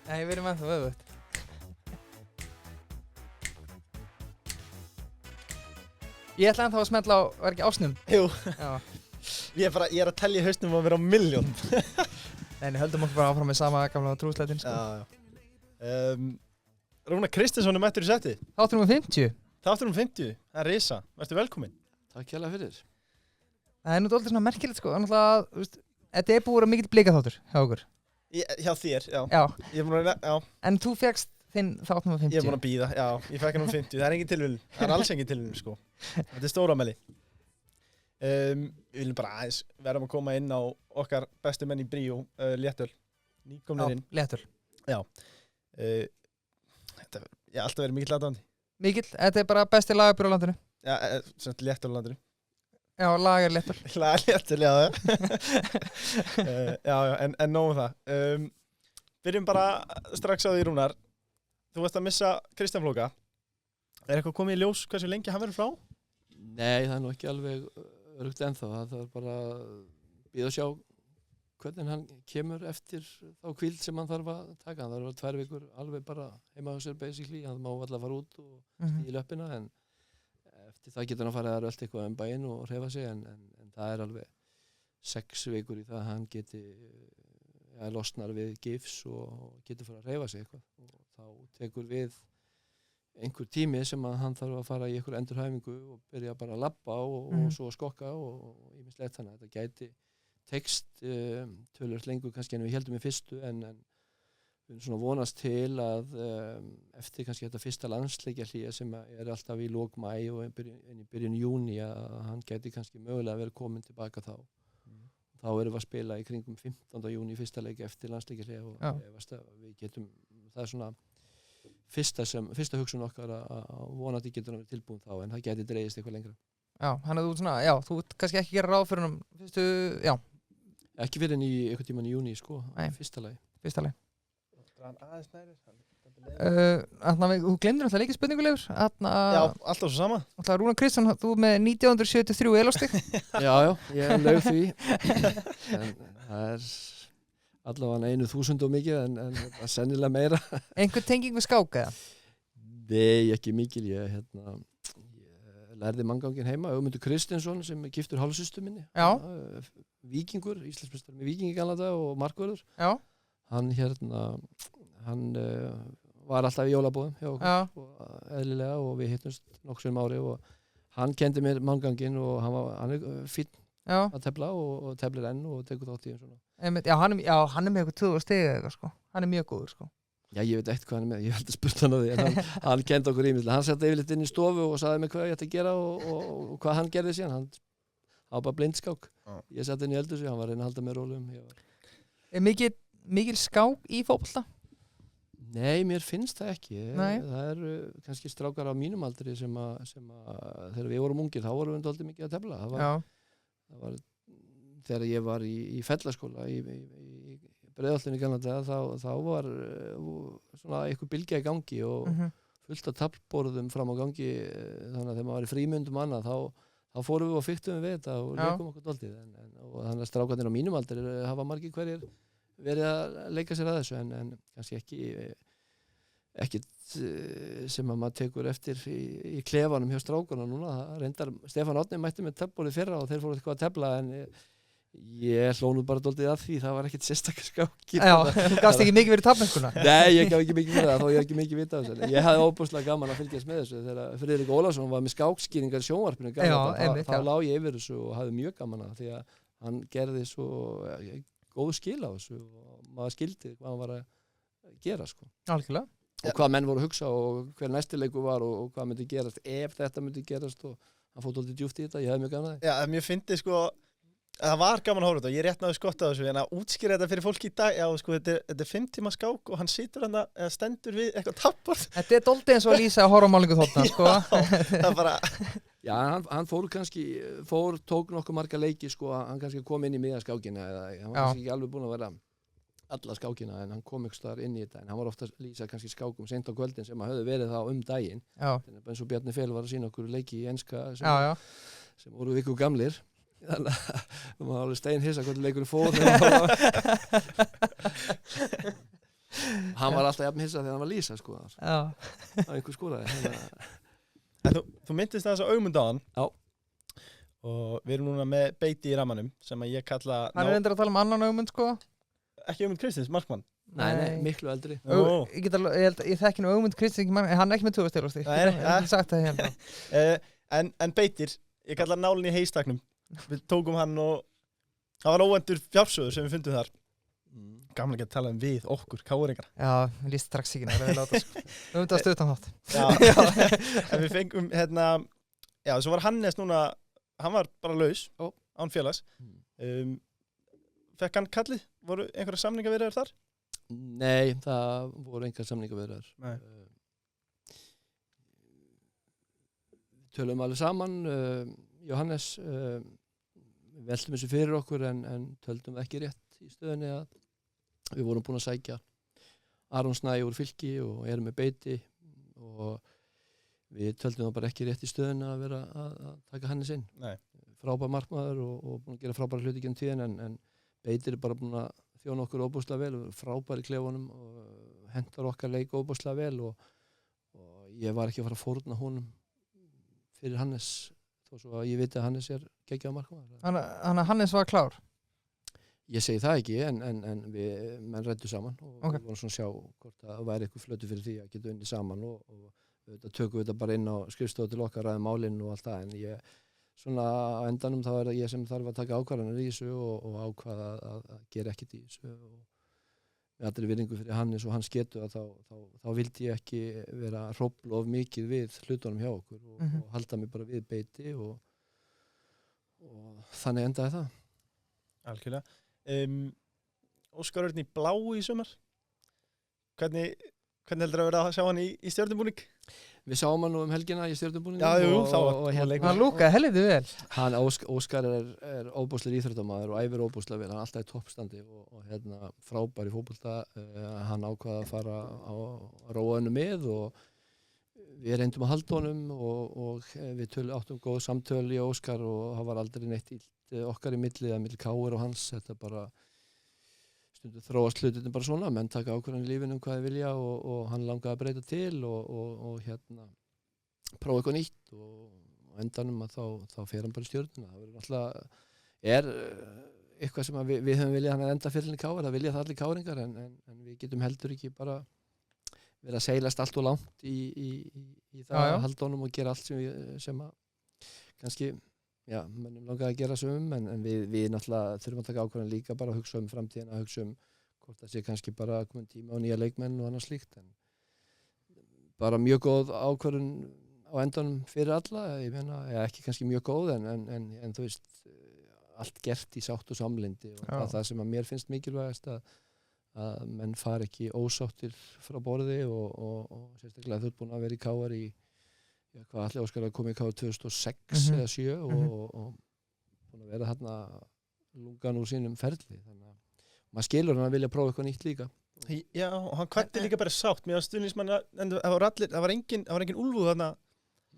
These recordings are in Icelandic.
Nei, við erum ennþá öfugt. Ég ætla ennþá að smella á, var ekki ásnum? Jú. Já. Ég er að telja hausnum að vera á milljón. Nei, höldum okkur bara áfram með sama gamla trúsleitin, sko. Já. Rúnar Kristinsson mættur í setti. Þáttur númer 50. Þáttur númer 50. Það er risa. Vertu velkominn. Takk hérlega fyrir. Það er nú dálítið svona merkilegt, sko. Náttúrulega, þú veist, þetta er búið að vera mikill blikaþáttur hjá okkur. Hjá þér, já. Já. Ég er búin að, já. En þú fékkst þinn þátt númer 50. Ég er búin að bíða, já. Ég fekk hann um 50. Það er engin tilviljun. Það er alls engin tilviljun, sko. Þetta er stóramæli. Við viljum bara aðeins verðum að koma inn á okkar bestu menn í Bríó, Léttöl. Nýkomnir inn. Já, Léttöl. Já. Þetta er alltaf verið mikill aðdáandi. Mikill, þetta er bara besti lagabjór á landinu. Já, svona Léttöl á landinu. Já, lagar Léttöl. Lagar Léttöl, já. Já, en nóg um það. Byrjum bara strax á því, Rúnar. Þú veist að missa Kristján Flóka. Er eitthvað komið í ljós hversu lengi hann verður frá? Nei, það er nú ekki alveg örugt ennþá. Það er bara að bíða og sjá hvernig hann kemur eftir þá hvíld sem hann þarf að taka. Hann þarf að 2 vikur alveg bara heima á sér basically. Hann má alltaf fara út og stíla löppina en eftir það getur hann að fara að rölda eitthvað bæinn og hreyfa sig en það er alveg 6 vikur í það að hann geti losnar við gifs og getur fara að hreyfa sig eitthvað og þá tekur við einhver tími sem að hann þarf að fara í einhver endurhæfingu og byrja bara að labba og svo að skokka og ýmislegt þannig að þetta gæti tekst tölvöld lengur kannski en við heldum í fyrstu en við erum svona vonast til að eftir kannski þetta fyrsta landsleikjahlé sem er alltaf í lok maí og inn í byrjun júní að hann gæti kannski mögulega verið komin tilbaka þá. Þá erum við að spila í kringum 15. júní fyrsta leik eftir landsleikjahlé og við getum, það er svona fyrsta hugsun okkar að vonandi getur hann verið tilbúin þá en það gæti dreigist eitthvað lengra. Já, hann er þú svona, já, þú kannski ekki gera ráð fyrir hann fyrstu, já. Ekki fyrir en í eitthvað tíman í júní, sko, fyrsta lagi. Fyrsta lagi. Þú glemdir alltaf leikisspurningulegur. Já, alltaf svo sama. Alltaf Rúnar Kristján, þú með 1973 elástig. Já, ég laug því. En það er allavega 1000 og mikið en það er sennilega meira. Einhver tenging við skák eða? Nei, ekki mikil. Ég lærði mannganginn heima. Ögmundur Kristinsson sem er giftur hálfsystur minni. Já. Víkingur, Íslandsmeistari með Víking í gamla daga og markvörður. Já. Hann var alltaf í jólabúðum hjá okkur og eðlilega og við hittumst nokkuð ári og hann kendi mér mannganginn og hann er fínn að tefla og teflir enn og tekur þátt í svona. Já, hann er með eitthvað 20 stig eitthvað sko. Hann er mjög góður sko. Já, ég veit ekkert hvað hann er með. Ég held að spurt hann á því en hann kendi okkur ímyndlega. Hann setti yfirleitt inn í stofu og sagði mér hvað ég ætti að gera og hvað hann gerði síðan. Hann var bara blindskák. Ég setti inn í eldhúsi, hann var að reyna að halda mér rólegum. Er mikil skák í fótbolta? Nei, mér finnst það ekki. Nei. Það eru kannski strákar á mínum aldri sem að þegar við vorum ungir þá vorum við dálítið mikið að tefla. Það var þegar ég var í fellaskóla í Breiðholtinu í gamla daga þá var svona eitthvað bylgja í gangi og fullt af taflborðum fram á gangi þannig að þegar maður var í frímyndum annað þá fórum við og fiktum við þetta og leikum okkur dálítið og þannig að strákarnir á mínum aldri hafa margir hverjir verið að leika sér að þessu en kannski ekkit sem að maður tekur eftir í klefanum hjá strákunum núna. Reyndar Stefán Árni mætti með teflborðið fyrra og þeir fóru eitthvað að tefla en ég hló nú bara dálítið að því, það var ekkert sérstakar skákir. Já, þú gafst ekki mikið verið tafmennskuna? Nei, ég gaf ekki mikið fyrir það, þó ég ekki mikið vita af þessu. Ég hafði óbúslega gaman að fylgjast með þessu þegar Friðrik Ólafsson var með skákskýringar í sjónvarpinu þá lá ég yfir þessu og hafði mjög gaman að því að hann gerði svo góð skil á þessu og maður skildi hvað hann var að gera sko. Algjörlega. Og hvað menn voru að hugsa og hver næsti leikur var og hvað myndi gerast ef þetta myndi gerast og hann fór dálítið djúpt í þetta, ég hafði mjög gaman að því. Já, mér fyndi sko það var gaman að horfa þetta og ég rétt náði skott á þessu en að útskýra þetta fyrir fólki í dag, já sko þetta er 5 tíma skák og hann situr hann eða stendur við eitthvað tappbord. Þetta er dálítið eins og að lýsa horfmálingu þóttna sko. Það er bara Já, hann tók nokkuð marga leiki sko, hann kannski kom inn í miðja skákina eða hann var kannski ekki alveg búinn að vera alla skákina en hann kom ykkur staðar inn í þetta en hann var ofta að lýsa kannski skákum sent á kvöldin sem að höfðu verið þá daginn. Eins og Bjarni Fel var að sýna okkur leiki í enska sem voru viku gamlir. Þannig að maður alveg steinhissa hvernig leikurinn fór Hann var alltaf jafn hissa þegar hann var lýsa sko Já. að einhver skoraði En þú myndist þess að Ögmund á hann. Já. Og við erum núna með beiti í ramanum sem að ég kalla... Hann endur að tala annan Ögmund sko. Ekki Ögmund Kristins, markmann. Nei, miklu eldri Ég þekki nú Ögmund Kristins, hann er ekki með 2 stig. Ég hef sagt það hérna. En beitir, ég kalla nálinn í heistaknum. Við tókum hann og það var óendur fjársöður sem við fundum þar. Gaman ekki að tala við okkur, káringar. Já, við líst strax ekki næra við láta sko. Við myndum að stöðta þátt. Já, en við fengum já, svo var Hannes núna, hann var bara laus án félags. Fekk hann kallið? Voru einhverja samningaviðræður þar? Nei, það voru engar samningaviðræður. Nei. Tölum alveg saman, Jóhannes veltum þessu fyrir okkur en töldum ekki rétt í stöðunni að við vorum búin að sækja Aron Snæ úr Fylki og erum með beiti og við töldum það bara ekki rétt í stöðunni að vera að taka Hannes inn. Nei. Frábær markmaður og búin að gera frábæra hluti genn tíðin en beitir bara búin að þjóna okkur óbúslega vel og frábær í klefunum og hentar okkar leik óbúslega vel og ég var ekki að fara að fórna honum fyrir Hannes þó svo að ég viti að Hannes er geggjaður markmaður. Þannig að Hannes var klár? Ég segi það ekki en við menn ræddu saman og við vorum svona að sjá hvort það væri eitthvað flötu fyrir því að geta unnið saman og þetta tökum við þetta bara inn á skrifstofu til okkar ræðum málinn og allt það en ég svona á endanum þá er það ég sem þarf að taka ákvarðanir í þessu og ákvaða að gera ekkert í þessu og með allri virðingu fyrir Hannes og hans getu að þá vildi ég ekki vera að hrófla of mikið við hlutunum hjá okkur og halda mig bara við beiti og þannig endaði það. Algjörlega. Óskar Örn í bláu í sumar. Hvernig heldur að vera að sjá hann í stjörnubúning? Við sáum hann nú helgina í stjörnubúningu. Já, jú, hann lúkaði helviti vel. Hann Óskar er óbúslegur íþróttamaður og æfir óbúslega vel. Hann er alltaf í toppstandi og frábær í fótbolta. Hann ákvað að fara á róanu með og við reyndum að halda honum og við áttum góð samtöl í Óskar og það var aldrei neitt illt okkar í milli Káir og hans. Þetta bara stundum þróast hlutin bara svona, menn taka ákvörðun í lífinu hvað þið vilja og hann langaði að breyta til og prófa eitthvað nýtt og endanum að þá fer hann bara í stjörnuna. Það verður alltaf eitthvað sem við höfum viljað hann að enda fyrir henni Káir, það vilja það allir Káringar en við getum heldur ekki bara verið að seilast allt og langt í það að halda honum og gera allt sem að kannski mönnum langaði að gera sumum en við náttúrulega þurfum að taka ákvörðan líka bara að hugsa um framtíðina, að hugsa um hvort það sé kannski bara komin tíma á nýja leikmenn og annað slíkt en bara mjög góð ákvörðun á endanum fyrir alla, ég meina, ekki kannski mjög góð en þú veist allt gert í sátt og samlyndi og það sem að mér finnst mikilvægast að menn fari ekki ósáttir frá borði og sérstaklega þú ert búin að vera í KR í hvað allir Óskar að koma í KR 2006 eða 7 og búin að vera þarna lungan úr sínum ferli þannig að maður skilur hann að vilja prófa eitthvað nýtt líka. Já, og hann kvætti líka bara sátt með að stuðningsmann en það var engin úlfúð þarna.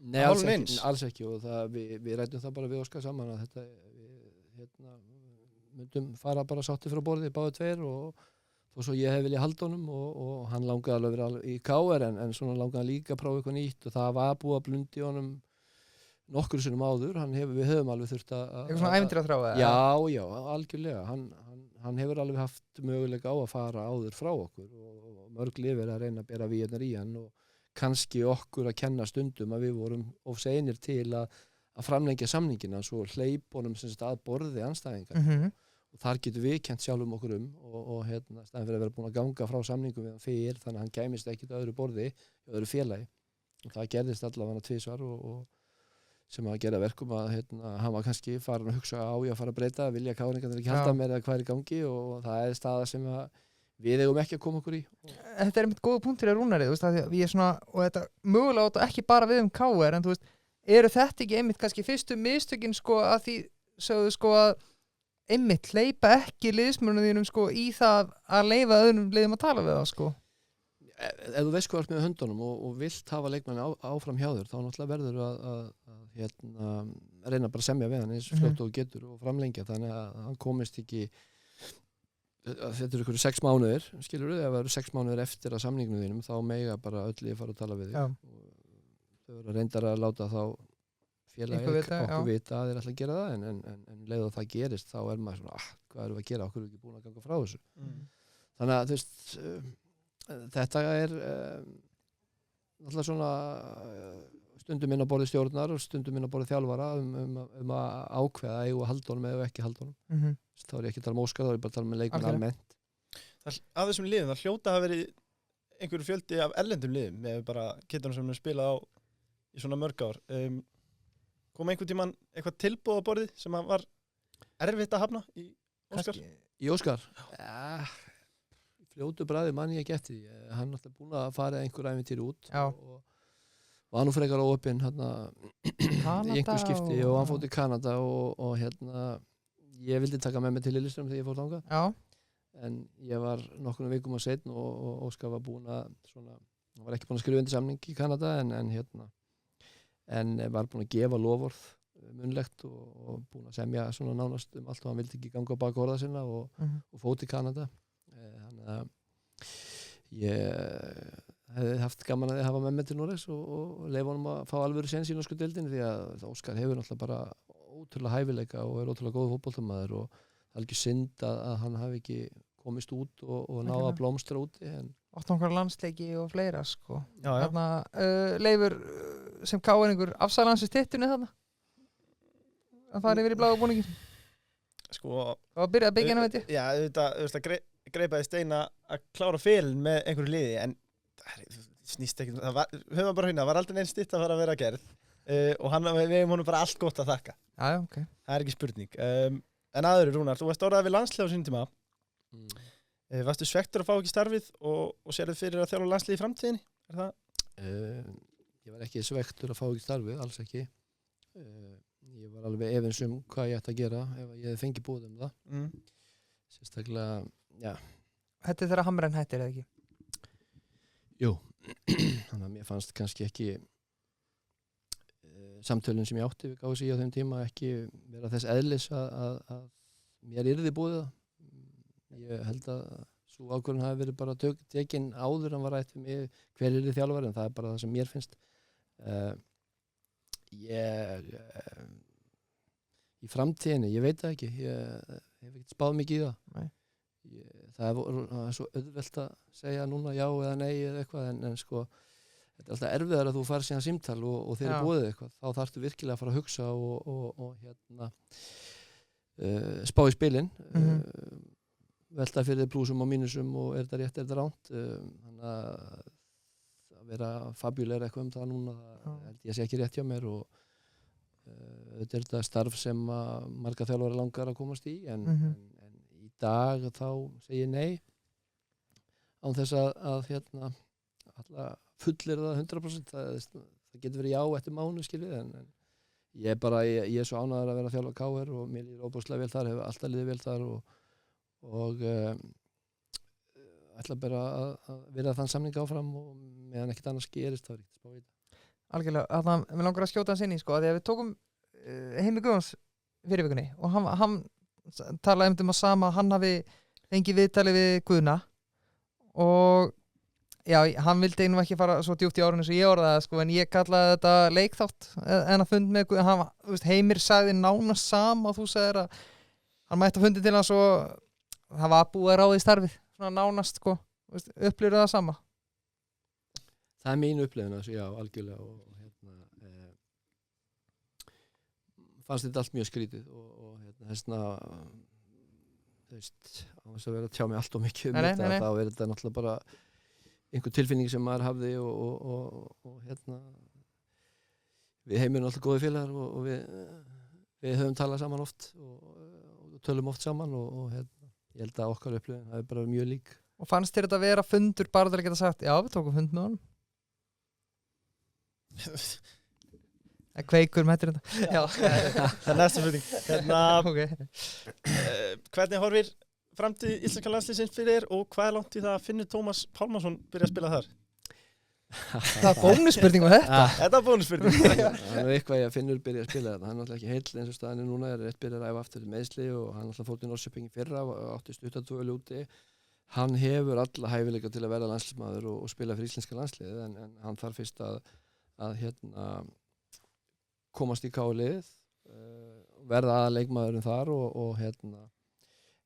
Nei, alls ekki og við ræddum það bara við Óskar saman að þetta myndum fara bara sáttir frá borði báðu tveir og svo ég hef viljað halda honum og hann langaði alveg að vera í KR en svona langaði líka að prófa eitthvað nýtt og það var búið að blundi honum nokkur sinnum áður, við höfum alveg þurft að eitthvað svona ævintýra þrá eða? Já, algjörlega, hann hefur alveg haft möguleika á að fara áður frá okkur og mörg lifir að reyna að bera víðarnar í hann og kannski okkur að kenna stundum að við vorum of seinir til að framlengja samningina svo hleyp honum að borði andstæðingar og þar getum við kent sjálfum okkur og staðan fyrir að vera búin að ganga frá samningum við hann fyrir þannig að hann gæmist ekkit öðru borði og öðru félagi og það gerðist allavega tvisvar og sem að gera verkum að hann var kannski farin að hugsa á ég að fara að breyta vilja Káringarnir ekki halda mér eða hvað er í gangi og það er staða sem við eigum ekki að koma okkur í. Þetta er einmitt góða punktur í Rúnari, þú veist, að við svona og þetta mögulega átt ekki bara við KR en þú veist, eru þetta ekki einmitt kannski fyrstu mistökin sko að því sögðu sko að einmitt hleypa ekki liðsmörnum þínum sko í það að leyfa öðrum liðum að tala við það sko. Ef þú veist hvað ert með höndunum og vilt hafa leikmanni áfram hjá þér þá náttúrulega verður að reyna bara að semja við hann eins fljótt og getur og framlengja þannig að hann komist ekki þetta eru ykkur 6 mánuðir, skilur ef það eru 6 mánuðir eftir að samningnum þínum þá mega bara öll ég fara að tala við þig Já. og þau eru reyndar að láta þá félagið okkur vita að þeir ætla að gera það en leið og það gerist þá maður svona, hvað erum við að gera, okkur erum við ekki búin að ganga frá þessu þannig að þú veist þetta alltaf svona stundum inn á borði stjórnar og stundum inn á borði þjálfara að ákveða eigum að halda honum eða ekki halda honum þá ég ekki að tala um Óskar, þá ég bara að tala um leikmenn almennt Af þessum liðum, það hljóta að verið einhverju fjöldi af erlendum liðum með bara kittunum sem við spilað á í svona mörg ár kom einhvern tímann eitthvað tilboð á borðið sem var erfitt að hafna í Óskar? Í Óskar? Ja, fljótu bræði mann ég ekki eftir því. Hann alltaf búin að fara einhver ævintýri út og var nú frekar óöppinn í einhver skipti og hann fór til Kanada og ég vildi taka með mig til Lillestrøm þegar ég fór þangað. Já. En ég var nokkrum vikum á seinna og Óskar var búin að svona, hann var ekki búin að skrifa undir samning í Kanada en var búin að gefa loforð munnlegt og búin að semja svona nánast allt og hann vildi ekki ganga á bak orða sinna og fór til Kanada þannig að ég hefði haft gaman að hafa með mig til Noregs og leifa honum að fá alvöru séns í norsku deildinni því að Óskar hefur náttúrulega bara ótrúlega hæfileika og ótrúlega góð fótboltamaður og það er ekki synd að hann hafi ekki komist út og náða að blómstra úti átt nokkar landsleiki og fleira sko. Já. Leifur sem káeringur afsæla hans í tittunni þarna að fara yfir í bláu búningin sko og að byrja að byggja hana veit ég Já, auðvitað greipaði Steina að klára félin með einhverju liði en það snýst ekki höfum bara hérna, var aldrei neinn stytt að fara að vera gerð og við hefum honum bara allt gott að þakka okay. Það er ekki spurning en aðri Rúnar, þú varst orðað við landsliða á sínum tíma varstu svektur að fá ekki starfið og sérðu fyrir að þjálfa landsliði í framtíðinni? Er það? Ég var ekki svektur að fá ekki starfið, alls ekki ég var alveg efins hvað ég ætti að gera ef ég hefði fengið búið það sérstaklega, já Þetta þegar Hamren hættir eða ekki? Jú, þannig að mér fannst kannski ekki samtölun sem ég átti við KSÍ á þeim tíma ekki vera þess eðlis að mér yrði búið það ég held að svo ákvörðun hafi verið bara tekin áður en var rætt við mig hver yrði þjálfari en það er bara það sem mér finnst í framtíðinni, ég veit það ekki ég hef ekkert spáð mikið í það það er svo auðvelt að segja núna já eða nei eða eitthvað en sko þetta er alltaf erfiðar að þú farið síðan símtal og þeir eru búið eitthvað þá þarftu virkilega að fara að hugsa og spá í spilin velta fyrir plúsum og mínusum og er þetta rétt, er þetta ránt þannig að vera fabjulegur eitthvað það núna það held ég sé ekki rétt hjá mér og þetta er þetta starf sem marga þjálfari langar að komast í en í dag þá segi ég nei án þess að alla fullir það 100% það getur verið já eftir mánu skiljið en ég er svo ánægður að vera að þjálfa KR og mér er óbúslega vel þar, hefur alltaf liðið vel þar og ætla bara að vera þann samning áfram og meðan ekkert annars gerist þá er ekkert spá í þetta. Algjörlega, þannig að við langar að skjóta hans inn í sko, að því að við tókum Heimi Guðjóns fyrir vikunni og hann talaði um að sama, hann hafi fengið viðtali við Guðna og já, hann vildi nú ekki fara svo djúpt í árunni svo ég orðaði sko, en ég kallaði þetta leikþátt en að fund með Guðna, Heimir sagði nánast sama og þú sagðir að hann mætti að fundi til hans og það var búið að ráða í starfið svona nánast sko, upplifir það sama Það er mín upplifun þessu, já, algjörlega og fannst þetta allt mjög skrítið og þessna þú veist, á þess að vera að tjá mig allt og mikið þetta, þá er þetta náttúrulega bara einhver tilfinning sem maður hafði og við Heimir náttúrulega góði félagar og við höfum talað saman oft og tölum oft saman og ég held að okkar upplifun það er bara mjög lík. Og fannst þér þetta að vera fundur bara til að geta sagt, já, við tókum fund með honum? Kveikur með þetta. Já. Það er næsta spurning. Okay. Hvernig horfir framtíð íslenska landsliðsins fyrir þér og hvað er langt í það að Finnur Tómas Pálmason byrja að spila þar? Það er bónusspurning með þetta. Þetta er bónusspurning. Það er eitthvað ég að Finnur byrja að spila þetta. Hann er náttúrulega ekki heill eins og staðan núna, rétt byrja að æfa aftur meðsli og hann náttúrulega fór til Norrköping í fyrra og átti stuttartvölu úti. Hann hefur alla hæfileika til að vera landsliðsmaður og spila fyrir íslenska landsliðið en hann þarf fyrst að komast í K-liðið, verða aðaleikmaðurinn þar og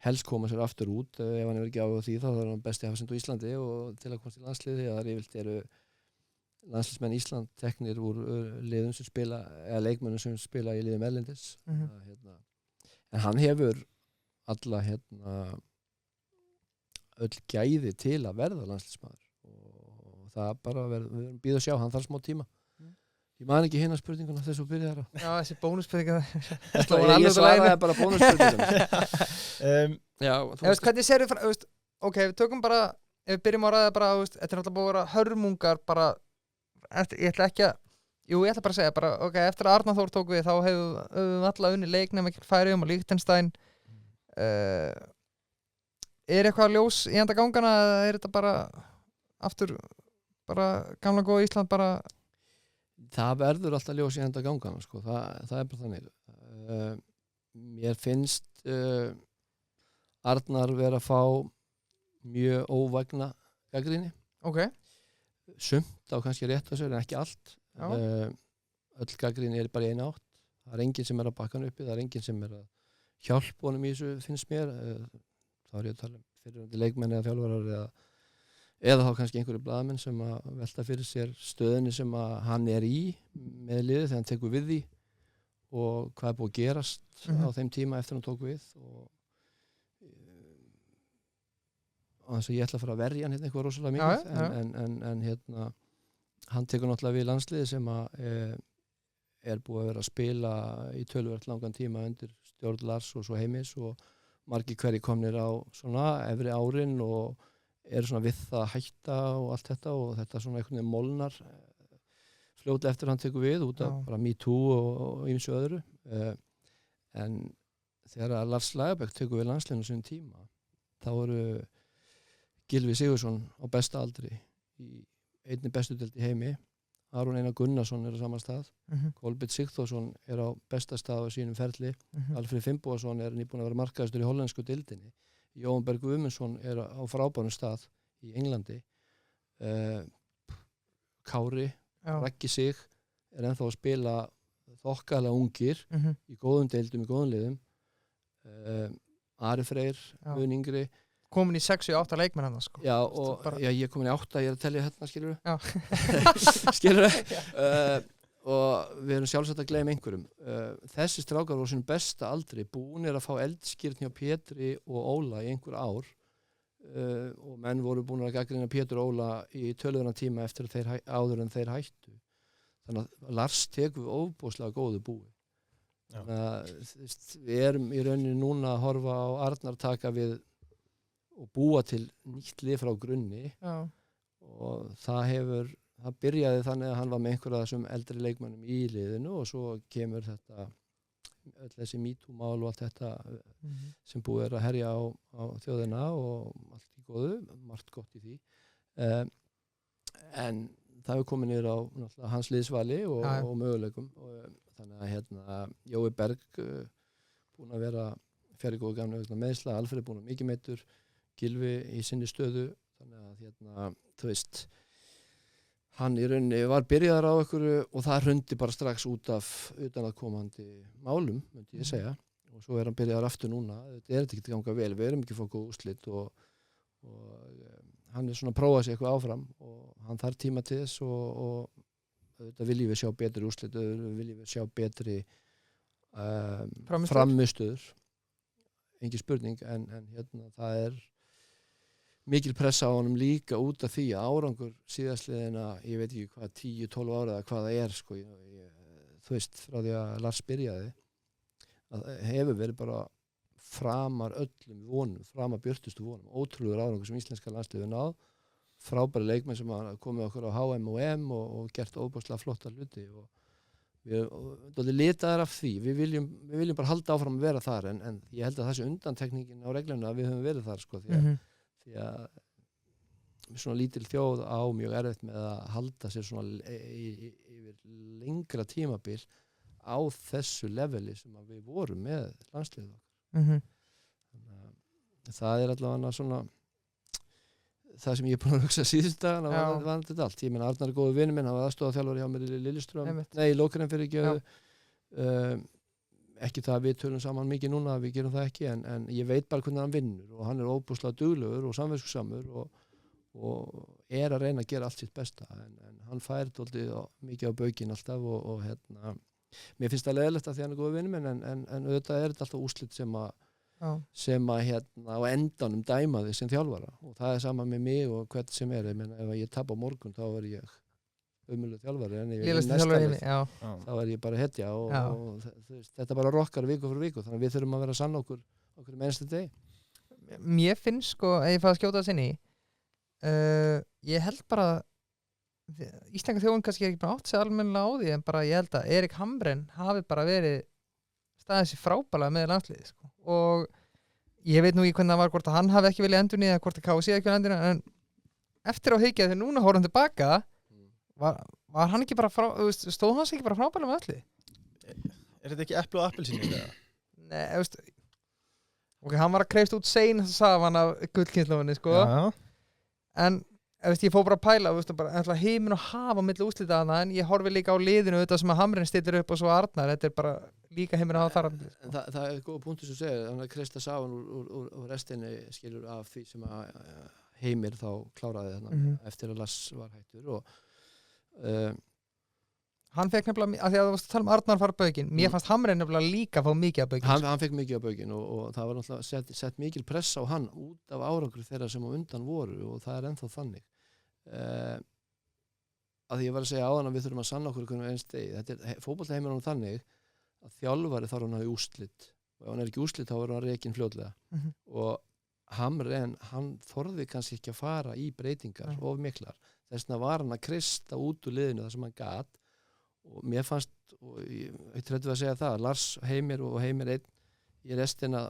helst koma sér aftur út. Ef hann hefur ekki áhuga á því þá er hann besti hafsend á Íslandi og til að komast í landsliðið þar yfirleitt eru landsliðsmenn Ísland teknir úr liðum sem spila, eða leikmennum sem spila í liðum erlendis. En hann hefur alla öll gæði til að verða landsliðsmaður og það bara við erum býð að sjá, hann þarf smá tíma. Ég man ekki hinna spurninguna þess að byrja þar á. Já, þessi bónusspurninga. Ég svaraði bara bónusspurninguna. Hvernig serðu frá, ok, við tökum bara, ef við byrjum að ræða bara, þetta er alltaf búið að vera hörmungar bara, ég ætla bara að segja, ok, eftir að Arnar Þór tók við, þá hefum við alla unni leik nema ekki Færeyjum og Liechtenstein. Er eitthvað ljós í enda gangana, eða er þetta bara aftur, bara gamla góða Ísland bara? Það verður alltaf ljós í enda gangana, sko, það er bara þannig. Mér finnst Arnar vera að fá mjög óvægna gagnrýni. Ok. Sumt á kannski rétt að sér en ekki allt. Öll gagnrýni er bara í eina átt. Það er enginn sem er að bakka hann uppi, það er enginn sem er að hjálpa honum í þessu, finnst mér. Þá er ég að tala um fyrirhundi leikmenn eða þjálfarar eða þá kannski einhverju blaðamenn sem að velta fyrir sér stöðunni sem að hann er í með liðið þegar hann tekur við því og hvað er búið að gerast á þeim tíma eftir hann tók við og þess að ég ætla að fara að verja hann eitthvað rosalega mikið en hann tekur náttúrulega við landsliði sem að er búið að vera að spila í töluvert langan tíma undir stjórn Lars og svo Heimis og margir hverjir komnir á svona efri árin og eru svona við það að hætta og allt þetta og þetta svona einhvern veginn molnar fljótlega eftir hann tekur við út af bara MeToo og ýmsu öðru en þegar Lars Lagerbäck tekur við landsliðinu sín tíma þá eru Gylfi Sigurðsson á besta aldri í einni bestu deild í heimi Aron Einar Gunnarsson er á sama stað Kolbeinn Sigþórsson er á besta stað á sínum ferli Alfreð Finnbogason er nýbúinn að vera markaðastur í hollensku deildinni Jóhann Berg Guðmundsson er á frábærum stað í Englandi Kári Raggi Sig er ennþá að spila þokkalega ungir í góðum deildum, í góðum liðum Ari Freyr, mun yngri komin í 6-8 leikmenn hann sko. Já, og ég er komin í 8, ég er að telja hérna, skilurðu? Skilurðu? Og við erum sjálfsagt að gleyma einhverjum. Þessi strákar voru sín besta aldri, búnir að fá eldskírn hjá Pétri og Óla í einhver ár og menn voru búnir að gagnrýna Pétur og Óla í töluðuna tíma eftir að áður en þeir hættu. Þannig að Lars tekur við ofboðslega góðu búi. Þannig að við erum í rauninni núna að horfa á Arnar taka við og búa til nýtt lið frá grunni og það byrjaði þannig að hann var með einhverja þessum eldri leikmönnum í liðinu og svo kemur þetta öll þessi MeToo-mál og allt þetta sem búið er að herja á þjóðina og allt í góðu, margt gott í því en það hefur komið niður á hans liðsvali og möguleikum og þannig að Jói Berg búinn að vera fjarrigóðu gamla vegna meðsla, Alfreð búinn að mikið meiddur Gylfi í sinni stöðu þannig að þú veist hann í rauninni var byrjaður á einhverju og það hrundi bara strax út af utanaðkomandi málum myndi ég segja og svo er hann byrjaður aftur núna þetta er ekki að ganga vel, við erum ekki að fá góð úrslit og hann er svona að prófa sig eitthvað áfram og hann þarf tíma til þess og þetta viljum við sjá betri úrslit viljum við sjá betri framistöður engin spurning en það er mikil pressa á honum líka út af því að árangur síðastliðina, ég veit ekki hvað 10-12 ára eða hvað það er sko, þú veist, frá því að Lars byrjaði að hefur verið bara framar öllum vonum, framar björtustu vonum ótrúlegur árangur sem íslenska landsliðið náð frábæri leikmenn sem hafa komið okkur á HM og EM og gert óbúslega flotta hluti og við litaðar af því, við viljum bara halda áfram að vera þar en ég held að þessi undantekningin á regluna að við höfum verið þar sko, því að svona lítil þjóð á mjög erfitt með að halda sér svona yfir lengra tímabil á þessu leveli sem að við vorum með landsliðið okkar. Það allavega svona það sem ég er búin að hugsa síðust dagana var þetta allt. Ég meina Arnar er góður vinur minn, hann var aðstoðarþjálfari hjá mér í Lilleström, í Lokeren fyrir ekki ekki það að við tölum saman mikið núna, við gerum það ekki, en ég veit bara hvernig hann vinnur og hann er óbúslega duglegur og samviskusamur og að reyna að gera allt sitt besta, en hann fær dálítið mikið á baukinn alltaf og mér finnst það leiðilegt að því hann er góður vinur minn, en auðvitað er þetta alltaf úrslit sem að á endanum dæma þig sem þjálfara og það er sama með mig og hvern sem er, ég meina ef ég tap á morgun þá er ég umöðuleg þjálfari en ef ég næsta leik þá er ég bara hetja og þetta bara rokkar viku fyrir viku, þannig að við þurfum að vera sann okkur með einstu degi. Mér finnst sko, ef ég fæði að skjóta það sinni ég held bara Íslenska þjóðin kannski ekki bara átt sig almennilega á því, en bara ég held að Erik Hamrén hafi bara verið staðið sér frábælega með landsliði sko. Og ég veit nú ekki hvernig það var, hvort að hann hafi ekki viljað endurnýja eða hvort að KC ekki viljað endurnýja, en eftir á hyggja þegar núna hóra hann tilbaka var hann ekki bara stóð hans ekki bara frábælega með landsliði? Er þetta ekki epli og appelsínu? Nei, veist ok, hann var að kreifst út sein safan af gullkynnslófinni sko. En ég fór bara að pæla bara heimin og hafa milli úrslita þarna, en ég horfi líka á liðinu þetta sem að Hamrén stillir upp og svo Arnar, þetta er bara líka heimin að hafa þar. Það er góð punktur sem segir, hann kreista safan úr restinni skilur af því sem að Heimir þá kláraði þarna eftir að Lars var hættur og hann fekk nefnilega, af því að þú varst að tala Arnar fara baukinn, mér fannst Hamrén nefnilega líka fá mikið af baukinn. Hann fekk mikið af baukinn og það var náttúrulega sett mikil pressa á hann út af árangri þeirra sem á undan voru og það er ennþá þannig. Að því ég var að segja áðan að við þurfum að sanna okkur hvernig einst degi. Þetta er fótboltaheimur þannig að þjálfari þarf hann að hafa úrslit og ef hann er ekki úrslit þá verður hann rekinn fljótlega og Hamrén, hann þorði kannski ekki að fara í breytingar of miklar, þess vegna var hann að kreista út úr liðinu það sem hann gat og mér fannst, og ég trætti að segja það, Lars Heimir og Heimir einn í restina,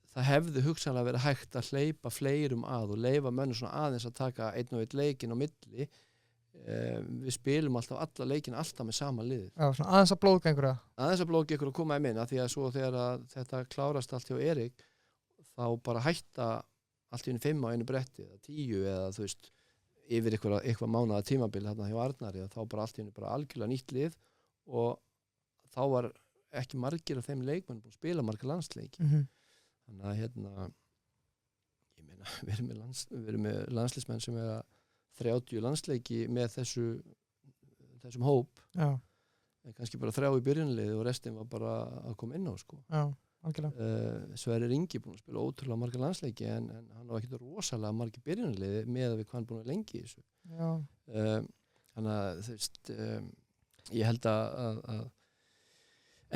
það hefði hugsanlega verið hægt að hleypa fleirum að og leyfa mönnum svona aðeins að taka einn og einn leikinn á milli. Við spilum alltaf alla leikinn alltaf með sama liði. Já, svona aðeins að blóðgengur aðeins að blóðgengur að koma í minna, því að svo þegar þetta klárast allt hjá Erik þá bara hætta allt í einu 5 á einu bretti eða 10 eða yfir eitthvað mánaða tímabil þarna hjá Arnari og þá bara allt í einu bara algjörlega nýtt lið og þá var ekki margir af þeim leikmenn búin að spila marga landsleiki. Þannig að ég meina, við erum með landsliðsmenn sem er að 30 landsleiki með þessum hóp. Já. En kannski bara 3 í byrjunliði og restin var bara að koma inn á sko. Já, algjörlega. Sverrir Ingi búin að spila ótrúlega marga landsleiki en hann var ekkert rosalega margir byrjunliði með að við hvað hann búin að lengi í þessu. Já. Þannig að ég held að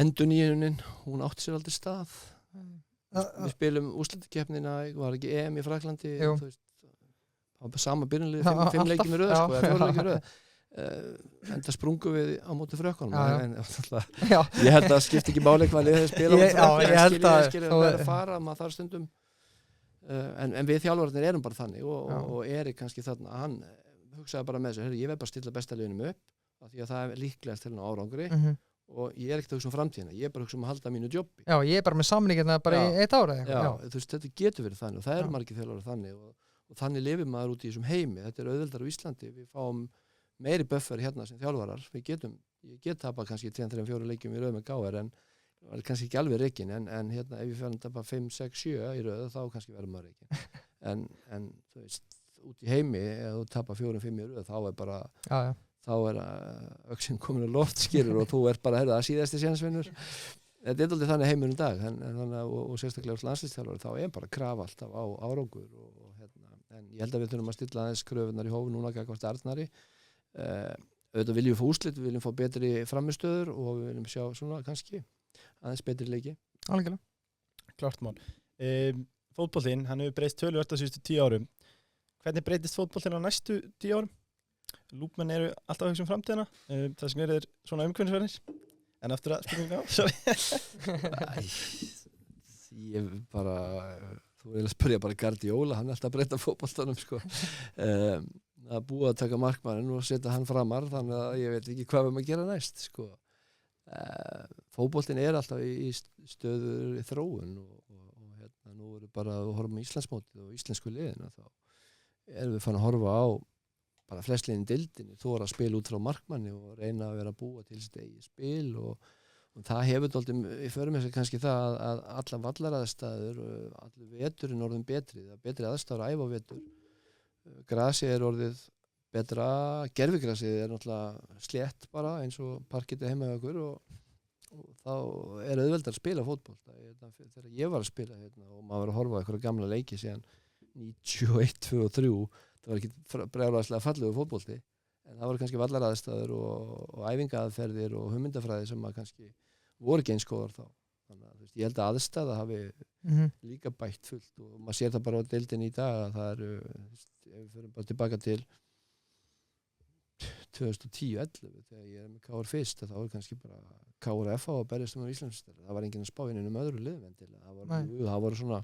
endurnýjunin, hún átti sér aldrei stað. Við spilum úrslitakeppnina, var ekki EM í Fraklandi, það var sama byrjunlið 5 leikir með röð, eða 4 leikir með röð. Enda sprungum við á móti Frökkunum, en ég held að það skipti ekki máli hvað liðið spila á skilja að fara, maður þarf stundum, en við þjálfarnir erum bara þannig og Erik kannski þarna, hann hugsaði bara með þessu, ég verð bara að stilla besta liðinu upp, því að það er líklegast til árangri. Og ég er ekkert að hugsa framtíðina, ég er bara að hugsa að halda mínu jobbi. Já, ég er bara með samningina bara í 1 ára. Já, þetta getur verið þannig og það er margir þjálfarar þannig og þannig lifir maður út í þessum heimi. Þetta er auðveldar á Íslandi, við fáum meiri bufferi hérna sem þjálfarar. Ég get tapað kannski 2-3-4 leikjum í röð með KR en það er kannski ekki alveg rekin en hérna ef ég fer að tapa 5-6-7 í röð þá kannski verður maður rekin. En þú veist, út í heimi ef þú tapar 4-5 í röð þá er bara þá er öxin komin á loft skilur og þú er bara að síðasti sénsvinnur. Þetta er aldrei þannig heimur dag og sérstaklega hos landsliðsþjálfari þá er bara krafa alltaf á árangur en ég held að við þurfum að stilla aðeins kröfunar í hófi núna gagnvart Arnari. Auðvitað viljum við fá úrslit, við viljum fá betri framistöður og við viljum sjá svona kannski aðeins betri leiki. Algjörlega. Klart mál. Fótboltinn, hann hefur breyst töluvert á síðustu 10 árum. Hvernig breytist fótboltinn á næstu 10 árum? Lúpmenn eru alltaf að hugsa framtíðina, það sem er svona umhverfisverðir, en aftur að spurninga á, sorry. Ég bara, þú vil spyrja bara Guardiola, hann er alltaf að breyta fótboltanum sko. Að búa að taka markmanninn og setja hann framar, þannig að ég veit ekki hvað við maður gera næst sko. Fótboltin er alltaf í stöður í þróun og hérna nú eru bara að horfa með Íslandsmótið og íslensku liðina, þá erum við fann að horfa á bara flest liðin deildinni, þóra að spila út frá markmanni og reyna að vera að búa til sitt eigið spil og það hefur dálítið í för með sér kannski það að alla vallaraðstæður, allir veturinn orðin betri, það er betri aðstæður að æfa vetur, grasið er orðið betra, gervigrasið er náttúrulega slétt bara eins og parkitið heima hjá okkur og þá er auðveldar að spila fótboll. Þegar ég var að spila hérna, og maður var að horfa á einhverja gamla leiki síðan 91, 2 og 3, það var ekki brjálæðislega fallegu fótbolti, en það voru kannski vallaraðstæður og æfingaaðferðir og hugmyndafræði sem maður kannski voru ekki eins góðar þá. Þannig að ég held að aðstæða hafi líka bætt fullt og maður sér það bara á deildinni í dag að það eru, ef við förum bara tilbaka til 2010-11 þegar ég með KR fyrst, þá var kannski bara KR FH að berjast um Íslandsmeistari, það var enginn að spá inn öðru liðum endilega, það voru svona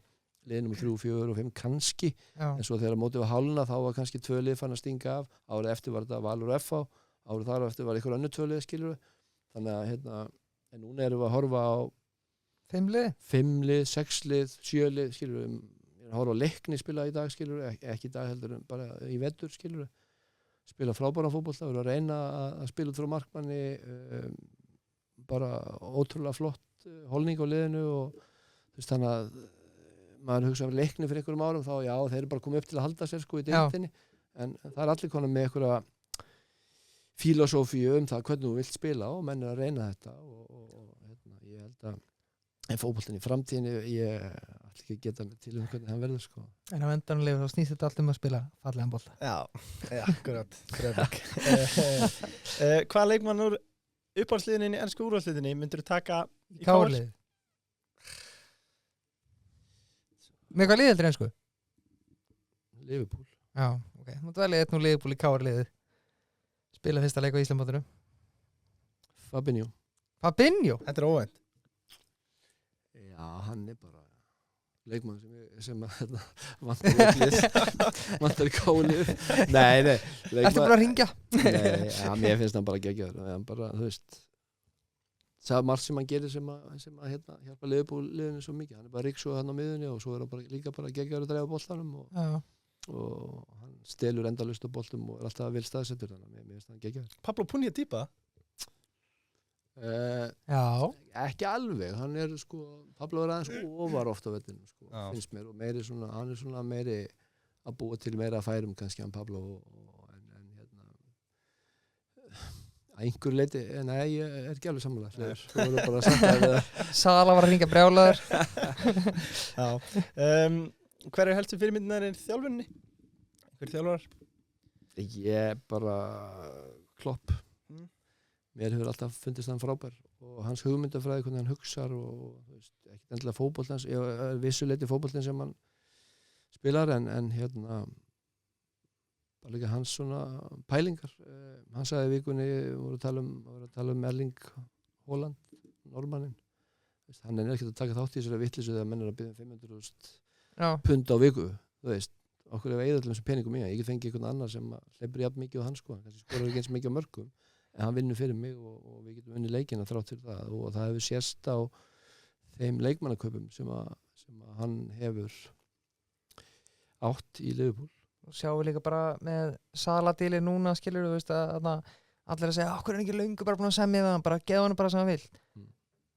liðnum 3, 4 og 5 kannski, en svo þegar mótið var hálna þá var kannski 2 lið fann að stinga af, árið eftir var þetta Valur og FH, árið þar eftir var einhver önnur 2 lið, skilur við, þannig að hérna, en núna erum við að horfa á 5 lið, 6 lið, 7 lið, skilur við, að horfa á Leikni spila í dag, skilur við, ekki í dag heldur en bara í vetur, skilur við, spila frábæran fótbolta, við erum að reyna að spila út frá markmanni, bara ótrúlega flott holning á liðinu og þú veist, þannig að maður hugsa um Leikni fyrir einhverjum árum, þá já, þeir eru bara komið upp til að halda sér sko í deildinni, en það er allir konar með einhverja filosófíu það hvernig þú vilt spila og menn er að reyna þetta og hérna, ég held að fótboltinn í framtíðinni, ég ætla ekki að geta til hvernig hann verður sko. En á endanlega þá snýst þetta allt að spila fallegan bolta. Já, akkurat. Hvaða leikmann úr uppáhaldsliðinni í ensku úrvalsliðinni myndirðu taka í KR? Með hvað liðið heldur ensku? Liverpool. Já, ok. Nú dælið nú Liverpool í KR-liðið. Spila fyrsta leik á Íslandmótinu. Fabinho? Þetta er óvænt. Já, hann er bara leikmann sem vantar í kálið. Nei. Ertu bara að ringja? Nei, ja, mér finnst hann bara geggjaður. Hann bara, þú veist, það er margt sem hann gerir sem að hérna, hjálpa Liverpool-liðinu svo mikið. Hann er bara ríksóð hann á miðunni og svo er hann líka bara geggjaður að dreifa boltanum og hann stelur endalaust á boltum og er alltaf vel staðsettur, þannig að mér finnst hann geggjaður. Pablo Punja típa? Já. Ekki alveg, hann er sko, Pablo er aðeins ofar ofta á vettinu sko, finnst mér, og meiri svona, hann er svona meiri að búa til meira færum kannski hann Pablo en hérna að einhver leiti, nei, ég er ekki alveg sammála, þú voru bara að sagt að Sala var að ringja brjálaður. Já. Hver helstu fyrirmyndirnar í þjálfuninni? Hver þjálfarar? Ég bara Klopp. Mér hefur alltaf fundist hann frábær og hans hugmyndafræði, hvernig hann hugsar og þú veist, ekkert endilega fótboltans, vissuleiti fótboltin sem hann spilar en hérna bara líka hans svona pælingar. Hann sagði í vikunni, voru að tala um Erling Haaland, normannin. Hann er ekkert að taka þátt í þessari vitleysu þegar menn er að biðja 500.000 pund á viku, þú veist, okkur er eyða til þessum peningum í, ég fengi einhvern annar sem hleypur jafn mikið á hann sko, hann kannski skorar ekki eins mikið á mörkum, en hann vinnur fyrir mig og við getum unnið leikina þrátt fyrir það og það hefur sést á þeim leikmannaköpum sem að hann hefur átt í Liverpool. Og sjáum við líka bara með Saladíli núna, skilur þú veist að allir að segja, okkur er ekki löngu bara búin að semja við hann, bara gefa hann bara sem hann vill.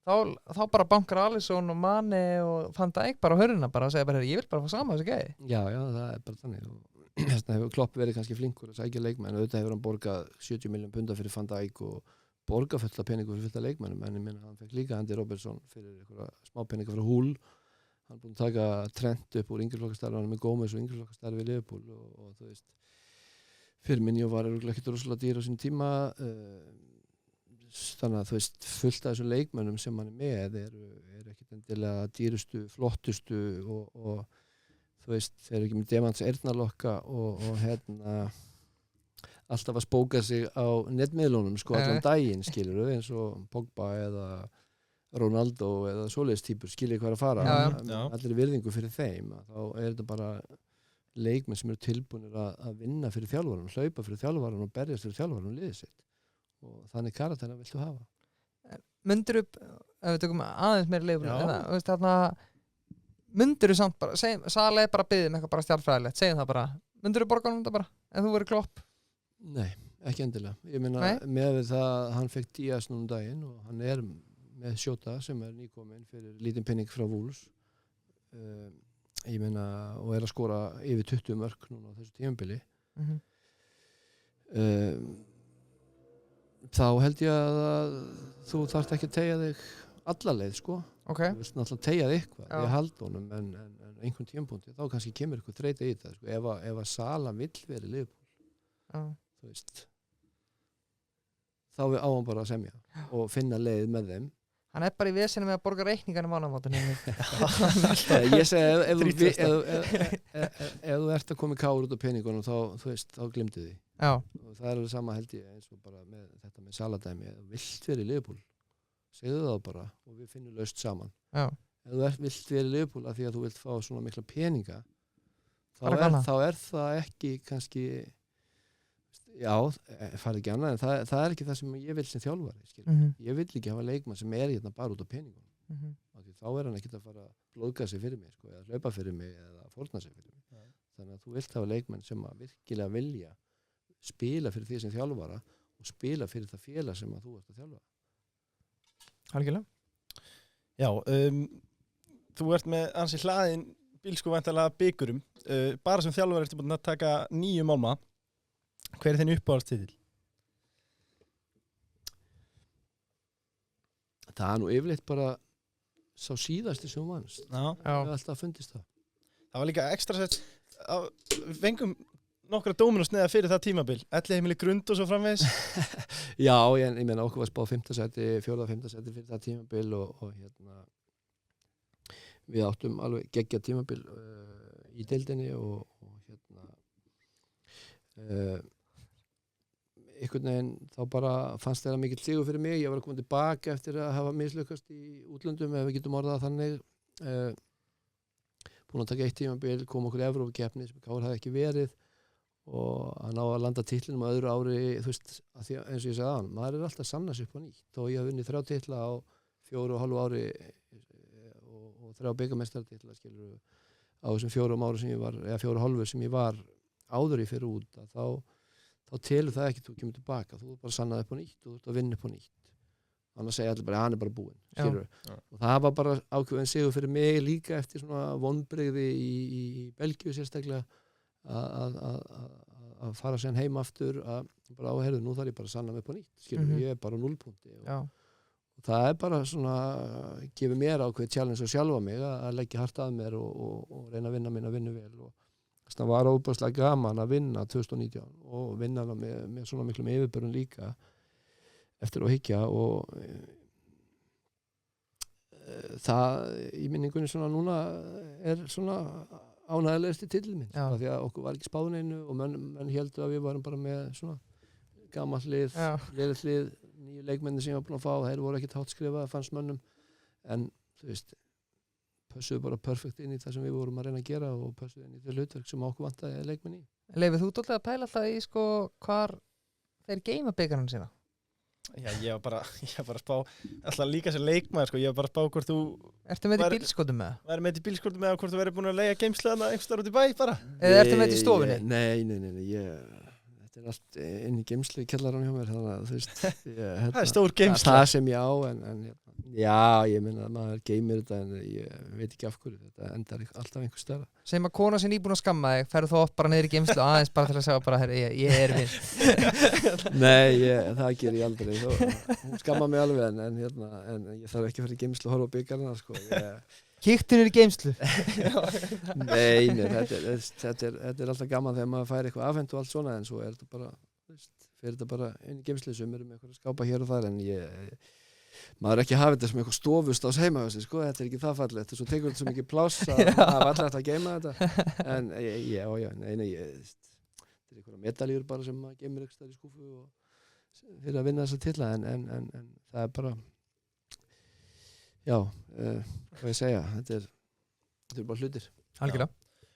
Þá bara bankar Alisson og Mane og Van Dijk bara á hörðina bara og segja bara, ég vil bara fá sama þessu gæði. Já, það er bara þannig og þessna hefur Klopp verið kannski flinkur að sækja leikmenn og auðvitað hefur hann borgað 70 milljón punda fyrir Van Dijk og borgað fullt af peningur fyrir fullt af leikmennum, en ég minna hann fekk líka Andy Robertson fyrir einhverja smá peninga frá Hull. Hann er búinn að taka Trent upp úr yngirflokkastarfi með Gómez og yngirflokkastarfi í Liverpool og þú veist, Firmino var örugglega ekkert rosalega dýr á sín tíma, þannig að þú veist, fullt af þessum leikmennum sem hann er með er ekkert endilega dýrustu, flottustu og þú veist, þeir eru ekki með demants eyrnalokka og hérna alltaf að spóka sig á netmiðlunum sko allan daginn, skilur við, eins og Pogba eða Ronaldo eða svoleiðis típur skilja hvað er að fara Já, já. allir virðingu fyrir þeim þá þetta bara leikmenn sem eru tilbúinir að vinna fyrir þjálfarann, hlaupa fyrir þjálfarann og berjast fyrir þjálfarann og liðið sitt og þannig karakterina viltu hafa. Mundur upp, ef við tökum aðeins meira leifur Já. þú veist þarna mundur samt bara, Sala bara byggðum eitthvað bara stjálfræðilegt, segjum það bara mundur borga honum þetta bara, ef þú verið Klopp? Nei, ekki endilega. Ég meina Nei? með við það að hann fekk Díaz núna daginn og hann með Sjóta sem nýkominn fyrir lítinn penning frá Wolves ég meina og að skora yfir 20 mörk núna á þessu tímabili þá held ég að þú þarft ekki að teygja þig alla leið sko Ok, þú veist náttúrulega teygja þig eitthvað Já. ég hald honum en einhvern tímapunkti þá kannski kemur eitthvað þreyta í það sko. ef að Sala vill verið Liverpool já, þú veist þá á hann bara að semja og finna leið með þeim hann bara í vesinu með að borga reikningarnir mánamótin ég segi ef þú ert að koma í kár út á peningunum þá glimtu því Já, og það alveg sama held ég eins og bara með þetta með saladæmi ef þú vilt verið Liverpool segðu það bara og við finnum laust saman já, ef þú vilt verið Liverpool af því að þú vilt fá svona mikla peninga Bara annað. þá er það ekki kannski já, farið ekki annað en það er ekki það sem ég vil sem þjálfari ég vil ekki hafa leikmann sem hérna bara út á peningunum af því þá hann ekkert að fara að blóðga sig fyrir mig sko, eða hlaupa fyrir mig eða fórna sig fyrir mig þannig að þú vilt hafa leikmann sem að virkilega vilja spila fyrir því sem þjálfara og spila fyrir það félag sem að þú ert að þjálfa algjörlega Já, þú ert með ansi hlaðin bílsku væntanlega bikurum bara sem þjálfari ertu búin að taka 9 málma hver er þinn uppáhaldstitil? það er nú yfirleitt bara sá síðasti sem vannst Já. ég hef alltaf fundist það Það var líka ekstra sett við fengum nokkra dómin og sneða fyrir það tímabil 11 heimili grund og svo framvegis já, ég meina okkur var spáð 5. sæti 4. og 5. sæti fyrir það tímabil og hérna við áttum alveg geggja tímabil í deildinni og hérna einhvern veginn þá bara fannst það mikill sigur fyrir mig, ég var að koma tilbaka eftir að hafa mislukast í útlöndum ef við getum orðað þannig búin að taka 1 tímabil, kom okkur Evrópukeppni sem Káur hafði ekki verið og að ná að landa titlinum á öðru ári þú veist, að því, eins og ég sagði aðan maður er alltaf að sanna sig upp á nýtt og ég haf vunnið 3 titla á 4,5 ári og 3 bikarmeistartitla skilur á þessum 4 ári sem ég var eða 4,5 sem ég var áður í fyrir út að þá telur það ekki þú kemur tilbaka, þú bara sannaði upp á nýtt og þú ert að vinna upp á nýtt annars segja allir bara að hann bara búinn skilur og það var bara ákveðin sigur fyrir mig líka eftir svona vonbrigði í Belgíu sérstaklega að fara sér heim aftur að bara áherðu, nú þarf ég bara að sanna mig upp á nýtt skilur, ég er bara á 0 punkti og það er bara svona gefið mér ákveðið challenge að sjálfa mig að leggja hart að mér og reyna að vinna minna vinnu vel og það var óbúslega gaman að vinna 2019 og vinna með svona miklum yfirbörun líka eftir að hyggja og það í minningunni svona núna er svona ánægilegasti titill minn af því að okkur var ekki spáðneinu og menn heldur að við varum bara með svona gamalt lið, liðlegt lið 9 leikmenni sem ég var búin að fá þeir voru ekkert hátt skrifað, fannst mönnum en þú veist pössuðu bara perfekt inn í það sem við vorum að reyna að gera og pössuðu inn í þau hlutverk sem okkur vantaði leikmenn í. Leifur, þú dálítið að pæla alltaf í sko hvar þeir geima bikarinn sína? Já, ég var bara að spá alltaf líka sem leikmaður sko, ég var bara að spá hvort þú Ertu með þetta í bílskotum með það? Væri með þetta í bílskotum með það hvort þú væri búin að leigja geimslaðana einhvers staðar út í bæ bara? Eða ertu með þetta í stofunni? Nei, þetta er allt inn í geimslu í kjallarann hjá mér þannig að þú veist það er stór geimsla það sem ég á en já, ég meina að maður geimir þetta en ég veit ekki af hverju þetta endar alltaf einhver stærra Sem að kona sem nýbúin að skamma þig ferðu þú oft bara niður í geimslu aðeins bara til að segja bara herri, ég er vinn Nei, það ger ég aldrei hún skamma mig alveg en ég þarf ekki að fara í geimslu og horfa á byggarna sko. Kíktu niður í geimslu Nei, þetta er alltaf gaman þegar maður fær eitthvað afhent og allt svona en svo er þetta bara fyrir þetta bara inn í geimslu sem eru með eitthvað að skápa hér og þar en maður er ekki að hafa þetta sem eitthvað stofust á heima sko, þetta er ekki það fallegt svo tekur þetta svo mikið pláss að hafa alltaf að geima þetta en þetta er eitthvað medaljur bara sem maður geimir eitthvað í skúfu og fyrir að vinna þessa titla en það er bara Já, hvað ég segja, þetta er bara hlutir. algjörlega.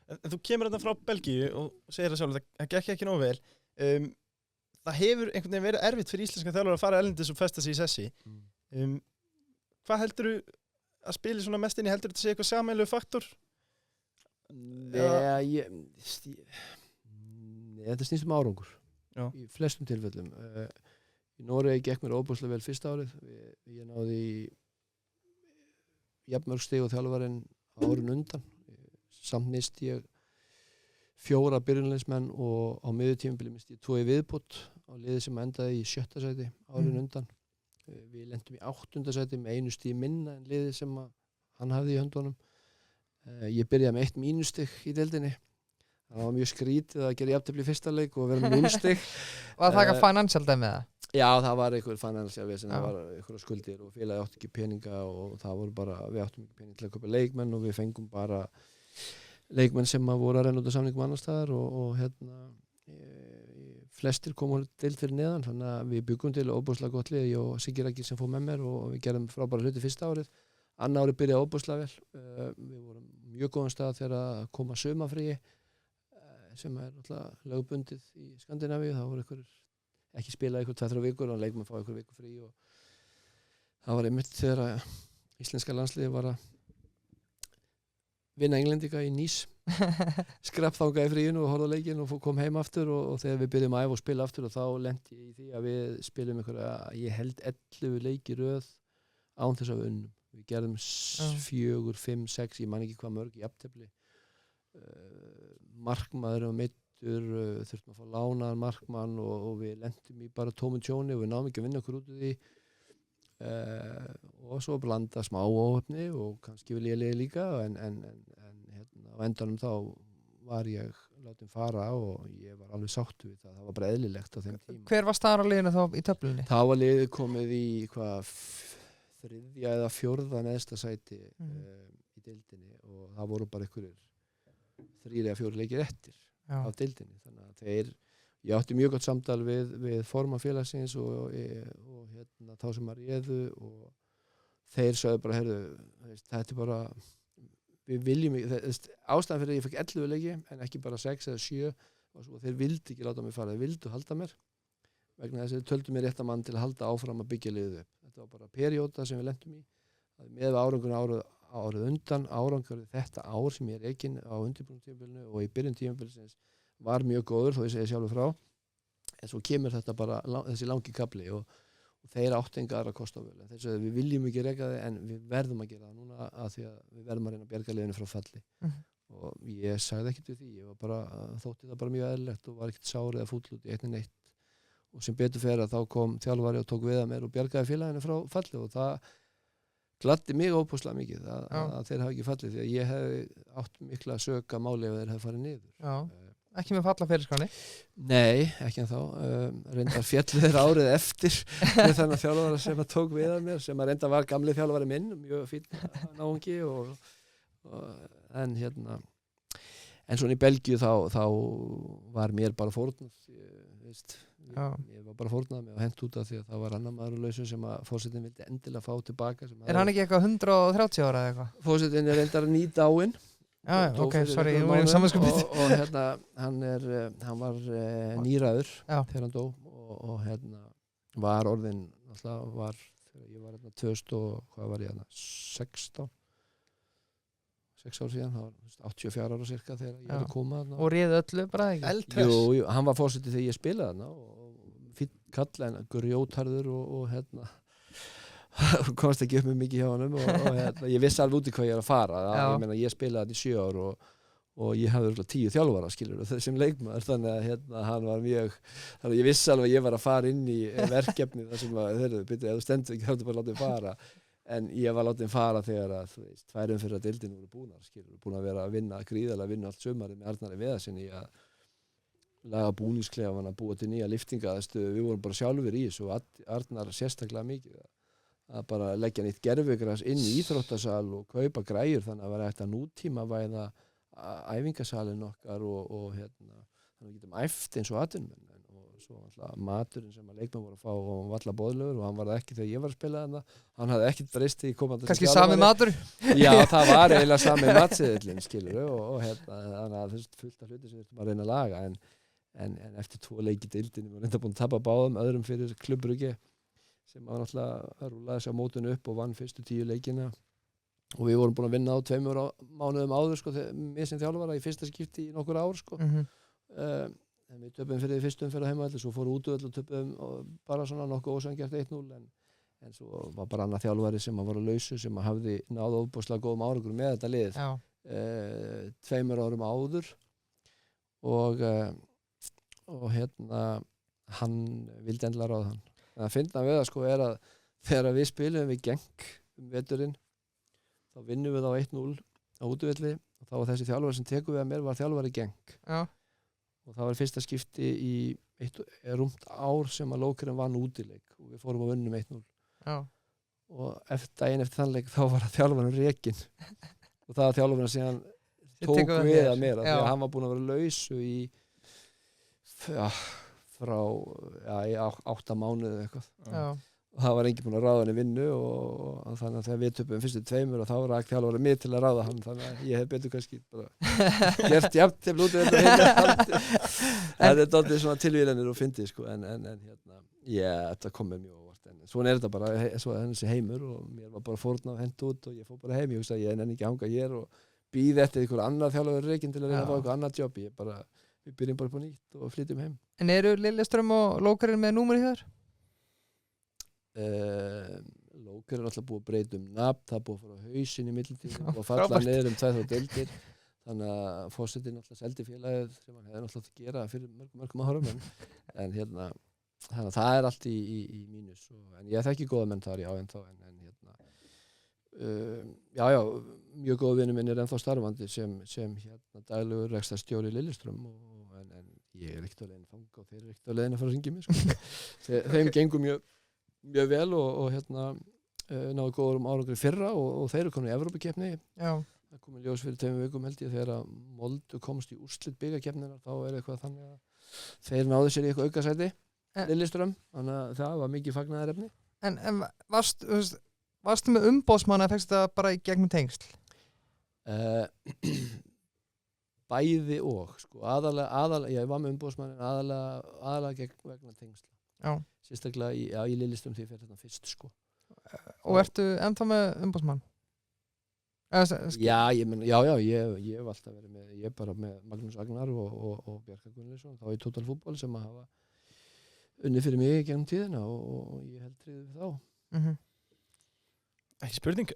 En þú kemur þetta frá Belgíu og segir það sjálf, það gekk ekki nógu vel. Það hefur einhvern veginn verið erfitt fyrir íslenska þjálfara að fara erlendis og festa sig í sessi. Hvað heldur þú að spila svona mest inn í, heldur þú að sé eitthvað sameiginlegur faktor? Nei, þetta snýst árangur. Já. Í flestum tilfellum. Í Noregi gekk mér óbúslega vel fyrsta árið. Ég náði jafnmörg stig og þjálfarinn árun undan. Samt misti ég 4 byrjunarliðsmenn og á miðjutímabili misti ég 2 í viðbót á liði sem endaði í 7. sæti árun undan. Við lentum í 8. sæti með 1 stig minna en liði sem hann hafði í höndunum. Ég byrjaði með 1 mínustig í deildinni. Það var mjög skrítið að gera jafntefli í fyrsta leik og vera með 0 stig. Var það eitthvað financial dæmi með það? Já, það var einhver financial vesen, það var einhverja skuldir og félagi átti ekki peninga og það voru bara, við áttum ekki pening til að kaupa leikmenn og við fengum bara leikmenn sem voru að renna út af samningum annar staðar og flestir komu deild fyrir neðan, þannig að við byggum til óbúslega gott lið, ég og Siggi Raggi sem fór með mér og við gerðum frábæra hluti fyrsta árið. Annað árið byrjaði óbúslega vel, við vorum mjög góðan stað þegar að koma sumarfríi sem alltaf lögbundið í Skandinavíu, það voru ekki spilað 2-3 vikur og leikmenn fá viku frí og það var einmitt þegar að íslenska landsliði var að vinna englendinga í Nýs skrappþanga í fríinu og horfða leikinn og kom heim aftur og þegar við byrjum að æfa og spila aftur og þá lendi ég í því að við spilum ég held 11 leiki röð án þess að við unnum. Við gerðum 4, 5, 6, ég man ekki hvað mörg í jafntefli. Markmaður og meiddur, þurftum að fá lánaðan markmann og við lendum í bara tómu tjóni og við náðum ekki að vinna okkur út úr því og svo blanda smá óhöfni og kannski vil ég lega líka en á endanum þá var ég látin fara og ég var alveg sáttur við það var bara eðlilegt á þeim tíma. Hver var staðan á liðinu þá í töflunni? Þá var liðið komið í 3. eða 4. neðsta sæti í deildinni og það voru bara einhverjir 3 eða 4 leikir eftir af deildinni, þannig að ég átti mjög gott samtal við formann félagsins og þá sem að réðu og þeir sögðu bara, þetta er bara við viljum ekki, ástæðan fyrir að ég fekk 11 leiki en ekki bara 6 eða 7 og svo, þeir vildi ekki láta mig fara, þeir vildu halda mér vegna þess að þeir töldu mér rétta mann til að halda áfram að byggja liðið upp. Þetta var bara perióda sem við lentum í, með árangur árið undan, árangur þetta ár sem ég ekinn á undirbúningstímabilinu og í byrjun tímabilisins var mjög góður þó ég segi sjálfur frá en svo kemur þetta bara þessi langi kafli og þeir áttu enga aðra kost á völu. Þeir sögðu við viljum ekki reka þig en við verðum að gera það núna af því að við verðum að reyna að bjarga liðinu frá falli og ég sagði ekkert við því, ég var bara, þótti það bara mjög eðlilegt og var ekkert sár eða fúll út í 1-1 og sem betur fer að þá kom þjálfari og tók við að mér og bjargaði félaginu frá falli og það gladdi mig óbúslega mikið að þeir hafi ekki fallið því að ég hef átt mikla söka máli ef þeir hef farið niður. Já. Ekki með falla fyrirskráni? Nei, ekki en þá. Reyndar fjallu þeir árið eftir með þannig þjálfara sem að tók við að mér, sem að reyndar var gamli þjálfari minn, mjög fínn náungi en svona í Belgíu þá var mér bara fórnað, ég var bara fórnað með og hent út af því að það var annar maður lausu sem að forsetinn vildi endilega fá tilbaka. Er hann ekki eitthvað 130 ára eða eitthvað? Forsetinn er reyndar nýdáinn. Já, ok, sorry, ég var í samanskapið. Og hann var nýræður þegar hann dó og var orðinn, alltaf ég var 2000 og hvað var ég 16 6 ár síðan, það var 84 ára cirka þegar ég var að koma þarna. Og réð öllu bara ekki? Jú, hann var fórsetið þegar ég spilaði þarna og fínn kall en grjótharður og komst ekki upp með mikið hjá honum og ég vissi alveg út í hvað ég er að fara. Ég meina, ég spilaði þetta í 7 ár og ég hafði 10 þjálfara skilur sem leikmaður, þannig að hann var mjög, þannig að ég vissi alveg að ég var að fara inn í verkefni þar sem að, ef þú stendur ekki þá ertu bara að láta fara, en ég var látið fara þegar að 2 umferðir að deildin voru búnar skilur, búin að vera að vinna gríðarlega, vinna allt sumarið með Arnari Viðarsinni að laga búningsklefana, búa til nýja lyftingaðstöðu, við vorum bara sjálfur í þessu og Arnar sérstaklega mikið að bara leggja nýtt gervigras inn í íþróttasal og kaupa græjur þannig að vera eftir nútímavæða æfingasalinn okkar og þannig að við getum æft eins og atvinnumenn og svo alltaf maturinn sem að leikmenn voru að fá og hann var alltaf boðlegur og hann var það ekki þegar ég var að spila hann hafði ekkert breyst í komandi kannski sami matur já, það var eiginlega sami matsiðillin skilur og þannig að þessu fullt af hluti sem við þurfum að reyna að laga en eftir 2 leiki deildinni við erum búin að tapa báðum öðrum fyrir Klubbrugge sem var náttúrulega rúlaði sig á mótinu upp og vann fyrstu 10 leikina og við vorum búin að vinna á 2 mánuðum áður sko, mér sem þjálfara í fyrsta skipti í nokkur ár sko. En við töpum fyrir fyrstu umferð heimavelli, svo fóru útvöll og töpum bara svona nokkuð ósanngjarnt 1-0 en svo var bara annar þjálfari sem var á lausu sem hafði náð ofboðslega góðum árangur með þetta lið 2 árum áður og hérna hann vildi endilega ráða hann. En að finna við það sko er að þegar við spilum við Genk veturinn þá vinnum við á 1-0 á útvölli og þá var þessi þjálfari sem tekur við að mér var þjálfari Genk. Já. Og það var fyrsta skipti í rúmt ár sem að Lókerinn vann útileik og við fórum að vinnum 1-0. Já. Og daginn eftir þann leik þá var þjálfarinn rekinn og það var þjálfarinn sem hann tók við að mér því að hann var búinn að vera lausu í frá í 8 mánuði eitthvað. Já. Og það var enginn búinn að ráða hann í vinnu og þannig að þegar við töpum fyrstu 2 og þá rak þjálfarinn mig til að ráða hann þannig að ég hef betur kannski bara gert jafnt til út þetta er dálítið svona tilvíðanir og fyndið sko en hérna þetta kom mér mjög óvart en svona er þetta bara svo er þessi heimur og mér var bara fórnað hent út og ég fór bara heim ég hugsa að ég nenni ekki að hanga hér og bíða eftir einhver annar þjálfari rekinn til að reyna að fá eitthvað annað jobb við byrjum bara på nýtt og flytjum heim. En eru Lilleström og Lókerinn með númer í þar? Lóker alltaf búið að breyta nafn, það búið að fara á hausinn í millitíma og falla niður 2 deildir þannig að fórsetinn alltaf seldi félagið sem hann hefði alltaf að gera fyrir mörgum árum en hérna þannig að það er allt í mínus en ég þekki góða menn þar ennþá en hérna mjög góð vinur minn er ennþá starfandi sem hérna daglegur rekstrarstjóri Lilleström en ég er ekkert á leiðin að fanga og þeir eru ekkert á leiðin að fara að syngja mig sko. Þeim gengur mjög vel og hérna náðu góðum árangri fyrra og þeir eru komin í Evrópukeppni. Já. Það komið ljós fyrir 2 vikum held ég þegar að Molde komst í úrslit bikarkeppninnar þá er eitthvað þannig að þeir náðu sér í eitthvað aukasæti Lilleström þannig að það var mikið fagnaðarefni. En varstu með umboðsmann eða fegst það bara í gegnum tengsl? Bæði og sko aðalega ég var með umboðsmann en aðalega vegna tengsla. Já. Sérstaklega í Lilleström því ég fer þetta fyrst sko. Og ertu ennþá með umboðsmann? Já, ég hef alltaf verið með ég er bara með Magnús Agnar og Bjarka Gunnlaugsson þá í Total Fútbol sem að hafa unnið fyrir mig gegnum tíðina og ég held tryggði við þá. Ekki spurning,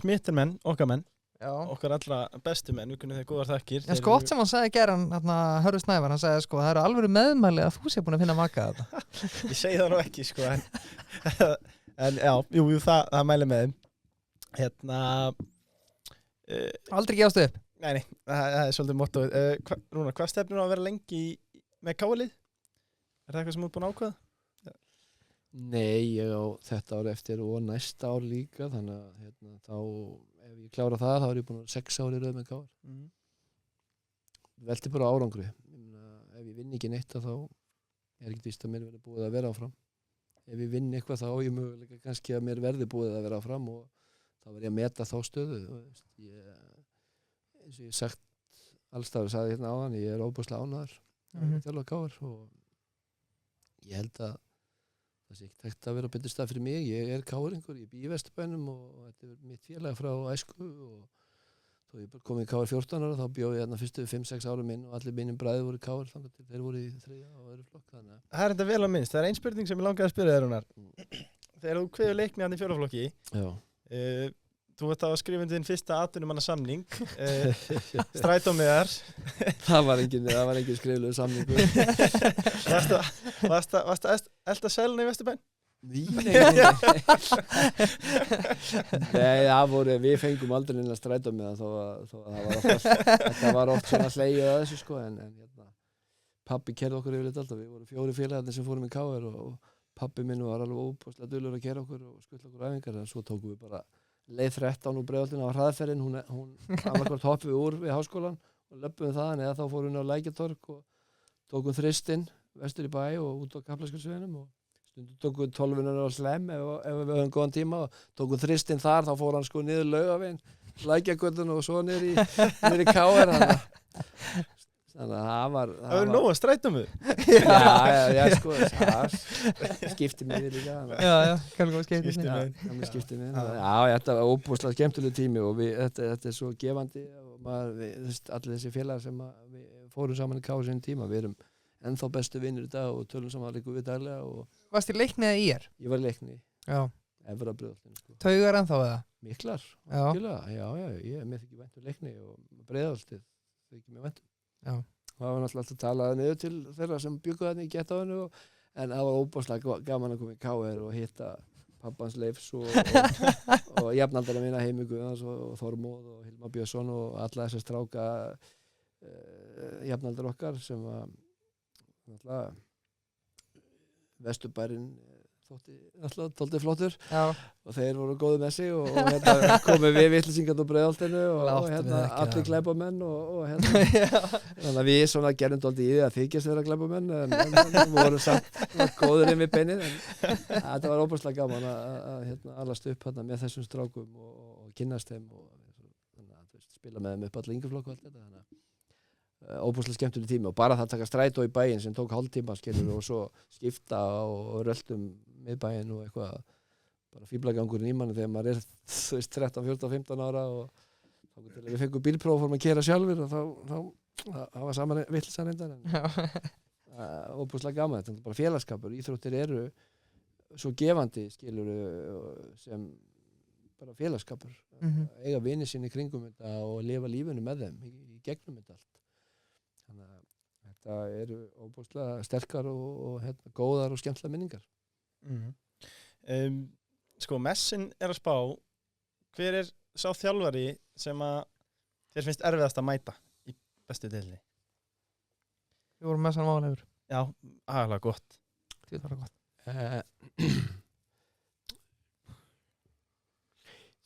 smittarmenn, okkar menn okkar allra bestu menn, við kunnum þeir góðar þakkir. Já, sko, oft sem hann sagði geran, Hörður Snævar, hann sagði, sko, það eru alveg meðmæli að þú sé búin að finna maka þetta. Ég segi það nú ekki, sko, en já, jú, það mæli með þeim. Hérna... Aldrei gefast upp? Nei, það er svolítið mottóið. Rúnar, hvað stefnir þú að vera lengi með KL-ið? Er það eitthvað sem þú ert búin að ákveða? Nei, ég á þetta ár eftir og næsta ár líka, þannig að þá ef ég klára það, þá er ég búin að 6 ár í röð með KR. Velti bara árangri. Ef ég vinn ekki neitt þá er ekkert víst að mér verði búið að vera áfram. Ef ég vinn eitthvað þá á ég möguleika kannski að mér verði búið að vera áfram og þá verð ég að meta þá stöðu. Eins og ég sagt allstaður, sagði hérna áðan, ég er óbúslega ánægður að þjálfa KR og ég held að það sé ekki hægt að vera betur stað fyrir mig. Ég er KR-ingur, ég bý í Vesturbænum og þetta er mitt félag frá æsku og þó ég kom í KR 14 ára þá bjóð ég hérna fyrstu 5-6 árum inn og allir mínum bræður voru KR þannig til þeir voru í 3. og öðru flokk. Það er þetta vel á minnst. Það er ein spurning sem ég langaði að spyrja þér, Rúnar. Þegar þú kveður leikni hann í 4. flokki, þú ert að skrifa þinn fyrsta atvinnumannasamning, strætómiðar. Það var engin skriflegur samningur. Varstu að elda selna í Vesturbæn? Nei, við fengum aldrei inn að strætómiða þó það var oft svona hlegið að þessu sko, en pabbi kerði okkur yfir þetta alltaf. Við vorum 4 félagarnir sem fórum í KR og pabbi minn var alveg óbúslega duglur að kera okkur og skuttla okkur æfingar, en svo tókum við bara leið 13 úr Breiðholtinu á hraðferðin, hún annarkvort hoppum við úr við háskólan og löpum þaðan eða þá fórum við á Lækjartorg og tókum þristinn vestur í bæ og út á Kaplaskjölsveginum og stundum tókum við 12 á Slem ef við höfum góðan tíma og tókum þristinn þar, þá fór hann sko niður Laugaveginn, Lækjargötuna og svo niður í KR þannig að það var nóg að strætum við. já, sko, það skipti mig við líka. Já, kannski skipti mig. Já, þetta var óbúslega skemmtileg tími og þetta svo gefandi og allir þessi félagar sem við fórum saman í KR sinni tíma, við erum ennþá bestu vinnir í dag og tölum saman líka við daglega. Varst í Leikni eða IR? Ég var í Leikni. Já. Efra Breiðholtinu, sko. Taugar ennþá eða? Miklar, já, ég er mér þykir vænt Leikni og Breiðholtið þykir mér vænt. Já. Það var náttúrulega alltaf talað niður til þeirra sem bjuggu þarna í Getáinu en það var óbúslega gaman að koma í KR og hitta pappans Leifs og jafnaldara mína Heimi Guðans og Þormóð og Hilmar Björnsson og alla þessar stráka jafnaldar okkar sem var náttúrulega Vesturbærinn þótti alltaf tóldi flottur. Já. Og þeir voru góði með sig og komum við vitleysingar á Breiðholtinu og allir glæpamenn og þannig að við svona gerðum dálítið í því að þykjast vera glæpamenn en vorum samt góður inn við beinið en þetta var óbúslega gaman að alast upp með þessum strákum og kynnast þeim og spila með þeim upp allir yngjaflokk og allt þetta þannig að óbúslega skemmtileg tími og bara það taka strætó í bæinn sem tók hálftíma skilur og svo skipta og röltum miðbæinn og eitthvað bara fíblagangurinn í manni þegar maður 13, 14, 15 ára og þá til við fengum bílpróf og fórum að keyra sjálfur og þá var saman vitleysan reyndar en óbúslega gaman þetta er bara félagskapur, íþróttir eru svo gefandi skilur sem bara félagskapur eiga vini sín í kringum þetta og lifa lífinu með þeim í gegnum þetta allt þannig að þetta eru óbúslega sterkar og góðar og skemmtilega minningar. Sko, Messin að spá, hver sá þjálfari sem að þér finnst erfiðast að mæta í bestu deildinni? Við vorum Messan Váleifur. Já, agalega gott. Það var gott.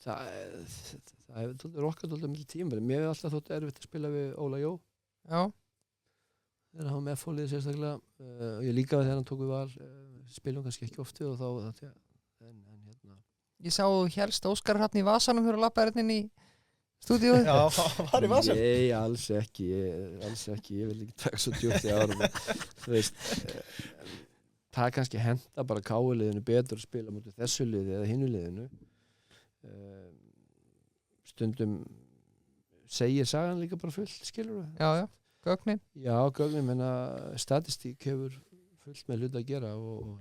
Það hefur rokkað alltaf mikil tíma. Mér hefur alltaf þótt erfitt að spila við Óla Jó. Já. Þegar hann var með F-fólið sérstaklega og ég líka þegar hann tók við val spilum kannski ekki ofti og þá Ég sá helst Óskar Hrafn í vasanum fyrir að labba inn í stúdíóið. Já, var í vasanum? Nei, alls ekki, ég vil ekki taka svo djúpt í árum þú veist það kannski henta bara KR-liðinu betur að spila mútið þessu liði eða hinu liðinu stundum segir sagan líka bara fullt, skilur þú? Já, gögnin. Já, gögnin, menna statistík hefur fullt með hluti að gera og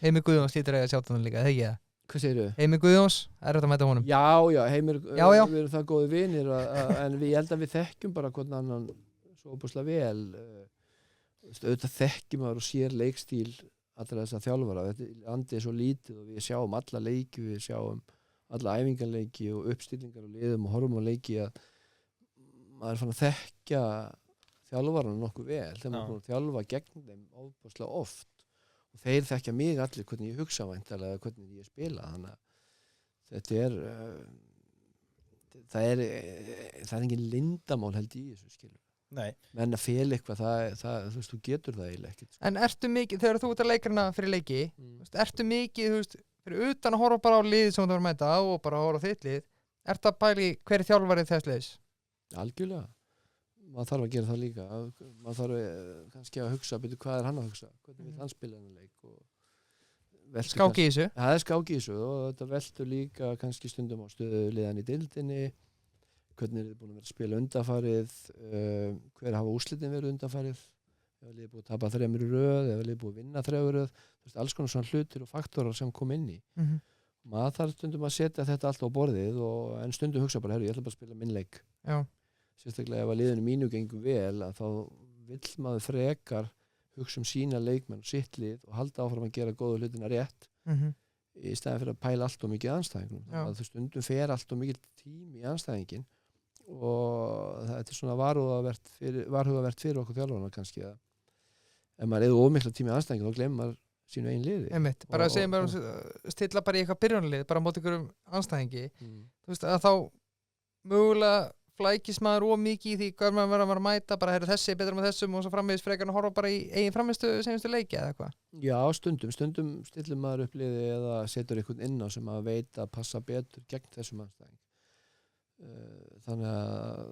Heimir Guðjóns lítur að sjá þannig líka, þegar ég. Hvað segirðu? Heimir Guðjóns, þetta að mæta honum? Já, Heimir, við erum það góði vinir en ég held að við þekkjum bara hvernig annan svo óbúslega vel auðvitað þekkjum maður og sér leikstíl allra þess að þjálfara, þetta andið er svo lítið og við sjáum alla leiki, við sjáum alla æfingarleiki og uppstillingar og liðum og horfum á leiki að maður er fann að þekkja þjálfarana nokkuð vel þegar maður er að þjálfa gegn þeim óbúslega oft og þeir þekkja mig allir hvernig ég hugsa væntanlega hvernig ég spila þannig að þetta það er engin lindamál held í þessu skilur. Nei. Menn að fela eitthvað þú veist, þú getur það eiginlega ekkert. En ertu mikið, þegar þú ert að leikarna fyrir leiki ertu mikið, þú veist, fyrir utan að horfa bara á liðið sem þú var að mæta og bara að horfa á þitt lið ertu að pæli hver þjálfarið þess liðs? Algjörlega. Maður þarf að gera það líka maður þarf kannski að hugsa betur hvað er hann að hugsa hvernig vil hann spila hennar leik og skák í þessu? Það er skák í þessu og þetta veltur líka kannski stundum á stöðuliðan í deildinni hvernig er þið búin að vera að spila undanfarið hver hafa úrslitin verið undanfarið ef liðið búið að tapa 3 í röð ef liðið búið að vinna 3 í röð alls konar svona hlutir og faktorar sem kom inn í maður þarf stundum að setja þetta allt á borðið en stundum hugsa bara, ég ætla bara að spila minn leik sérstaklega ef að liðinu mínu gengur vel að þá vill maður frekar hugsa sína leikmenn og sitt lið og halda áfram að gera góðu hlutina rétt í staðin fyrir að pæla allt og mikið anstæðingum þannig að þú stundum fer allt og mikið tími í anstæðingin og það er svona varhugavert fyrir okkur þjálfarana kannski að ef maður eða ómikla tími í anstæðingin þá glemir maður sínu einn liði Einmitt, bara að segja bara stilla bara í eitthvað byrjunarlið bara móti ykkur anstæðingi þú veist að þá mögulega flækist maður of mikið í því hvað maður verður að mæta, bara þessi er betra með þessum og svo framvegis frekar að horfa bara í eigin framvistu senustu leiki eða eitthvað? Já, stundum stillir maður upp liði eða setur einhvern inn á sem að veit að passa betur gegn þessum andstæðing. Þannig að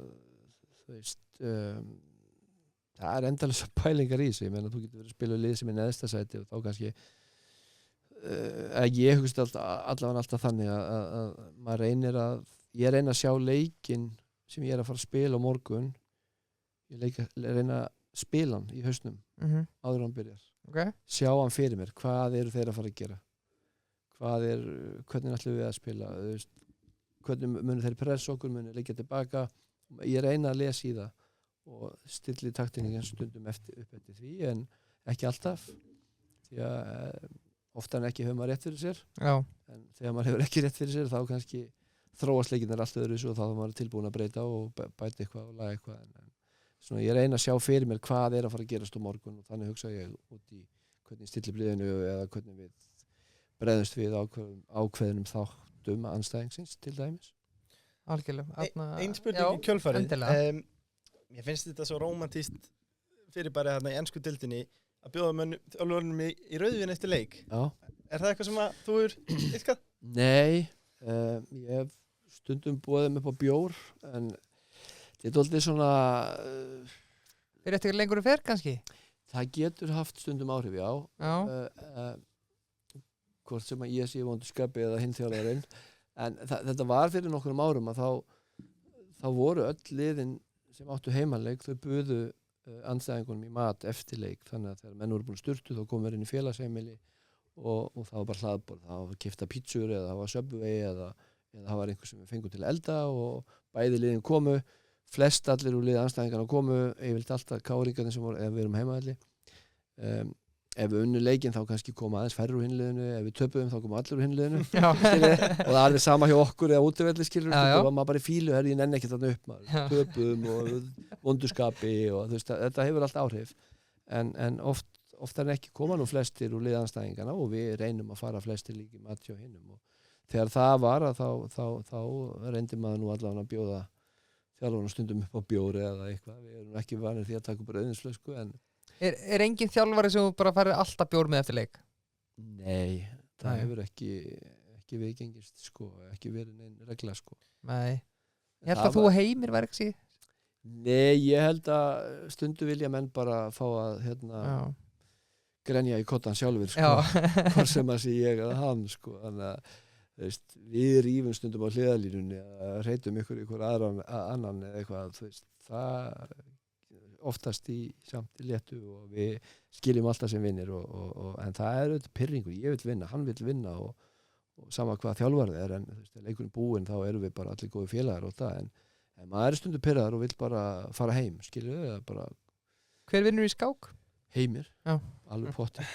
þú veist, það er endalausar pælingar í sig. Ég meina, þú getur verið að spila lið sem er neðsta sæti og þá kannski ég hugst allavega alltaf þannig að maður ég reyna að sjá leikinn sem ég er að fara að spila á morgun. Ég reyna að spila hann í hausnum áður hann byrjar. Okay. Sjá hann fyrir mér, hvað eru þeir að fara að gera, hvernig ætlum við að spila, hvernig munum þeir pressa okkur, munum leggja tilbaka. Ég reyna að lesa í það og stilli taktinni stundum upp eftir því, en ekki alltaf, því að oftar en ekki hefur maður rétt fyrir sér. Já. En þegar maður hefur ekki rétt fyrir sér þá kannski þróast leikirnir allt öðruvísi og þá er maður tilbúin að breyta og bæta eitthvað og laga eitthvað. En svona, ég reyna að sjá fyrir mér hvað er að fara að gerast á morgun og þannig hugsa ég út í hvernig stilli bliðinu eða hvernig við bregðumst við ákveðnum þáttum andstæðingsins til dæmis. Algjörlega. Ein spurning í kjölfarið. Endilega. Ég finnst þetta svo rómantískt fyrir bara þarna í ensku deildinni að bjóða þjálfurunum í rauðvín eftir leik. Já. Er það eitthvað sem að þú iðkað? Nei, ég hef stundum boðið upp á bjór, en þetta er doldið svona... Er þetta lengur að fer kannski? Það getur haft stundum áhrif, já. Hvort sem að ég sé vondu skapi eða hinn þjálfarinn. En þetta var fyrir nokkrum árum að þá voru öll liðin sem áttu heimanleik, þau buðu andstæðingunum í mat eftir leik, þannig að þegar menn voru búin sturtu þá komum við inn í félagsheimili og það var bara hlaðborð, það var kifta pítsur eða það var Subway eða það var einhver sem við fengum til að elda og bæði liðin komu, flest allir úr liði andstæðingarna komu, yfirleitt alltaf káringarnir sem voru, ef við erum heimavelli. Ef við unnum leikinn þá kannski koma aðeins færri úr hinliðinu, ef við töpuðum þá koma allir úr hinliðinu og það er alveg sama hjá okkur eða útivelli skilur, þá var maður bara í fílu, ég nenni ekki þarna upp maður, töpuðum og vondurskapi og þú veist, þetta hefur allt áhrif en oftar en ekki koma nú flestir úr liðanstæðingarna og við reynum að fara flestir líki mat hjá hinnum og þegar það var þá reyndi maður nú allavega að bjóða þjálfarna stundum upp á bjóri eða eitthvað, við erum ekki vanir því að taka upp rauðinsflösku en Er engin þjálfari sem þú bara farir alltaf bjór með eftir leik? Nei, það hefur ekki viðgengist sko, ekki verið neinn regla sko. Nei. Ég held að þú og Heimir væri ekki síð? Nei, ég held að stundu vilja menn bara fá að grenja í kottan sjálfur sko, hvort sem að sé ég eða hann sko, þannig að við rífum stundum á hliðalínunni að reytum ykkur annan eða eitthvað, það oftast í samt léttu og við skiljum alltaf sem vinnir en það er auðvitað pirringur, ég vil vinna, hann vil vinna og sama hvað þjálfarið er en leikurinn búinn þá erum við bara allir góði félagar og það en maður er stundu pirraður og vil bara fara heim, skilju eða bara... Hver vinnur í skák? Heimir, já. Alveg potti.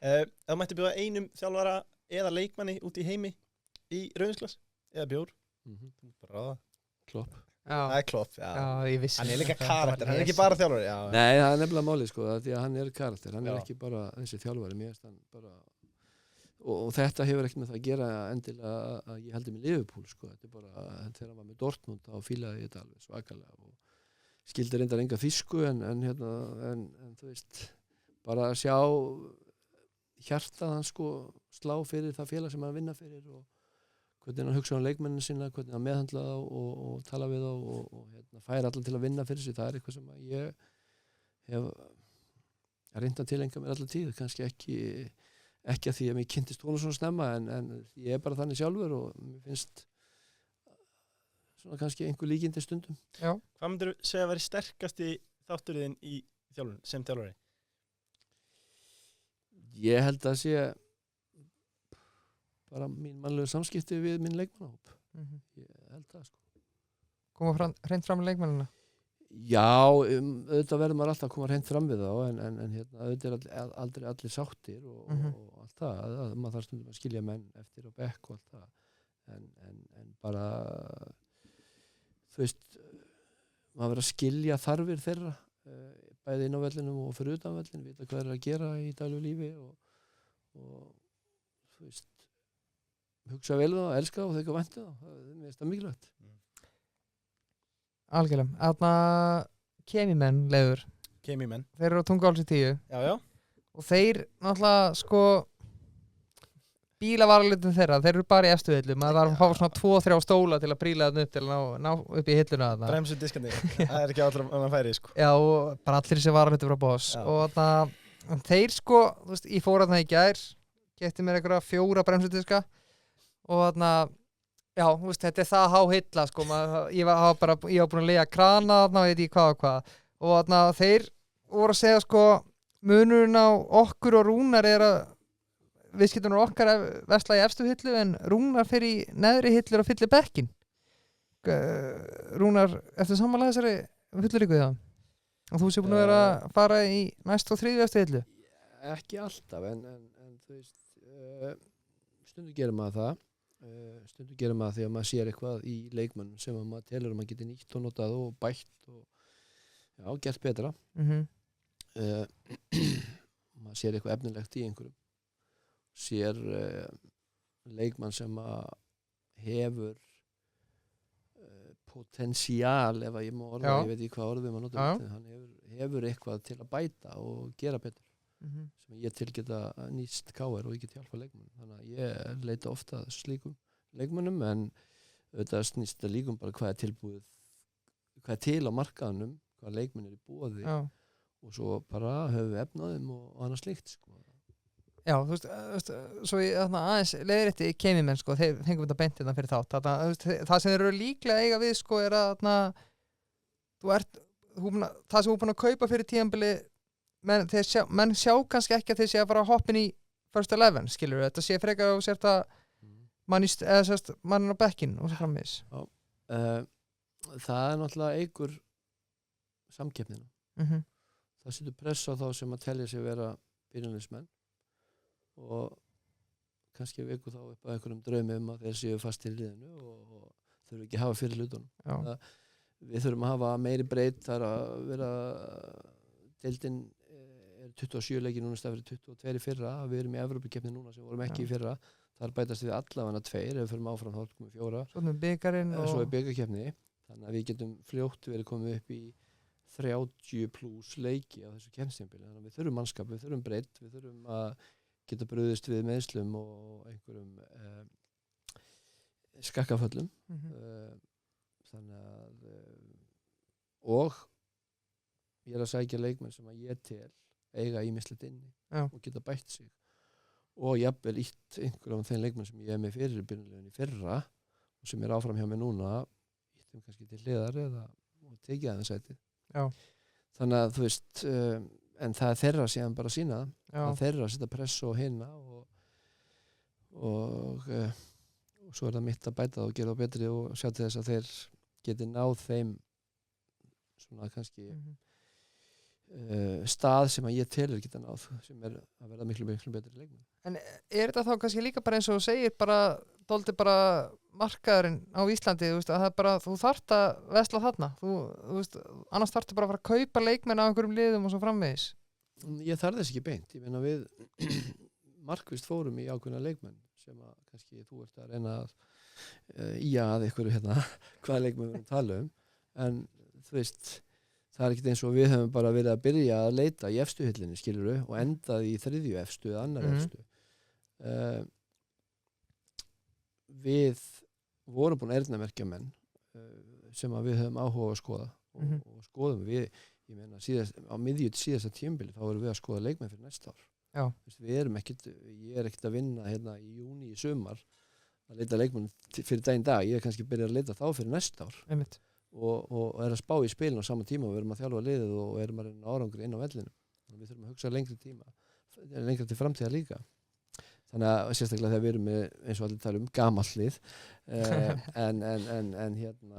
Það mætti bjóða einum þjálfara eða leikmanni út í heimi í rauðinsglas eða bjór? Bara Klopp. Það er Klopp, já. Ég vissi. Hann er líka karakter, hann er ekki bara þjálfari. Nei, það er nefnilega málið sko, því að hann er karakter, hann er ekki bara þessi þjálfari, mér finnst hann bara... Og þetta hefur ekkert með það að gera endilega að ég heldur með Liverpool sko, þetta er bara, þegar hann var með Dortmund þá fílaði ég þetta alveg svakalega og skildi reyndar enga þýsku en þú veist, bara að sjá hjartað hann sko slá fyrir það félag sem hann vinna fyrir og hvernig hann hugsa leikmennina sína, hvernig hann meðhandla þá og tala við þá og færa allar til að vinna fyrir sig, það er eitthvað sem ég hef reynt að tilengja mér allar tíð, kannski ekki að því að mér kynntist honum svona snemma en ég er bara þannig sjálfur og mér finnst svona kannski einhver líkindi stundum. Já. Hvað myndir þú segja að vera sterkasti þátturinn í þjálfun, sem þjálfari? Ég held að sé bara mín mannlegu samskipti við minn leikmannahóp. Ég held það sko. Koma hreint fram með leikmannina? Já, auðvitað verður maður alltaf að koma hreint fram við þá en auðvitað er aldrei allir sáttir og allt það, maður þarf stundum að skilja menn eftir á bekk og allt það en bara þú veist maður verður að skilja þarfir þeirra bæði inn á vellinum og fyrir utan vellin, vita hvað er að gera í daglegu lífi og þú veist hugsa vel þá, elska þá og þegar vænta þá, það er mest mikilvægt. algjörlega. Þarna kemimenn, Leifur, Kemimenn. þeir eru á Tungálsi 10 Já. og þeir náttúrulega sko bílavaralitin þeirra, þeir eru bara í efstu hillu, maður þarf að fá svona 2-3 stóla til að príla þarna upp til að ná upp í hilluna þarna. Bremsu diskandi. Það er ekki allra annan færi, sko. Já, og bara allir þessi varalitin frá Boss Já. og þarna, þeir sko, þú veist, ég fór þarna í gær, geti mér einhverja 4 bremsudiska og þarna, já, þú veist, þetta er það há hilla, sko, ég var búin að lega krana þarna, veit ég hvað og þarna, þeir voru að segja, sko, munurinn á okkur og Rúnar er að viðskiptunar okkar versla í efstu hillu en Rúnar fer í neðri hillur og fyllir bekkin. Rúnar, eftir samanlega þessari fulluríku í það? Og þú sé búin að vera að fara í næst og 3. efstu hillu? Ekki alltaf, en þú veist, stundum gerir maður það. Stundum gerir maður því að maður sér eitthvað í leikmönnum sem að maður telur að maður geti nýtt og notað og bætt og já, gert betra. Maður sér eitthvað efnilegt í einhverjum. Sér leikmann sem að hefur potensial, ef að ég má orða, ég veit ekki hvað orðum að nota, hann hefur eitthvað til að bæta og gera betur sem ég til geta nýst KR og ég get hjálpa leikmannum. Þannig að ég leita ofta slíkum leikmannum en þetta snýst það líkum bara hvað er tilbúið, hvað er til á markaðanum, hvað leikmann er í boði og svo bara höfum við efnaðum og annað slíkt, sko. Já, þú veist, svo ég aðeins leiðrétti kemimenn, sko, þeir fengum þetta beint hérna fyrir þátt. Það sem þeir eru líklega eiga við, sko, er að það sem þú er búin að kaupa fyrir tímabili, menn sjá kannski ekki að þeir sé að fara að hoppin í first 11, skilur þetta sé frekar og sért að mann á bekkin og svo framvegis. Það er náttúrulega eigur samkeppnina. Það setur press á þá sem að telja sig vera byrjunarliðsmenn og kannski veku þá upp að einhverjum draumi að þeir séu fast í liðinu og þurfum ekki að hafa fyrir hlutunum. Við þurfum að hafa meiri breytt, það er að vera deildin er 27 leiki núna stafir 22 í fyrra, við erum í Evrópukeppni núna sem vorum ekki í fyrra, þar bætast við allavega 2 ef við förum áfram þá komum við 4. Svo er byggarinn og svo er byggarkeppni, þannig að við getum fljótt verið komið upp í 30 plus leiki á þessu keppnistímabili, þannig að við þurfum mannskap, við þurfum breytt, við þurfum að geta brugðist við meiðslum og einhverjum skakkaföllum. Þannig að og ég er að sækja leikmenn sem að ég tel eiga ýmislegt inni og geta bætt sig og jafnvel ítt einhverjum þeim leikmenn sem ég er með fyrir byrjunarliðinu í fyrra og sem er áfram hjá mig núna íttum kannski til hliðar eða tekið aðeins sætið. Þannig að þú veist en það er þeirra síðan bara að sína það er þeirra að setja press á hinna og svo er það mitt að bæta það og gera það betri og sjá til þess að þeir geti náð þeim svona kannski stað sem að ég telur geta náð sem er að verða miklu betri leikmenn. En er þetta þá kannski líka bara eins og þú segir bara, dálítið bara markaðurinn á Íslandi, þú veist, að það er bara, þú þarft að vesla þarna, þú veist, annars þarftu bara að fara að kaupa leikmenn á einhverjum liðum og svo framvegis. Ég þarf þess ekki beint, ég meina við markvist fórum í ákveðna leikmenn sem að kannski þú ert að reyna að einhverju hvaða leikmenn við tala en þú veist, það er ekkert eins og við höfum bara verið að byrja að leita í efstu hillinu, skilurðu, og endað í 3. efstu eða annar efstu. Við vorum búin að eyrnamerkja menn sem að við höfum áhuga að skoða og skoðum við, ég meina á miðju síðasta tímabili þá vorum við að skoða leikmenn fyrir næsta ár. Við erum ekkert, ég er ekkert að vinna í júní í sumar að leita leikmenn fyrir daginn dag, ég er kannski byrjað að leita þá fyrir næsta ár. Og er að spá í spilin á sama tíma og við erum að þjálfa liðið og erum að reyna árangri inn á vellinu. Þannig að við þurfum að hugsa lengra til framtíðar líka. Þannig að sérstaklega þegar við erum með, eins og allir tala gamalt lið, en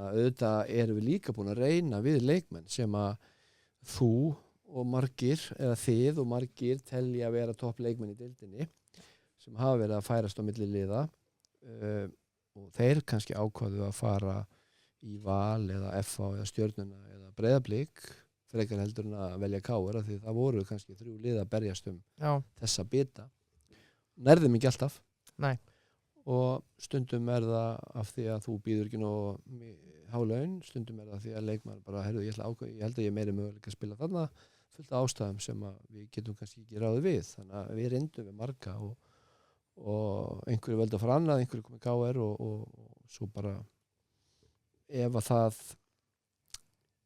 auðvitað erum við líka búin að reyna við leikmenn sem að þú og margir, eða þið og margir telja að vera topp leikmenn í deildinni sem hafa verið að færast á milli liða og þeir kannski ákváðu að fara í Val eða FH eða Stjörnuna eða Breiðablik frekar heldur en að velja KR því það voru kannski 3 lið að berjast þessa bita. Nærðum ekki alltaf. Nei. og stundum það af því að þú býður ekki nóg há laun, stundum það því að leikmaður bara, heyrðu, ég held að ég meiri möguleika að spila þarna fullt af ástæðum sem að við getum kannski ekki ráðið við, þannig að við reyndum við marga og einhverju veldu að fara annað, einhverju komið KR og svo bara ef að það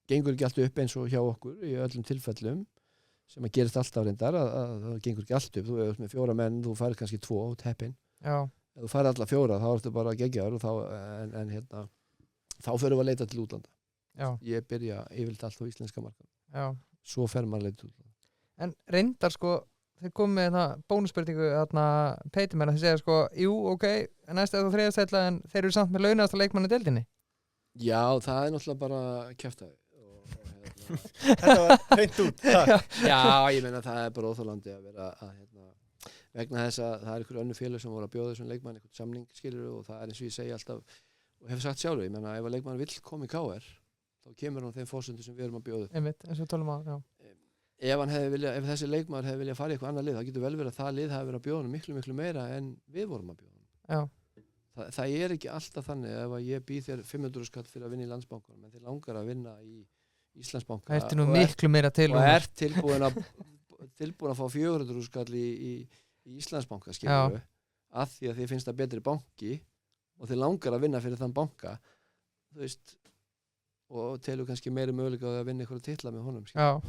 gengur ekki allt upp eins og hjá okkur í öllum tilfellum sem að gerist alltaf reyndar að það gengur ekki allt upp, þú ert með 4 menn, þú færð kannski 2 út heppinn. Já. Ef þú færð alla 4 þá ertu bara geggjaður og þá förum við að leita til útlanda. Já. Ég byrja yfirleitt allt á íslenska markaðnum. Já. Svo fer maður að leita til útlanda. En reyndar sko, þeir komið með bónusspurningu peitumæna, þeir segja sko, jú, ok, næst eða þú þriðastætla en þeir eru samt með launasta leikmann í deildinni. Já, það náttúrulega bara kjaftaði. Þetta var hreint út. Já, ég meina það bara óþolandi að vera vegna þess að það einhverju önnur félög sem voru að bjóða þessum leikmann einhvern samning skilur og það eins og ég segi alltaf og hef sagt sjálfur, ég meina ef að leikmann vill koma í KR þá kemur hann þeim forsendum sem við erum að bjóða. Einmitt, eins og tölum á, já. Ef þessi leikmaður hefði viljað fara í eitthvað annað lið, það getur vel verið að það lið hafi verið að bjóða hann miklu meira en við vorum að bjóða hann. Já. Það ekki alltaf þannig ef að ég býð þér 500 skall fyrir að vinna í Landsbankanum en þér langar að vinna í Íslandsbanka. Það ertu nú miklu meira til og er tilbúin að fá 400 skall í Íslandsbanka skilur að því að þið finnst það betri banki og þið langar að vinna fyrir þann banka þú veist og telur kannski meiri möguleika að vinna eitthvað titla með honum það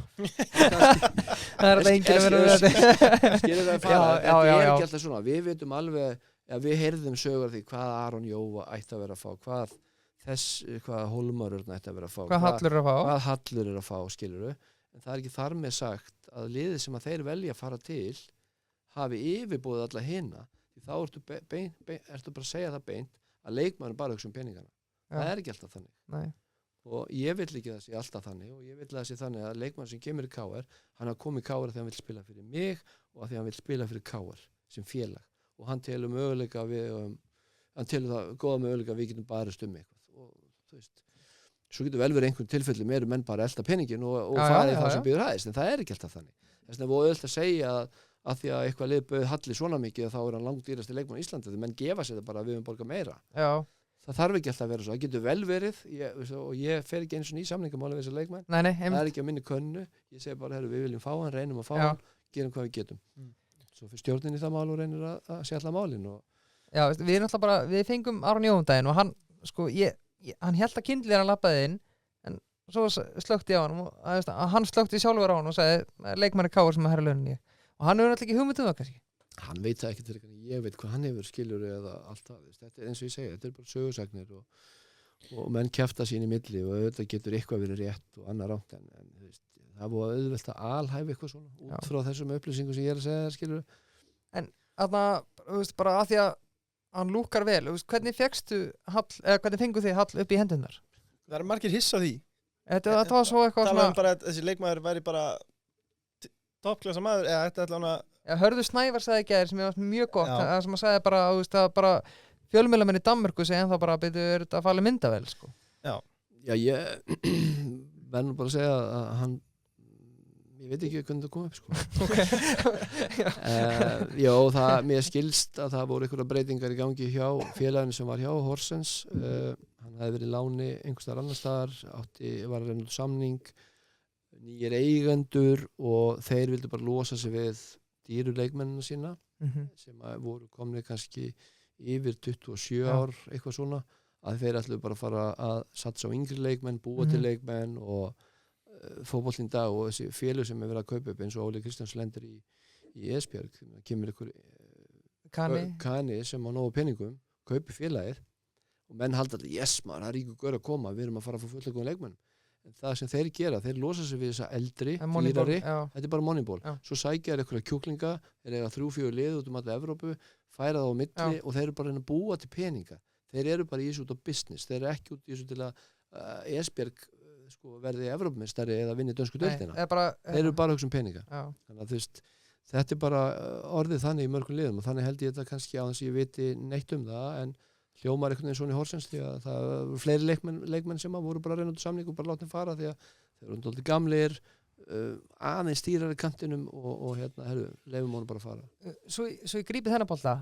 er enginn að vera skilur það fara þetta ekki alltaf svona við veitum alveg að við heyrðum sögur því hvað Aron Jóa ætti að vera að fá hvað Hólmarur ætti að vera að fá hvað Hallur er að fá skilur en það er ekki þar með sagt að liðið sem að þeir velja að fara til hafi yfirbúið alla hina því þá ertu bara að segja það beint að leikmaður bara hugsa peningana. Það er ekki alltaf þannig. Nei. Og ég vill ekki það sé alltaf þannig og ég vill það sé þannig að leikmaður sem kemur í KR hann hafa komið í KR þegar hann vill spila fyrir mig og að því hann vill spila fyrir KR sem félag og hann telur möguleika hann telur það góða möguleika að við getum barist eitthvað og þú veist svo getur vel verið einhvern tilfellum menn bara elda peningin og farið það sem býður hæðist en það er ekki alltaf þannig. Þess vegna er auðvitað að segja að því að eitthvað lið bauð Halli svona mikið þá hann langdýrasti leikmann í Íslandi því menn gefa sér það bara að við borga meira. Já. Það þarf ekki alltaf að vera svo, það getur vel verið og ég fer ekki eins og ný samningamáli við þessa leikmann. Nei, það er ekki á minni könnu, ég segi bara við viljum fá hann, reynum að fá hann, gerum hvað við getum. Svo fyrir stjórnin í það mál og reynir að sé alltaf málin. Já, við náttúrulega bara, við fengum Aron Jóndaginn og hann, sko, hann held að kindlir hann labbaði inn en svo slökti ég á hann og hann slökti sjálfur á hann og sagði leikmanni KR sem að herra launinni og hann hefur náttúrulega ekki hugmynd það kannski. Hann veit það ekki til ekki, ég veit hvað hann hefur skilur eða allt það, þetta er eins og ég segja, þetta er bara sögusagnir og menn kjafta sín í milli og auðvitað getur eitthvað verið rétt og annað rangt en það búið að auðvelt að alhæfa eitthvað svona út frá þessum upplýsingum sem ég er að segja skilur. En þarna, bara að því að hann lúkar vel, hvernig fékkstu Hall, eða hvernig fengu þið Hall upp í hendurnar? Það eru margir hissa á því. Þetta var svo eitthvað svona bara að þessi leikmaður væri bara toppklassa maður eða þetta allan að Hörður Snævar sagði ekki sem ég var mjög gott það sem að sagði bara að bara fjölmiðlamenn í Danmörku segja en þá bara er þetta að falla myndavel sko. Já ég verður bara að segja að hann ég veit ekki hvernig það kom upp sko. Já mér skilst að það voru einhverja breytingar í gangi hjá félaginu sem var hjá Horsens hann hefði verið í láni einhverstaðar annar staðar var að reyna út samning nýjir eigendur og þeir vildu bara losa sig við dýru leikmennina sína sem voru komnir kannski yfir 27 ár eitthvað svona að þeir ætluðu bara að fara að satsa á yngri leikmenn, búa til leikmenn og fótboltinn í dag og þessi félög sem er verið að kaupa upp eins og Óli Kristjáns lendir í Esbjörg kemur ykkur Kani sem á nógu peningum kaupi félagið og menn halda alltaf yes maður, það er ríkur gaur að koma við erum að fara að fá fullt að góða leikmenn en það sem þeir gera, þeir losa sig við þessa eldri dýrari, þetta er bara Moneyball svo sækja þeir einhverja kjúklinga þeir eiga 3-4 lið út alla Evrópu færa það á milli og þeir eru bara að búa til peninga þeir eru bara í þessu út á business þeir eru ekki út í þessu til að Esbjörg sko, verði Evrópumeistari eða vinni dönsku deildina þeir eru bara að hugsa peninga þannig að þú veist þetta er bara orðið þannig í mörgum liðum og þannig held ég þetta kannski á þess að ég viti neitt það en hljómar einhvern veginn svona í Horsens því að það voru fleiri leikmenn sem voru bara að reyna út samning og bara láta þeim fara því að þeir voru doldið gamlir aðeins stýrari kantinum og leifum honum bara að fara Svo ég grípi þennan bolta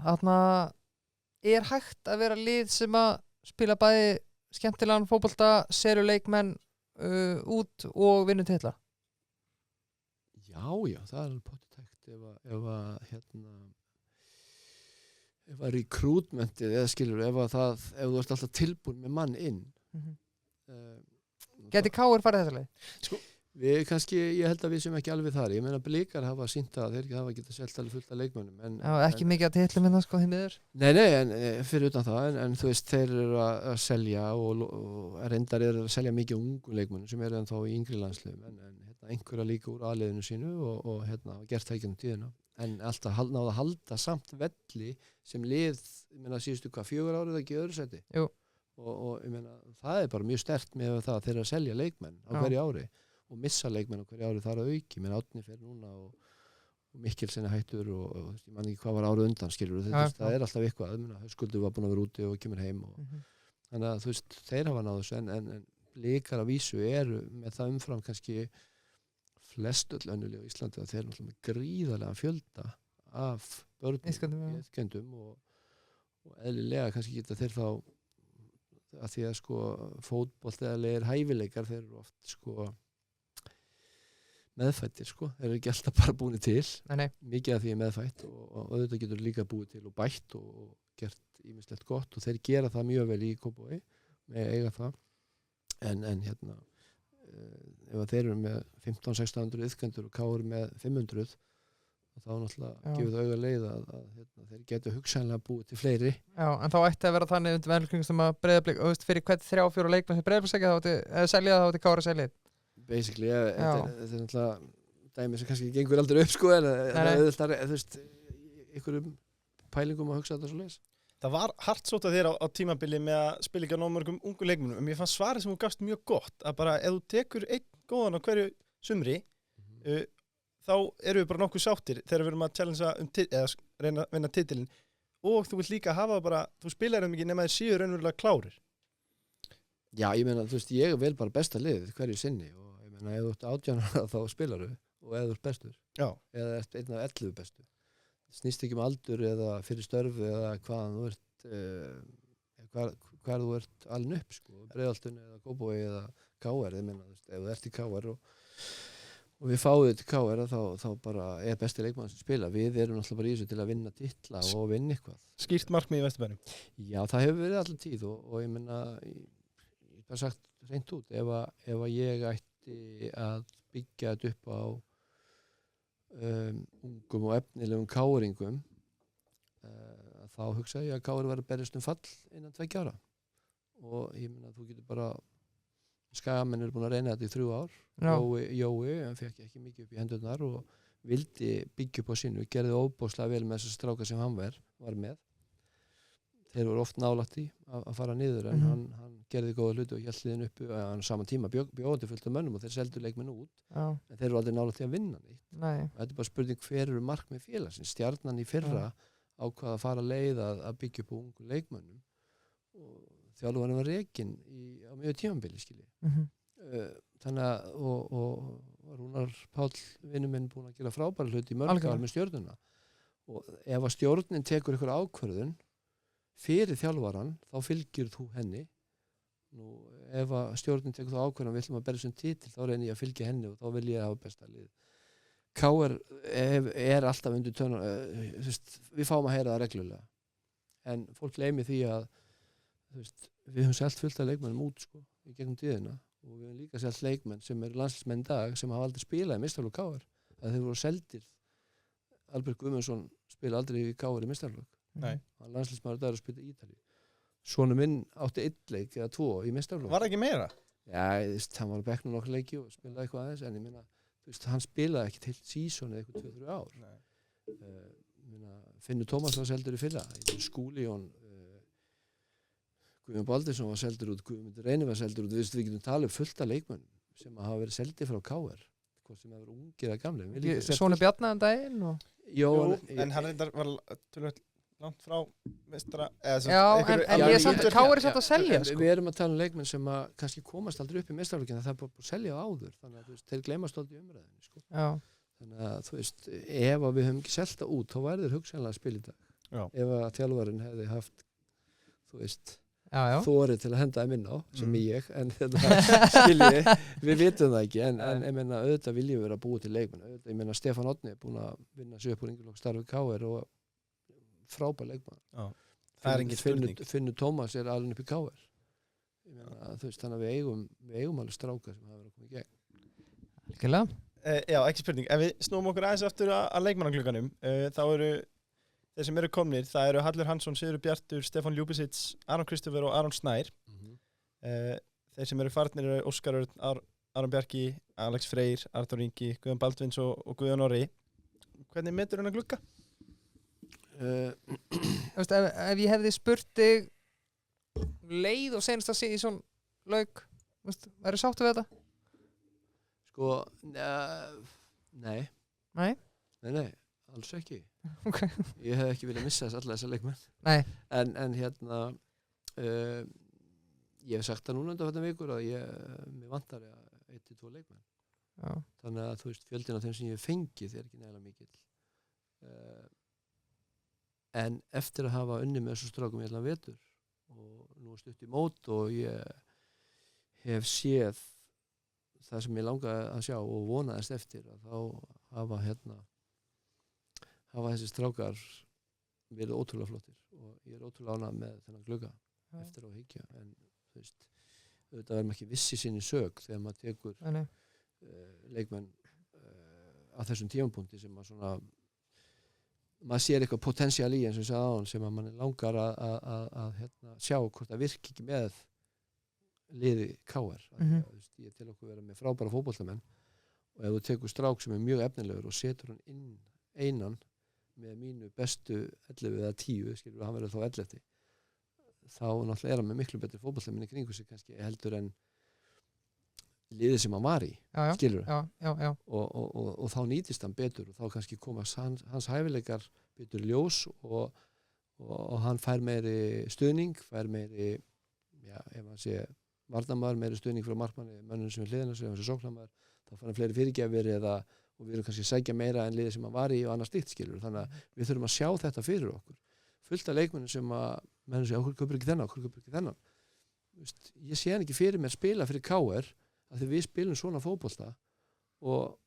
hægt að vera lið sem að spila bæði skemmtilegan fótbolta, seruleikmenn út og vinna titla? Já, það er potið tækt ef að rekrútmentið eða skilur, ef þú ert alltaf tilbúin með mann inn Gæti Káur farið þessa leið? Við kannski, ég held að við sem ekki alveg þar, ég meina Blikar hafa sýnt að þeir hafa getað selt alveg fullt af leikmönnum ekki mikið að titlum minna sko hinniður Nei, en fyrir utan það en þú veist, þeir eru að selja og reyndar eru að selja mikið ungum leikmönnum sem eru ennþá í yngri landsliðum en einhverja líka úr aðliðinu sínu og gert það ekki um tíðina en alltaf náða að halda samt velli sem lið, ég meina síðustu 4 árið ekki öðru seti og ég meina, það er bara mjög sterkt með það þeir eru að selja leikmenn á hverju ári og missa leikmenn á hverju ári þar að auki menn Árni fer núna og Mikkelsen er hættur og ég man ekki hvað var árið undan skilur það er alltaf eitthvað Höskuldur var búin að vera úti og kemur heim þannig að þú veist, þeir hafa náðu þessu en Blikar að vísu eru með það umfram kannski flest öll önnulíu á Íslandi að þeir eru náttúrulega með gríðarlega fjölda af börnum í iðkendum og eðlilega kannski geta þeir þá að því að sko fótboltalegir hæfileikar þeir eru oft sko meðfættir sko, þeir eru ekki alltaf bara búin til mikið af því meðfætt og auðvitað getur líka búið til og bætt og gert ýmislegt gott og þeir gera það mjög vel í Kópavogi með eiga það en hérna ef þeir eru með 15-1600 iðkendur og Káur með 500 þá náttúrulega gefur það auga leið að þeir getur hugsanlega búið til fleiri en þá ætti að vera þannig undir velkringum að Breiðablik fyrir hvert 3-4 leikmenn sem Breiðablik selja þá átti Káur að selja basically, þetta er náttúrulega dæmi sem kannski gengur aldrei upp sko en það er þú veist einhverjum pælingum að hugsa þetta svo leis Það var hart sótt að þér á tímabili með að spila ekki á nóg mörgum ungu leikmönnum en ég fann svarið sem þú gafst mjög gott að bara ef þú tekur einn góðan á hverju sumri þá eru við bara nokkuð sáttir þegar við erum að challengea eða reyna að vinna titilin og þú vilt líka hafa bara þú spilar ekki nema þeir séu raunverulega klárir Já, ég meina, þú veist, ég vel bara besta liðið hverju sinni og ég meina, ef þú ert 18 ára þá spilaru og ef þú ert bestur eða ert einn af 11 bestu snýst ekki um aldur eða fyrir störf eða hvaðan þú ert hvar þú ert alin upp sko, Breiðholtinu eða Kópavogi eða KR, ég meina, ef þú ert í KR og við fáum þetta til KR þá bara er besti leikmann sem spila við erum náttúrulega bara í þessu til að vinna titla og vinna eitthvað. Skýrt markmið í Vesturbænum? Já, það hefur verið allir tíð og ég meina ég bara sagt reynt út ef að ég ætti að byggja þetta upp á ungum og efnilegum káringum þá hugsa ég að kári var að berjast fall innan 2 ára og ég meina þú getur bara Skagamenn er búin að reyna þetta í 3 ár Jói, hann fekk ekki mikið upp í hendurnar og vildi byggja upp á sínu gerði óbóðslega vel með þessar stráka sem hann var með þeir voru oft nálægt í að fara niður en hann gerði góða hluti og hélt liðin uppi og hann saman tíma bjóði fullt af mönnum og þeir seldu leikmenn út en þeir eru aldrei nálægt í að vinna neitt og þetta er bara spurning hver eru markmið félagsins Stjarnan í fyrra ákvað að fara leið að byggja upp á ungu leikmönnum og þjálfarinn var rekinn á mjög tímabili þannig að og Rúnar Páll vinur minn búinn að gera frábæra hluti í mörg ár með Stjörnuna og ef að stjórnin tekur ykkur ákvörðun fyrir þjálfaran þá fylgir þú henni ef að stjórnin tekur þá ákvörðun við ætlum að berja sem titil þá reynir ég að fylgja henni og þá vil ég hafa besta lið KR er alltaf undir tönn við fáum að heyra það reglulega en fólk gleymi því að við höfum selt fullt af leikmennum út í gegnum tíðina og við höfum líka selt leikmenn sem eru landsliðsmenn í dag sem hafa aldrei spilað í meistaraflokk KR að þeir voru seldir Albert Guðmundsson spila aldrei í KR í meistaraflokk hann landsliðsmaður dag að spila í Ítalíu Sonur minn átti 1 leik eða 2 í meistaraflokk Var ekki meira? Já, hann var á bekknum nokkur leiki og spilaði eitthvað aðeins en ég meina, hann spilaði ekki til sísón eða eitthvað 2-3 ár Finnur Tómas var seldur í fyrra Skúlijón Guðjón Baldursson var seldur út, Guðmundur Reynir var seldur út, við getum talað fullt af leikmönnum sem hafa verið seldir frá KR, hvort sem hefur ungir að gamli. Sónu Bjarnaðan daginn og... Jó, en hann reyndar var tölvöld langt frá meistara... Já, en ég samt að KR er satt að selja, sko. Við erum að tala leikmenn sem að kannski komast aldrei upp í meistaraflokkinn, það er bara að selja áður, þannig að þeir gleymast aldrei umræðinu, sko. Já. Þannig að ef við höfum ekki selta út, þá væri þeir hugsanlega að spila í dag. Ef að þjálfarinn hefði haft þú veist, já. þorið til að henda þeim inn á sem ég, en skilji við vitum það ekki, en ég meina auðvitað viljum við vera búið til leikmenn auðvitað, ég meina Stefán Árni er búin að vinna sig upp úr yngurlokk starfi KR og frábær leikmann. Það er engin spurning. Finnur Tómas er alveg upp í KR. Ég meina, þú veist, þannig að við eigum alveg strákar sem hafa verið að koma í gegn. Algjörlega. Já, ekki spurning. Ef við snúum okkur aðeins aftur að leikmannaglugganum, þá eru þeir sem eru komnir, það eru Hallur Hansson, Sigurður Bjartur, Stefán Ljúbisic, Aron Kristoffer og Aron Snær. Þeir sem eru farnir eru Óskar Örn, Aron Bjarki, Alex Freyr, Artur Ingi, Guðjón Baldvins og Guðjón Orri. Hvernig metur hann að glugga? Ef ég hefði spurt þig leið og senast að sé í svona lauk, væri sáttu við þetta? Sko, nei, alls ekki. Okay. Ég hef ekki viljað missa þessa leikmenn. Nei. En hérna, ég hef sagt það núna undan þetta vikur að mér vantar 1-2 leikmenn. Já. Þannig að þú veist, fjöldin af þeim sem ég hef fengið er ekki nægilega mikill. En eftir að hafa unnið með þessu strákum í allan vetur og nú stutt í mót og ég hef séð það sem ég langaði að sjá og vonaðist eftir að þá hafa þessi strákar verið ótrúlega flottir og ég er ótrúlega ánægður með þennan glugga eftir á að hyggja, en þú veist, auðvitað verðum ekki vissi sinni sög þegar maður tekur leikmenn á þessum tímapunkti sem maður svona maður sér eitthvað potensial í eins og ég sagði á hann sem að mann langar að sjá hvort það virki ekki með liði KR. Ég til okkur vera með frábæra fótboltamenn og ef þú tekur strák sem er mjög efnilegur og setur hann inn einan með mínu bestu 11 eða 10, skilur hann verður þá 11, þá náttúrulega er hann með miklu betri fótboltamenn í kringu sig kannski heldur en liðið sem hann var í, skilur og þá nýtist hann betur og þá kannski komast hans hæfileikar betur ljós og hann fær meiri stuðning, fær meiri ef hann sé varnarmaður, meiri stuðning frá markmanni, mönnum sem er hliðina sem er sóknarmaður, þá fær hann fleiri fyrirgjafir og við erum kannski að sækja meira en liðið sem hann var í og annars slíkt, skilur, þannig að við þurfum að sjá þetta fyrir okkur, fullt af leikmennum sem að mennum segja, okkur kaupir ekki þennan ég sé hann ekki fyrir mér spila fyrir KR að því við spilum svona fótbolta og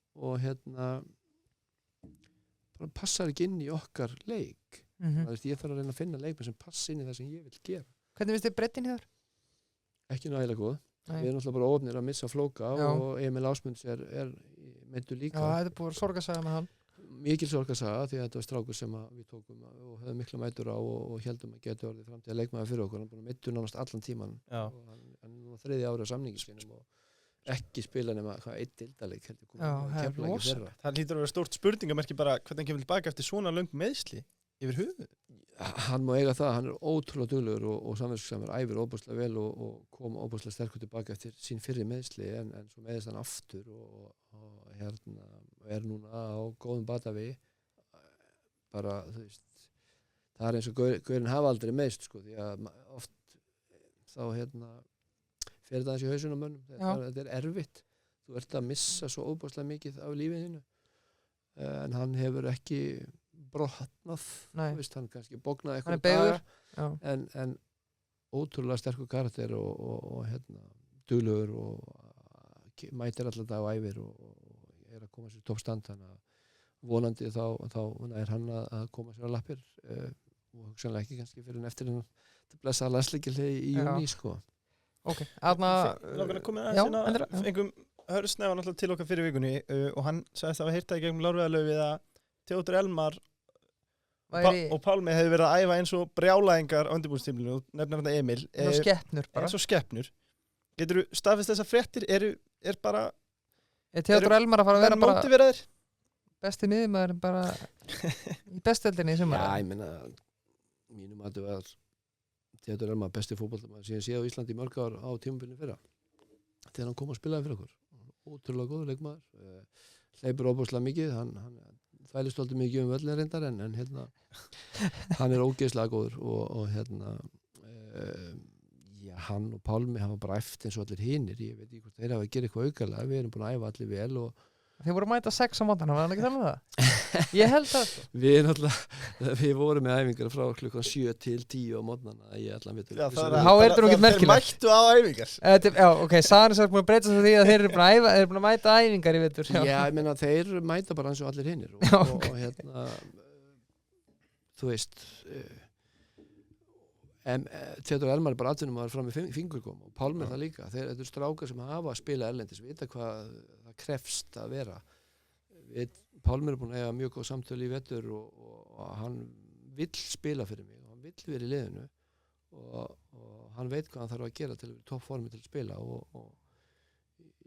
bara passar ekki inn í okkar leik. Ég þarf að reyna að finna leikmenn sem passa inn í það sem ég vil gera. Hvernig finnst þið breiddin í þar? Ekki nægilega góð. Við erum náttúrulega bara ofnir að missa Flóka og Emil Ásmunds er meiddur líka. Já, þetta er búið sorgarsaga með hann. Mikil sorgarsaga því að þetta var strákur sem við tókum og höfðum mikla mætur á og heldum að geta orðið framtíð að leikmaður fyrir okkur. Hann er búin að meiddur nánast allan tíman og hann er nú 3. ári á samningi sínum og ekki spila nema einn deildarleik heldur það hlýtur að vera stórt spurningamerki bara hvernig hann kemur tilbaka eftir svona löng meiðsli yfir höfuð. Hann má eiga það, hann er ótrúlega duglegur og samverðssamur, æfir óbúslega vel og kom óbúslega sterkur tilbaka eftir sín fyrri meiðsli en svo meiðist hann aftur og er núna á góðum batavi bara, þú veist það er eins og gaurinn hafa aldrei meiðst sko, því að oft þá fer það eins í hausunum mönnum, þetta er erfitt þú ert að missa svo óbúslega mikið af lífið þínu en hann hefur ekki brotnað, veist, hann kannski bognaði eitthvað daga en ótrúlega sterkur karakter og duglegur og mætir allar dag og æfir og er að koma sér toppstand þannig að vonandi þá er hann að koma sér á lappir og hugsanlega ekki kannski fyrir en eftir hann til blessa landsleikjali í júní sko. Ok, Langar að koma aðeins einhverjum Hörðsnef var náttúrulega til okkar fyrir vikunni og hann sagðist að hafa heyrt það í gegnum Lárviðarlaufið að Theodor Elmar og Pálmi hefði verið að æfa eins og brjálæðingar á undirbúningstímabilinu og nefnir þetta Emil eins og skepnur getur þú staðfest þessar fréttir er bara Theodor Elmar að fara að vera bara mótiveraðir besti miðjumaður bara í bestöldinni í sumar Já, ég meina mínum að það var Theodor Elmar besti fótboltamaður sem ég séð á Íslandi í mörg ár á tímabilinu fyrra þegar hann kom að spilaði fyrir okkur ótrúlega góður leikmaður hleypur óbúslega mikið hann þvælist alltaf mikið völlin reyndar en hann er ógeðslega góður og hann og Pálmi hafa bara æft eins og allir hinir ég veit ekki hvort þeir hafa að gera eitthvað aukalega við erum búin að æfa allir vel og Þið voru að mæta 6 á mótana, var hann ekki talað um það? Ég held það sko. Við vorum með æfingar frá klukkan 7 til 10 á mótnana í allan vitur. Já, Þá er þetta nú ekki merkilegt. Þeir mættu á æfingar. Já, ok, Sagan er búin að breyta svo því að þeir eru búin að æfa, þeir eru búin að mæta æfingar í vetur. Já, ég meina þeir mæta bara eins og allir hinnir og hérna, þú veist, Theodor Elmar er bara atvinnumaður fram í fingurgóm og Pálmi það líka. Þetta eru strákar sem hafa að spila erlendis, vita hvað það krefst að vera. Pálmi er búin að eiga mjög góð samtöl í vetur og hann vill spila fyrir mig og hann vill vera í liðinu og hann veit hvað hann þarf að gera til að vera í toppformi til að spila og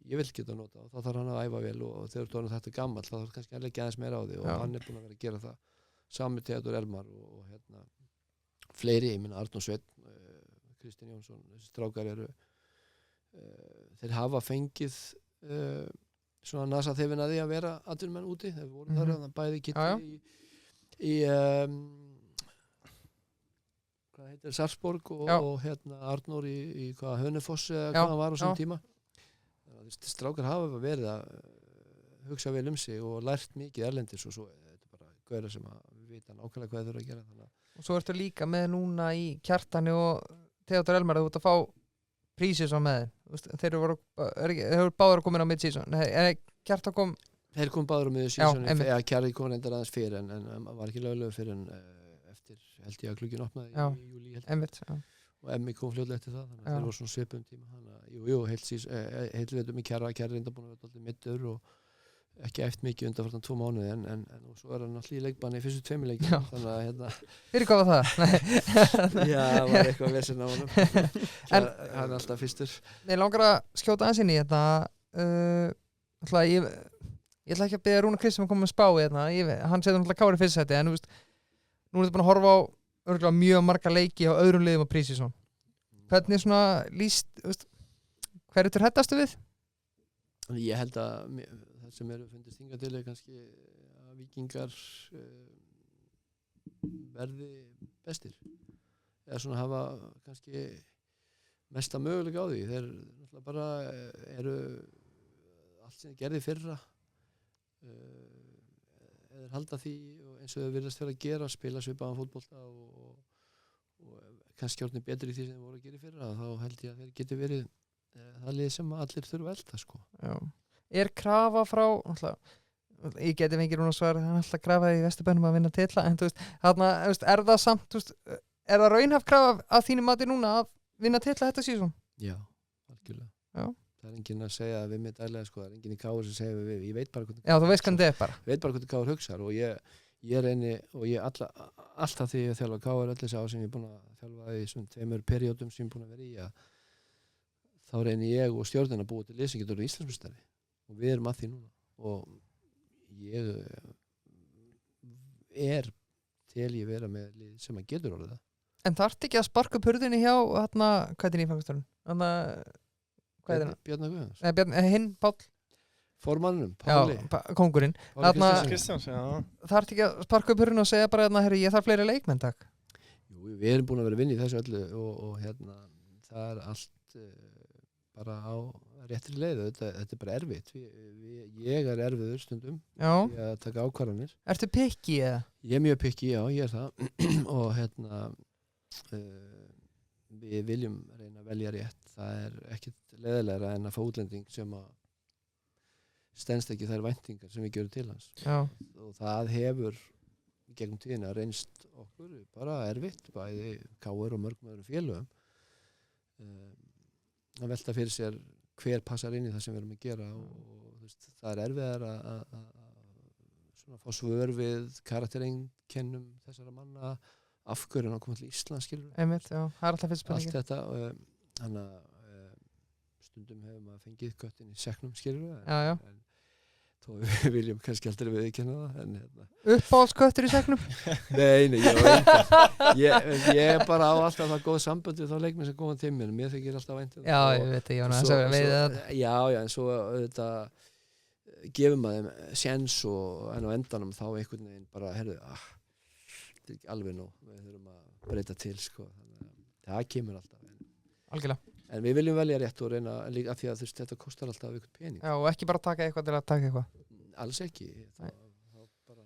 ég vil geta nota og þá þarf hann að æfa vel og þegar þú erum þetta gammal þá þarf kannski að leggja aðeins meira á því og hann er búin að vera að gera það sami Theodor Elmar og hérna fleiri, ég minna Arnór Sveinn, Kristinn Jónsson, þessi strákar eru þeir hafa fengið svona nasa þefin að því að vera atvinnumenn úti, þeir voru þar að bæði Kitty í hvað heitir Sarpsborg og hérna Arnór í hvað Hönefoss eða hvað hann var á þessum tíma. Strákar hafa verið að hugsa vel sig og lært mikið erlendis og svo þetta er bara gauðra sem að vita nákvæmlega hvað þeir eru að gera þannig. Og svo ertu líka með núna í Kjartani og Theodor Elmar að þú ert að fá prísísson með þeir voru báður að koma inn á mid-season Kjartan kom þeir kom báður á mid-season Kjarri kom reyndar aðeins fyrir en var ekki löglegur fyrir en eftir held ég að glugginn opnaði í júlí og Emmi kom fljóðlega eftir það þannig að þeir voru svona svipum tíma heilt vetum í Kjarri reyndar búin að vera alltaf middur og ekki eftir mikið undanfartan 2 mánuði en svo er hann alltaf í leikbanni í fyrstu 2 leikjum þannig að hérna fyrir hvað var það? Já, það var eitthvað vesen á honum hann er alltaf fyrstur. Ég langar að skjóta aðeins inn í þetta ég ætla ekki að biðja Rúnar Kristinn að koma með spá í þetta hann setur alltaf Kári fyrst sæti en nú er þetta búin að horfa á örgulega mjög marga leiki á öðrum liðum á prísísson hvernig svona líst hverju þú hættastu við? Ég held að það sem eru fundist hingað til er kannski að Víkingar verði bestir eða svona hafa kannski mesta möguleika á því þeir náttúrulega bara eru allt sem gerði fyrra eða halda því eins og þau virðast vera að gera spila svipaðan fótbolta og kannski orðni betri í því sem þeir voru að gera fyrra þá held ég að þeir geti verið það lið sem allir þurfa að elda sko. Já. Er krafa frá ég geti fengið núna svar hann alltaf krafaði í Vesturbænum að vinna titla en er það samt er það raunhæf krafa að þínu mati núna að vinna titla þetta sísón? Já, algjörlega það er enginn að segja við mig dælega sko, það er enginn í Káur sem segja við ég veit bara hvernig Já, þú veist hvernig þetta er bara ég veit bara hvernig Káur hugsar og ég reyni og ég alltaf því ég þjálfa Káur öll þessi ár sem ég er búin að þjálfa í svona 2 periódum sem ég er búin að vera í að þá reyni ég og stjórnin að búa til lið sem getur Íslandsmeistari og við erum að því núna og ég tel ég vera með lið sem að getur orðið það. En þarft ekki að sparka upp hurðinni hjá hvað er nýfangastörun? Hvað er það? Bjarnar Guðjóns. Hinn Páll formannum, Páli. Kóngurinn. Kristjáns, þarft ekki að sparka upp hurðinni og segja bara herri, ég þarf fleiri leikmenn takk. Jú, við erum búin að vera að vinna í þessu öllu og hérna það er allt bara á réttri leið þetta er bara erfitt ég er erfiður stundum í að taka ákvarðanir. Ertu pikki eða? Ég er mjög pikki, já, ég er það og hérna við viljum reyna að velja rétt það er ekkert leiðilegra en að fá útlending sem að stenst ekki þær væntingar sem við gerum til hans og það hefur gegnum tíðina reynst okkur bara erfitt bæði Káur og mörgum öðrum félögum að velta fyrir sér hver passar inn í það sem við erum að gera og það er erfiðar að svona fá svör við karaktereinkennum þessara manna af hverju hann kom til Ísland skilur Einmitt, já, það er alltaf fyrst spurningi allt þetta þannig að stundum hefur maður fengið köttin í seknum skilur en þó við viljum kannski aldrei viðurkenna það en uppáhaldsköttur í seknum? Nei, ég er bara á alltaf það góð samband við þá leikmenn sem koma til mér mér þykir alltaf vænt Já, ég veit ekki, Já, en svo þetta gefur maður þeim séns og en á endanum þá einhvern veginn bara herðu, þetta er ekki alveg nóg við þurfum að breyta til sko. Það kemur alltaf Algjörlega En við viljum velja rétt og reyna líka af því að þetta kostar alltaf einhvern pening Já, og ekki bara taka eitthvað til að taka eitthvað Alls ekki. Þá bara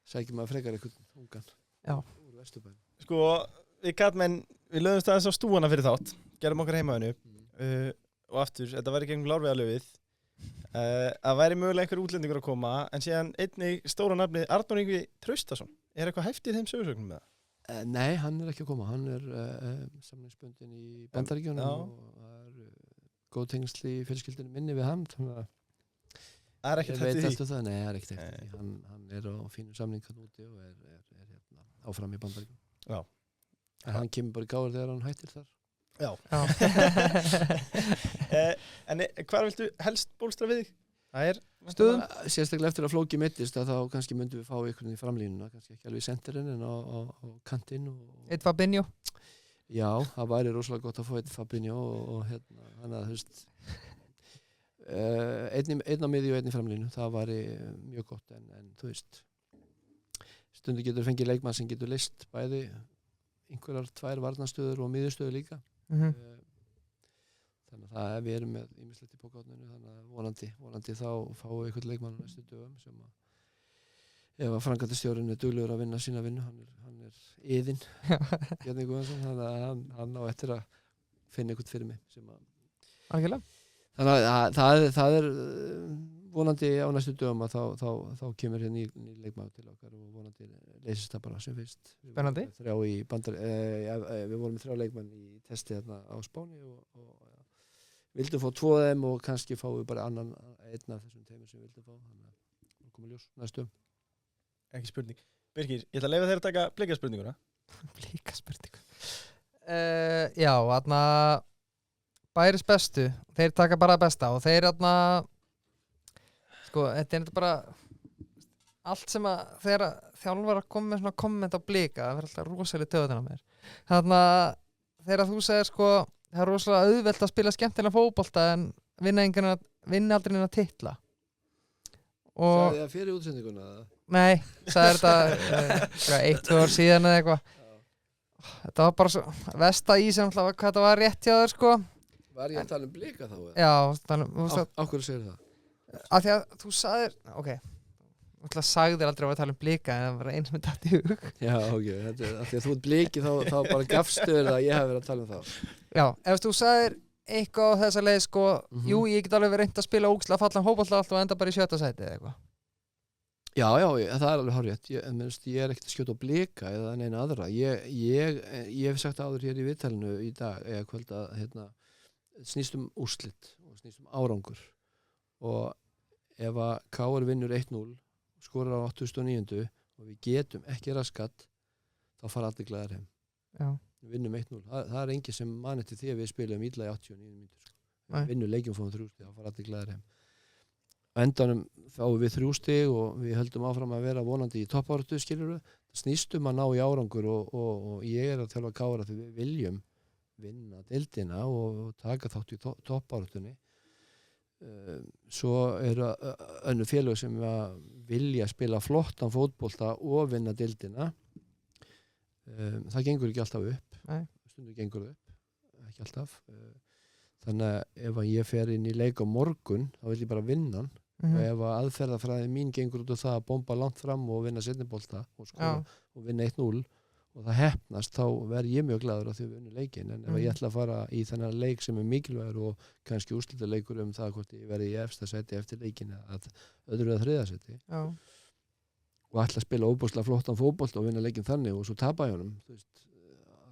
sækir maður frekar einhvern ungan Já. úr Vesturbænum. Sko, við kallmenn, við lögumst aðeins á stúana fyrir þátt, gerum okkar heimaðinu og aftur, þetta væri gegnum Lárvegalöfið. Að væri mögulega einhver útlendingur að koma, en síðan einnig stóra nafnið Arnór Ingvi Traustason. Er eitthvað hæft í þeim sögursögnum með það? Nei, hann er ekki að koma. Hann er samningsbundinn í Bandaríkjunum og það er góð tengsl í fjölskyldunum minni við hann. Þannig að Það er ekkert hæft í því? það. Nei, það er ekkert hægt í því. Hann er á fínu samningan úti og er hérna, áfram í Bandaríkjunum. Já. En hann kemur bara í gáður þegar hann hættir þar. Já. En hvar viltu helst bólstra við þig? Það er Stöðum? Sérstaklega eftir að Flóki meiddist að þá kannski myndum við fá ykkur í framlínuna, kannski ekki alveg í senterinn en á kantinn. Eitt Fabinho? Já, það væri rosalega gott að fá eitt Fabinho og hérna, þannig að þú veist, einn á miðju og einn í framlínu, það væri mjög gott en þú veist, stundu getur fengið leikmann sem getur list bæði einhverjar 2 varnarstöður og miðjustöður líka. Þannig að við erum með ýmislegt í pókáttinu, þannig að vonandi þá fáum við einhvern leikmann á næstu dögum sem að ef að framkvæmdastjórinn er duglegur að vinna sína vinnu, hann er iðinn Bjarni Guðjónsson, þannig að hann á eftir að finna einhvern fyrir mig sem að Algjörlega. Þannig að það er vonandi á næstu dögum að þá kemur hér ný leikmaður til okkar og vonandi leysist það bara sem fyrst. Spennandi. Við vorum með 3 leikmenn í testi þarna á Spáni og vildum fá 2 af þeim og kannski fáum við bara einn af þessum teimur sem við vildum fá. Þannig að það komur ljós næstu. Ekki spurning. Birgir, ég ætla að leyfa þér að taka blikaspurninguna. Blikaspurningu. Já, þarna bæris bestu, þeir taka bara besta og þeir sko, þetta er bara allt sem að þegar þjálfar að koma með svona komment á Blika, það verður alltaf rosalega töðan á mér. Þarna þegar þú segir sko, það er rosalega auðvelt að spila skemmtilega fótbolta en vinna aldrei neina titla. Sagði það fyrir útsendinguna? Nei, sagði þetta 1-2 ár síðan eða eitthvað. Þetta var bara svo vesta í sem alltaf hvað þetta var rétt hjá þér sko. Var ég að tala um Blika þá? Já, Á hverju segir það? Af því að þú sagðir, ok, þú sagðir aldrei að tala um Blika en það var eins með datt í hug. Já, ok, þetta er af því að þú ert Bliki þá bara gafstu þér það að ég hef verið að tala um það. Já, ef þú sagðir eitthvað á þessa leið sko, jú, ég get alveg reynt að spila ógeðslega fallan fótbolta alltaf og enda bara í 7. sæti eða eitthvað. Já, það er alveg hárrétt. Ég er ekkert að skjóta á Blika eða neina aðra. Ég hef sagt áður hér í viðtalinu í dag eða kvöld að hérna, snýst úrslit og snýst árangur og ef að KR vinnur 1-0 skorar á 89 og við getum ekki raskat þá fara allir glæðar heim. Já. Við vinnum 1-0. Það er engin sem mani til því að við spilum illa í 89 mínútur. Við vinnum leikjum fórum 3 stig, þá fara allir glæðar heim. Á endanum fáum við 3 stig og við höldum áfram að vera vonandi í toppáratu, skilurðu. Það snýst að ná í árangur og ég er að þjálfa KR að við viljum vinna deildina og taka þátt í toppáratunni. Svo eru önnur félög sem vilja spila flottan fótbolta og vinna deildina. Það gengur ekki alltaf upp. Nei. Stundum gengur það upp, ekki alltaf. Þannig að ef ég fer inn í leik á morgun, þá vil ég bara vinna hann. Og ef aðferðafræði mín gengur út á það að bomba langt fram og vinna seinnibolta og skora og vinna 1-0 og það heppnast, þá verð ég mjög glaður að þau vinna leikinn. En ef ég ætla að fara í þennan leik sem er mikilvægur og kannski úrslitaleikur það hvort ég verði í efsta seti eftir leikinn að öðru eða 3. seti og ætla að spila óbúslega flottan fótbolta og vinna leikinn þannig og svo tapa ég honum.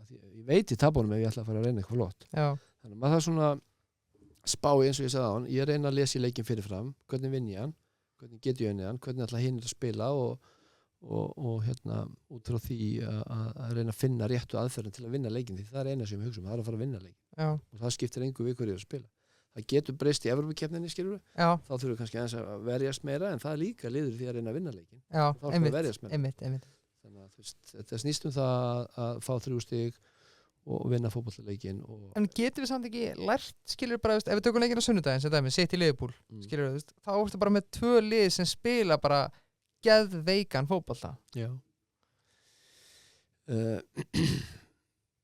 Ég veit ég tapa honum ef ég ætla að fara að reyna eitthvað flott. Já. Þannig að maður það svona spá eins og ég sagði á hann, ég reyna að lesa í leikinn fyrirfram, hvernig vinn ég hann, hvernig get ég hann, hvernig ætla hinn að spila og hérna út frá því að reyna að finna réttu aðferðin til að vinna leikinn því það er eina sem ég hugsa það er að fara að vinna leikinn og það skiptir engu við hverju að spila. Það getur breyst í Evrópukeppninni, skilurðu. Þá þurfum við kannski aðeins að verjast meira en það er líka liður því að reyna að vinna leikinn. Já, einmitt. Þannig að þetta snýst það að fá 3 stig og vinna fótboltaleikinn. En getum við samt ekki lært, skilurðu bara, ef við tökum leikinn á sunnudaginn sem dæmi, City Liverpool, skilurðu, þá ertu bara með 2 lið sem spila bara geðveikan fótbolta. Já.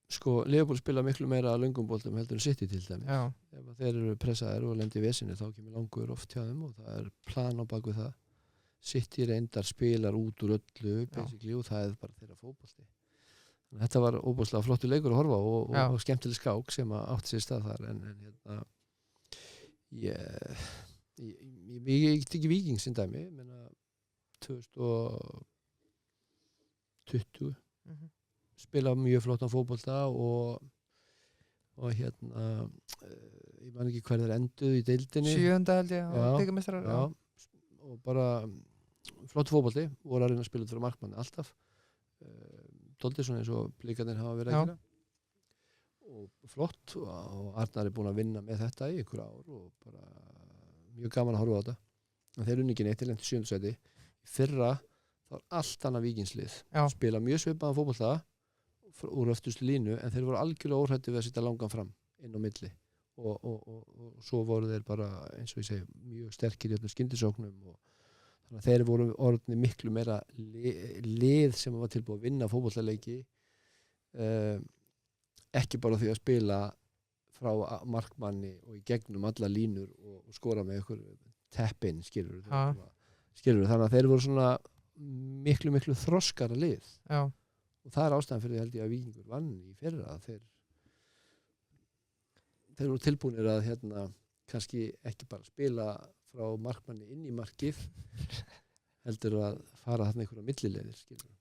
sko, Liverpool spila miklu meira að löngum boltum heldur en City til dæmis. Já, Ef að þeir eru pressaðir og lendi í vesinu þá kemur langur oft hjá þeim og það plan á bak við það. City reyndar spilar út úr öllu basically og það bara þeirra fótbolti. Þannig að þetta var óbúslega flottur leikur að horfa og skemmtileg skák sem átti sér stað þar en hérna ég get ekki Víking sem dæmi, menna 2020 spila mjög flottan fótbolta og hérna ég man ekki hver þeir enduðu í deildinni 7. held ég og bikarmeistarar. Já, og bara flott fótbolti voru að reyna að spila fyrir markmanni alltaf dóldi svona eins og blikarnir hafa verið að gera og flott og Arnar búinn að vinna með þetta í einhver ár og bara mjög gaman að horfa á þetta en þeir unni ekki neitt til enn til 7. sæti fyrra þá var allt annað Víkingslið spila mjög svipaðan fótbolta úr öftustu línu en þeir voru algjörlega óhræddir við að sitja langan fram inn á milli og svo voru þeir bara eins og ég segi mjög sterkir í öllum skyndisóknum og þannig að þeir voru orðni miklu meira lið sem var tilbúið að vinna fótbollaleiki ekki bara því að spila frá markmanni og í gegnum alla línur og skora með ykkur teppin skilur þannig að þeir voru svona miklu þroskara lið og það ástæðan fyrir held ég að Víkingur vann í fyrra þeir voru tilbúinir að hérna kannski ekki bara spila frá markmanni inn í markið heldur að fara þarna einhverja millileiðir skilur.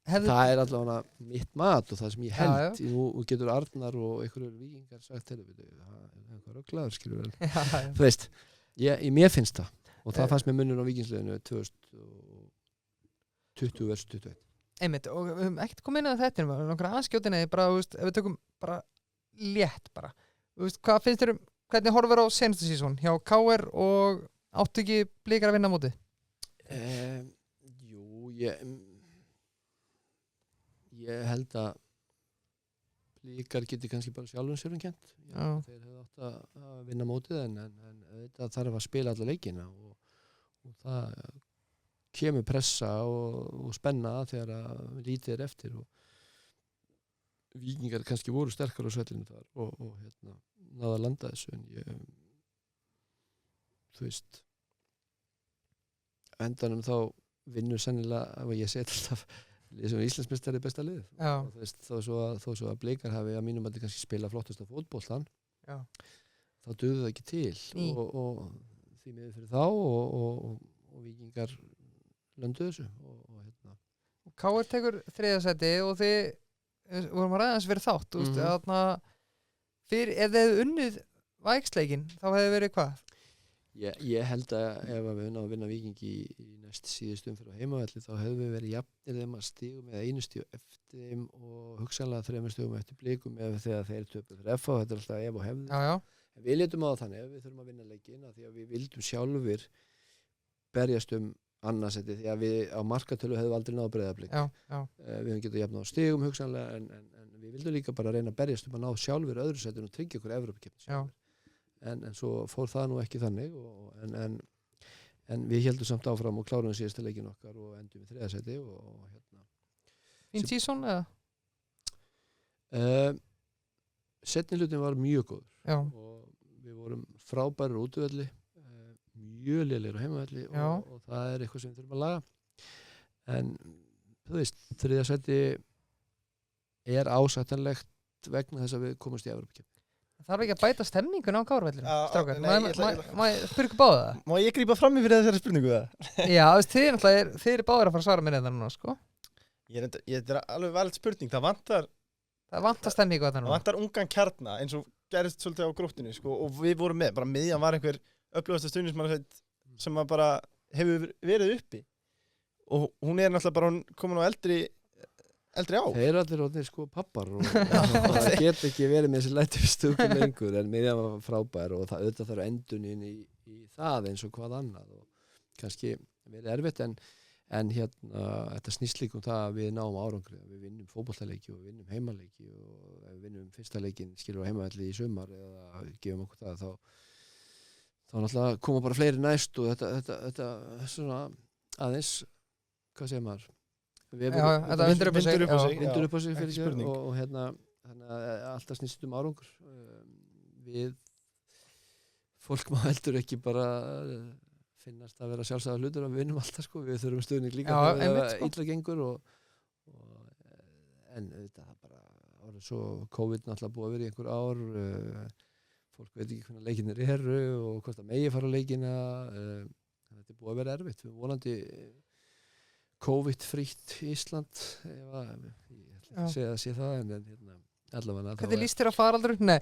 Það allavega mitt mat og það sem ég held nú getur Arnar og einhverjur Víkingar sagt það einhver rögglaður skilur þú veist, mér finnst það og það fannst mér munnur á Víkingsliðinu 2020 versus 21 einmitt, og við höfum ekkert komið inn á þetta við höfum nokkra aðskjótinni bara, ef við tökum bara létt bara hvað finnst þér hvernig horfir á senastu sísón hjá KR og áttu ekki Blikar að vinna mótið? Jú, ég held að Blikar geti kannski bara sjálfum sér kent þeir hefðu átt að vinna mótið en þetta þarf að spila alla leikina og það kemur pressa og spenna þegar að lítið eftir og Víkingar kannski voru sterkar á svellinu þar og hérna náða að landa þessu en þú veist endanum þá vinnur sennilega og ég seti alltaf sem Íslandsmeistari besta lið og þú veist þó svo að Blikar hafi að mínum að þið kannski spila flottast á fótboltan þá dugðu það ekki til og því miður fyrir þá og Víkingar löndu þessu hérna. Og KR tekur 3. sæti og þið vorum að ræða þess fyrir þátt ef þið hefðu unnið Vægsleikin þá hefði verið hvað? Ég held að ef við náðum að vinna Víkingi í næst síðustum fyrir á heimavelli þá hefðu við verið jafnir þeim að stígum eða 1 stíg eftir þeim og hugsanlega 3 stígum eftir Blikum ef þegar þeir töpuð fyrir FH þetta alltaf ef og hefði en við létum á þannig ef við þurfum að vinna leikinn því að við vildum sjálfur berjast annarsæti því að við á markatölu hefðum aldrei náð Breiðablik við höfum getað jafn á stigum hugsanlega en við vildum líka bara reyna að berjast að ná sjálfur öðru sætinu og tryggja okkur Evrópukeppni sjálfur en svo fór það nú ekki þannig en við heldum samt áfram og klárum síðasta leikin okkar og endum í 3. sæti og hérna Fín sísón eða? Seinni hlutin var mjög góður og við vorum frábærir útivelli mjög lélegir á heimavelli og það eitthvað sem við þurfum að laga en þú veist 3. sæti ásættanlegt vegna þess að við komumst í Evrópukeppni. Þarf ekki að bæta stemningun á Kárvellinu, strákar? Má ég spyrja ykkur báða það? Má ég grípa fram í fyrir þessari spurningu það? Já, þið eru báðir að fara að svara mér þetta núna, sko. Þetta er alveg vald spurning, það vantar stemningu á þetta núna. Það vantar ungan kjarna eins og gerist svolítið á Gróttinu, sko, og við vorum með, bara miðjan var einhver öflugasta stuðningsmann sem bara hefur verið uppi og hún náttúrulega bara komin á eldri á. Þeir allir orðnir sko pappar og það get ekki verið með þessi læti við stúkum lengur en miðjan var frábær og það auðvitað þarf endunin í það eins og hvað annað og kannski verið erfitt en hérna þetta snýst líka það að við náum árangri við vinnum fótboltaleiki og við vinnum heimaleiki og ef við vinnum fyrsta leikin skilur á heimavelli í sumar eða gefum okkur það þá náttúrulega koma bara fleiri næst og þetta svona aðeins hvað segir maður þetta vindur upp á sig fyrir og hérna þannig að alltaf snýst árangur. Við fólk má heldur ekki bara finnast að vera sjálfsagða hlutur að við vinnum alltaf sko, við þurfum stuðning líka þegar illa gengur en þetta bara árið svo COVID náttúrulega búið að vera í einhver ár fólk veit ekki hvernig leikinir eru og hvort að megi fara á leikina þetta búið að vera erfitt við vonandi COVID-frítt Ísland ég ætla ekki að segja að sé það en hérna allavega Hvernig líst þér að faraldur? Nei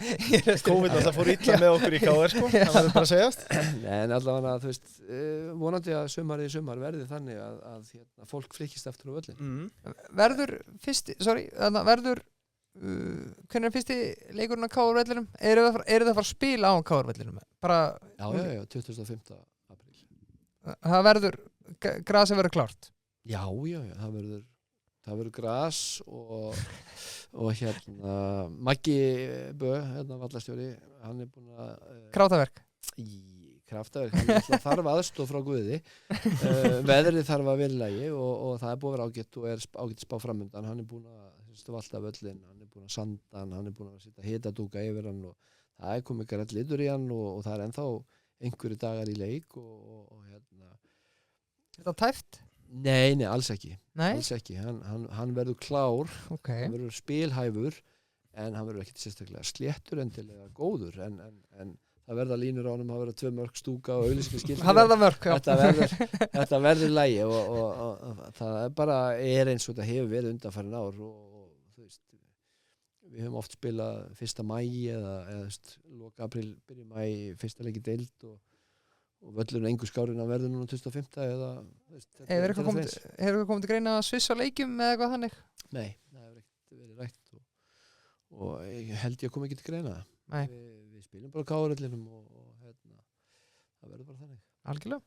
COVID alltaf fór illa með okkur í KR sko það verður bara að segjast en allavega þú veist vonandi að sumar verði þannig að hérna, fólk flikist eftir á völlin Verður hvernig fyrsti leikurinn á KR vellinum? Eru það að fara að spila á KR vellinum? Já, 25. apríl Það verður grasið verður klárt? Já, það verður gras og hérna Maggi Bö, hérna vallastjóri hann búinn að Kraftaverk, hann alltaf þarf aðstoð frá Guði veðrið þarf að vera í lagi og það búið að vera ágætt og ágætt spá framundan hann búinn að valta völlin hann búinn að sanda hann búinn að setja hitadúka yfir hann og það komið grænn litur í hann og það ennþá einhverju dagar í leik og hérna Þetta tæft? Nei, alls ekki. Nei? Alls ekki. Hann verður klár, hann verður spilhæfur, en hann verður ekkert sérstaklega sléttur endilega góður, en það verða línur á honum, það verða 2 mörk stúka og auglýsingaskilti. Það verða mörk, Þetta verður í lagi og það bara eins og þetta hefur verið undanfarin ár og þú veist, við höfum oft spilað 1. maí eða loka apríl, byrja maí, fyrsta leiki deild og völlurinn engu skárinn að verður núna 25. eða Hefur eitthvað komið til greina að svissa leikjum eða eitthvað þannig? Nei, það hefur ekkert verið rætt og ég held ég að koma ekki til greina við spilum bara KR-vellinum og það verður bara þannig Algjörlega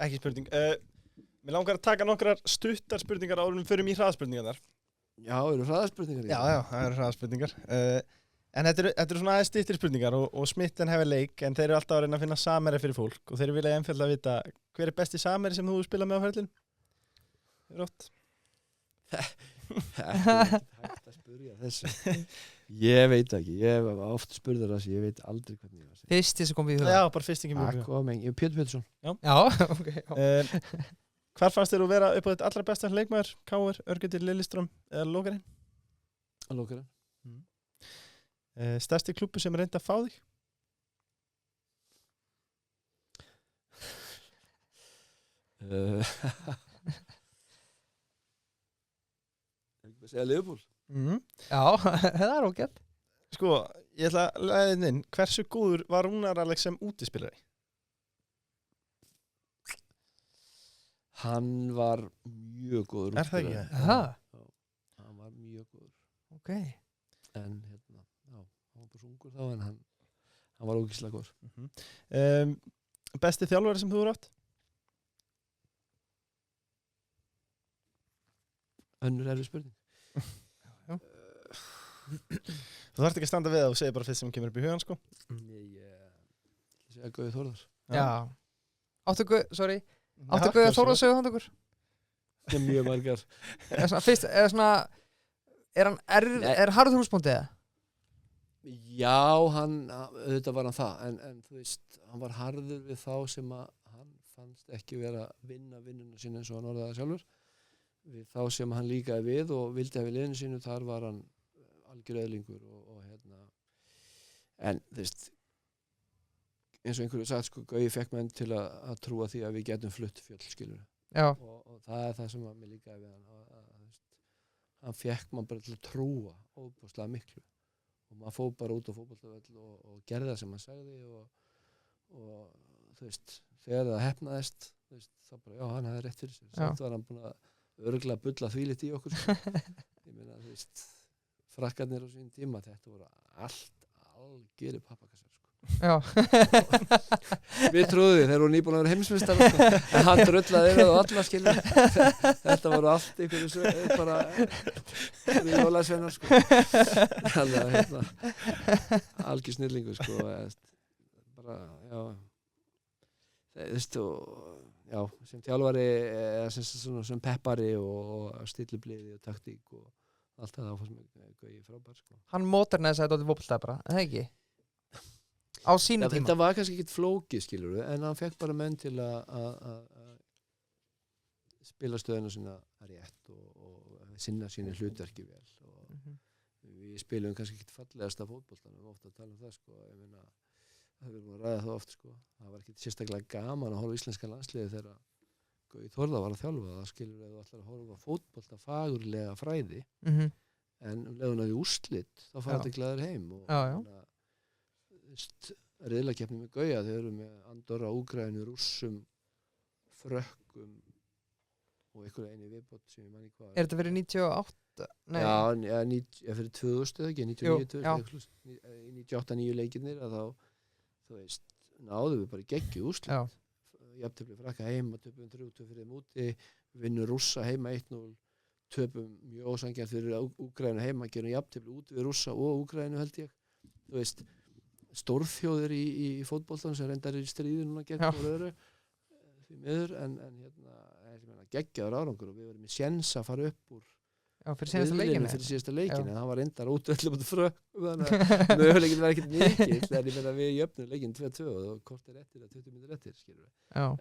Ekki spurning Mér langar að taka nokkrar stuttar spurningar áður en við förum í hraðspurningarnar Já, eru hraðspurningar? Já, það eru hraðspurningar En þetta eru svona aðeins styttri spurningar og Smitten hefur leik en þeir eru alltaf að reyna að finna samherja fyrir fólk og þeir vilja einfaldlega vita hver besti samherji sem þú spilað með á ferlinu? Rótt Þetta er hægt að spyrja þessu Ég veit ekki, ég hef oft spurður þessu, ég veit aldrei hvernig ég var Fyrsti sem kom við í það? Já, bara fyrst ekki mjög Pétur Pétursson Já, ok Hvar fannst þér að vera upp á þetta allra besta leikmaður? KR, Örgjötir, Lilleström eða Lókarinn? Lókarinn Stærsti klúbbur sem reyndi að fá þig? Ég segja Liverpool Já, það er ógætt Sko, ég ætla að leiða inn hversu góður var Rúnar Alex sem útispilari? Hann var mjög góður Er það ekki? Já, hann var mjög góður ok en hérna, já, hann var bara sungur þá en hann var ógeðslega góður Besti þjálfari sem þú eru átt? Önnur erfið spurning Þú þarft ekki að standa við það og segja bara fyrst sem kemur upp í hugan sko Ég segja Gauði Þórðar Já Áttu Gauði Þórðar sögu hann okkur? Mjög margar Er harður húsbóndi eða? Já, auðvitað var hann það en þú veist, hann var harður við þá sem að hann fannst ekki vera að vinna vinnuna sína eins og hann orðaði sjálfur við þá sem hann líkaði við og vildi hafa í liðinu sínu, þar var hann algjör öðlingur og hérna en þú veist eins og einhverju sagt sko, Gauði fekk menn til að trúa því að við getum flutt fjöll skilur og það er það sem að mér líkaði við hann hann fekk mann bara til að trúa óbúslega miklu og maður fór bara út á fótboltavöll og gerði það sem hann sagði og þú veist, þegar það heppnaðist þú veist, þá bara, já, hann hafði rétt fyrir sig samt var hann búin að örgulega bulla þvílitt í okkur sko. Ég meina, þú veist frakkarnir á sín tíma, þetta voru algjörir pappakassar sko. Já Við trúðum því, þeir voru nýbúin að vera heimsmeistar sko. En hann drullaði yfir og alla skilur Þetta voru allt einhverju bara jólasveinar sko. Þannig að hérna algjör snillingur sko. Bara, já þú veist já, sem þjálfari sem peppari og stillibliði og taktík og allt það áfast með Gauji frábær sko. Hann móternæsaði dálítið fótbolta bara, er það ekki? Á sínu tíma. Þetta var kannski ekkit flókið skilur en hann fekk bara menn til að spila stöðuna sína rétt og sinna sínu hlutverki vel og við spilum kannski ekkit fallegasta fótboltanum ofta að tala það sko, ég meina það verður að ræða það oft sko, það var ekkit sérstaklega gaman að horfa íslenska landsliði þegar Gauji Þórðar var að þjálfa það skilur að þú ætlar að horfa fótbolta fagurlega fræði en leiðun að því úrslit þá fara þetta glæður heim og riðlakeppni með Gauja þeir eru með Andorra, Úkraínu, Rússum Frökkum og einhverja einu viðbót sem ég manni hvað Er þetta fyrir 98? Nei. Já, fyrir 2000 eða ekki, 99, 98-9 leikirnir að þá, þú veist, náðum við bara geggjuð úrslit. Jafntefli Frakka heima, töpum 3-2 fyrir þeim úti, vinnur Rússa heima 1-0, töpum mjög ósanngjarnt fyrir Úkraínu heima, gerum jafntefli úti við Rússa og Úkraínu held ég. Þú veist, stórþjóðir í fótboltan sem reyndar í stríði núna gegn og öðru, því miður, en geggjaður árangur og við verðum í séns að fara upp úr fyrir síðasta leikinu en hann var reyndar útvöldum út frökkum þannig að möguleikin var ekkert mikill en ég meina við jöfnum leikinn 2-2 og kort eftir að 20 mínútur eftir skilur við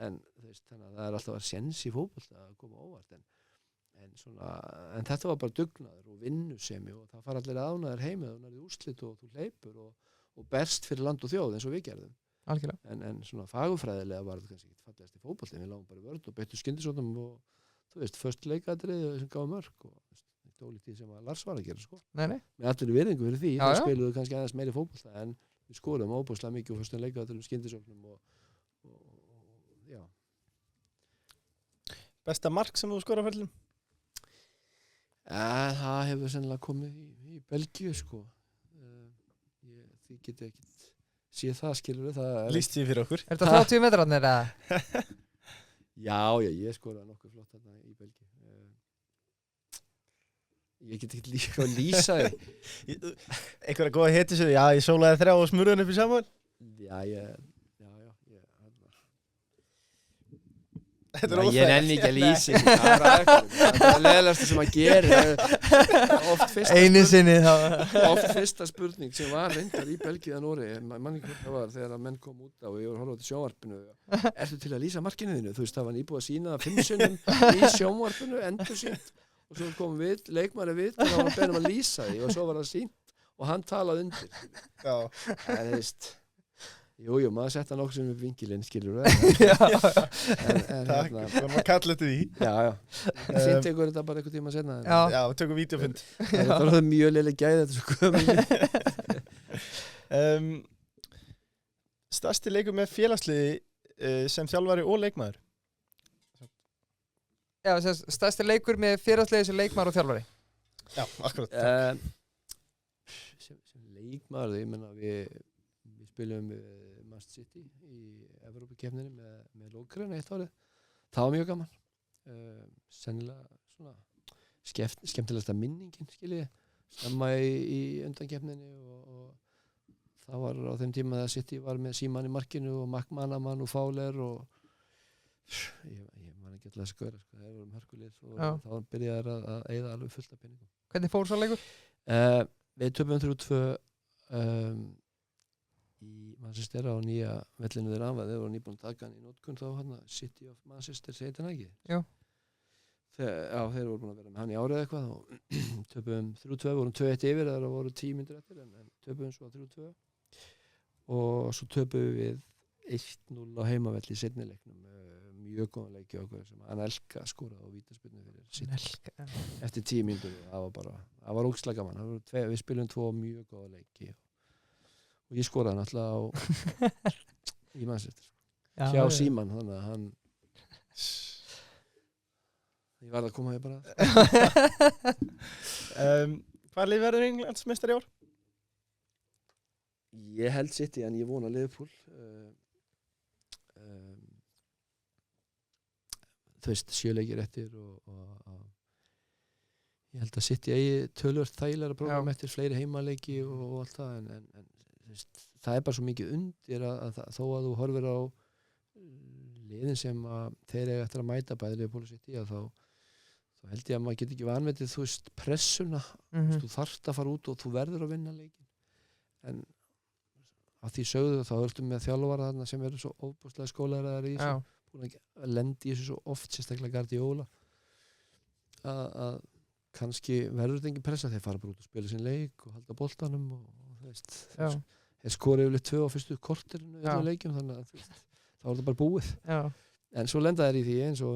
en þannig að það er alltaf að séns í fótbolta að koma óvart en þetta var bara dugnaður og vinnusemi og það fara allir ánæður heima og nærið úrslit og þú hleypur og berst fyrir land og þjóð eins og við gerðum en svona fagufræðilega var þetta kannski ekki fallegast í fótbolta við lágum bara vörð og beittu skyndisóttum og þú veist, först leikatriði sem gáði mörg og þetta ólíkt því sem Lars var að gera sko. Með allir virðingu fyrir því þá spiluðu kannski aðeins meiri fótbolta en við skorum óbúslega mikið og förstum leikatriðum skyndisóttum og já Besta mark sem þú skorar ferðlum? Það hefur sennilega komið í Belgíu sko því getur ekkert sé það skilur það Lýst því fyrir okkur Er þetta 30 metrarnir eða? Já, ég skoraði nokkuð flott þarna í Belgíu ég get ekki líka að lýsa því einhverja góða hetisöðu, já ég sólaði 3 og smurðan upp í Samuel ég nenni ekki að lýsa það er leðilegast sem að gera oft fyrsta spurning sem var reyndar í Belgíu að Nóri manni hvort það var þegar að menn kom út á og ég var að horfa til sjónvarpinu ertu til að lýsa markinu þínu þú veist það var nýbúið að sína það 5 sinnum í sjónvarpinu endur sínt og svo komum við, leikmæri við og þá var hann beðnum að lýsa því og svo var það sínt og hann talaði undir en þú veist Jú, maður setta nokkuð sem upp vinkilinn, skilur Takk, vorum að kalla þetta því Já Sýnt ykkur þetta bara einhvern tíma senna Já, tökum vídeofund Það var mjög leilig gæði þetta svo gömul Stærsti leikur með félagsliði sem þjálfari og leikmaður Já, stærsti leikur með félagsliði sem leikmaður og þjálfari Já, akkurat sem leikmaður, ég menna við spilum Manchester City í Evrópukeppninni með Lókren eitt árið. Það var mjög gaman. Sennilega svona skemmtilegasta minningin, skiljið. Snemma í undankeppninni og það var á þeim tíma þegar City var með Síman í markinu og McManaman og Fowler og ég man ekki alltaf að skora, sko. Það voru hörkulið og þá byrjaði að eyða alveg fullt af peningum. Hvernig fór svo leikur? Við töpum 3-2 í Manchester á nýja vellinu þeirra þeir voru nýbúin að taka hann í notkun þá hann City of Manchester segir hann ekki þeir voru búin að vera með hann í árið eitthvað og töpum 3-2, vorum 2-1 yfir það voru 10 mínútur eftir en töpum svo 3-2 og svo töpum við 1-0 á heimavelli í seinni leiknum mjög góðan leiki okkur sem Anelka skoraði á vítaspyrnu fyrir City eftir 10 mínútur það var ógeðslega gaman við spilum 2 mjög góða leiki og ég skoraði náttúrulega í Manchester hjá Síman þannig að hann ég varð að koma hér bara Hvað lið verður Englandsmeistari í ár? Ég held City en ég vona Liverpool þú veist 7 leikir eftir og ég held að City eigi töluvert þægilegra prógram eftir fleiri heimaleiki og allt það en það er bara svo mikið undir að þó að þú horfir á liðin sem að þeir eiga eftir að mæta bæði Liverpool og City þá þá held ég að maður get ekki vanmetið þú veist pressuna, þú þarft að fara út og þú verður að vinna leikin en að því sögðu þá ertum með þjálfara þarna sem eru svo óbúslega skólaræðar í þessu búin að lendi í þessu svo oft sérstaklega Guardiola að kannski verður þetta engin pressa þeir fara bara út og spila sín leik og halda boltanum og þú veist þeir skora yfirleitt 2 á fyrstu korterinu í öllum leikjum þannig að þá er það bara búið en svo lenda þeir í því eins og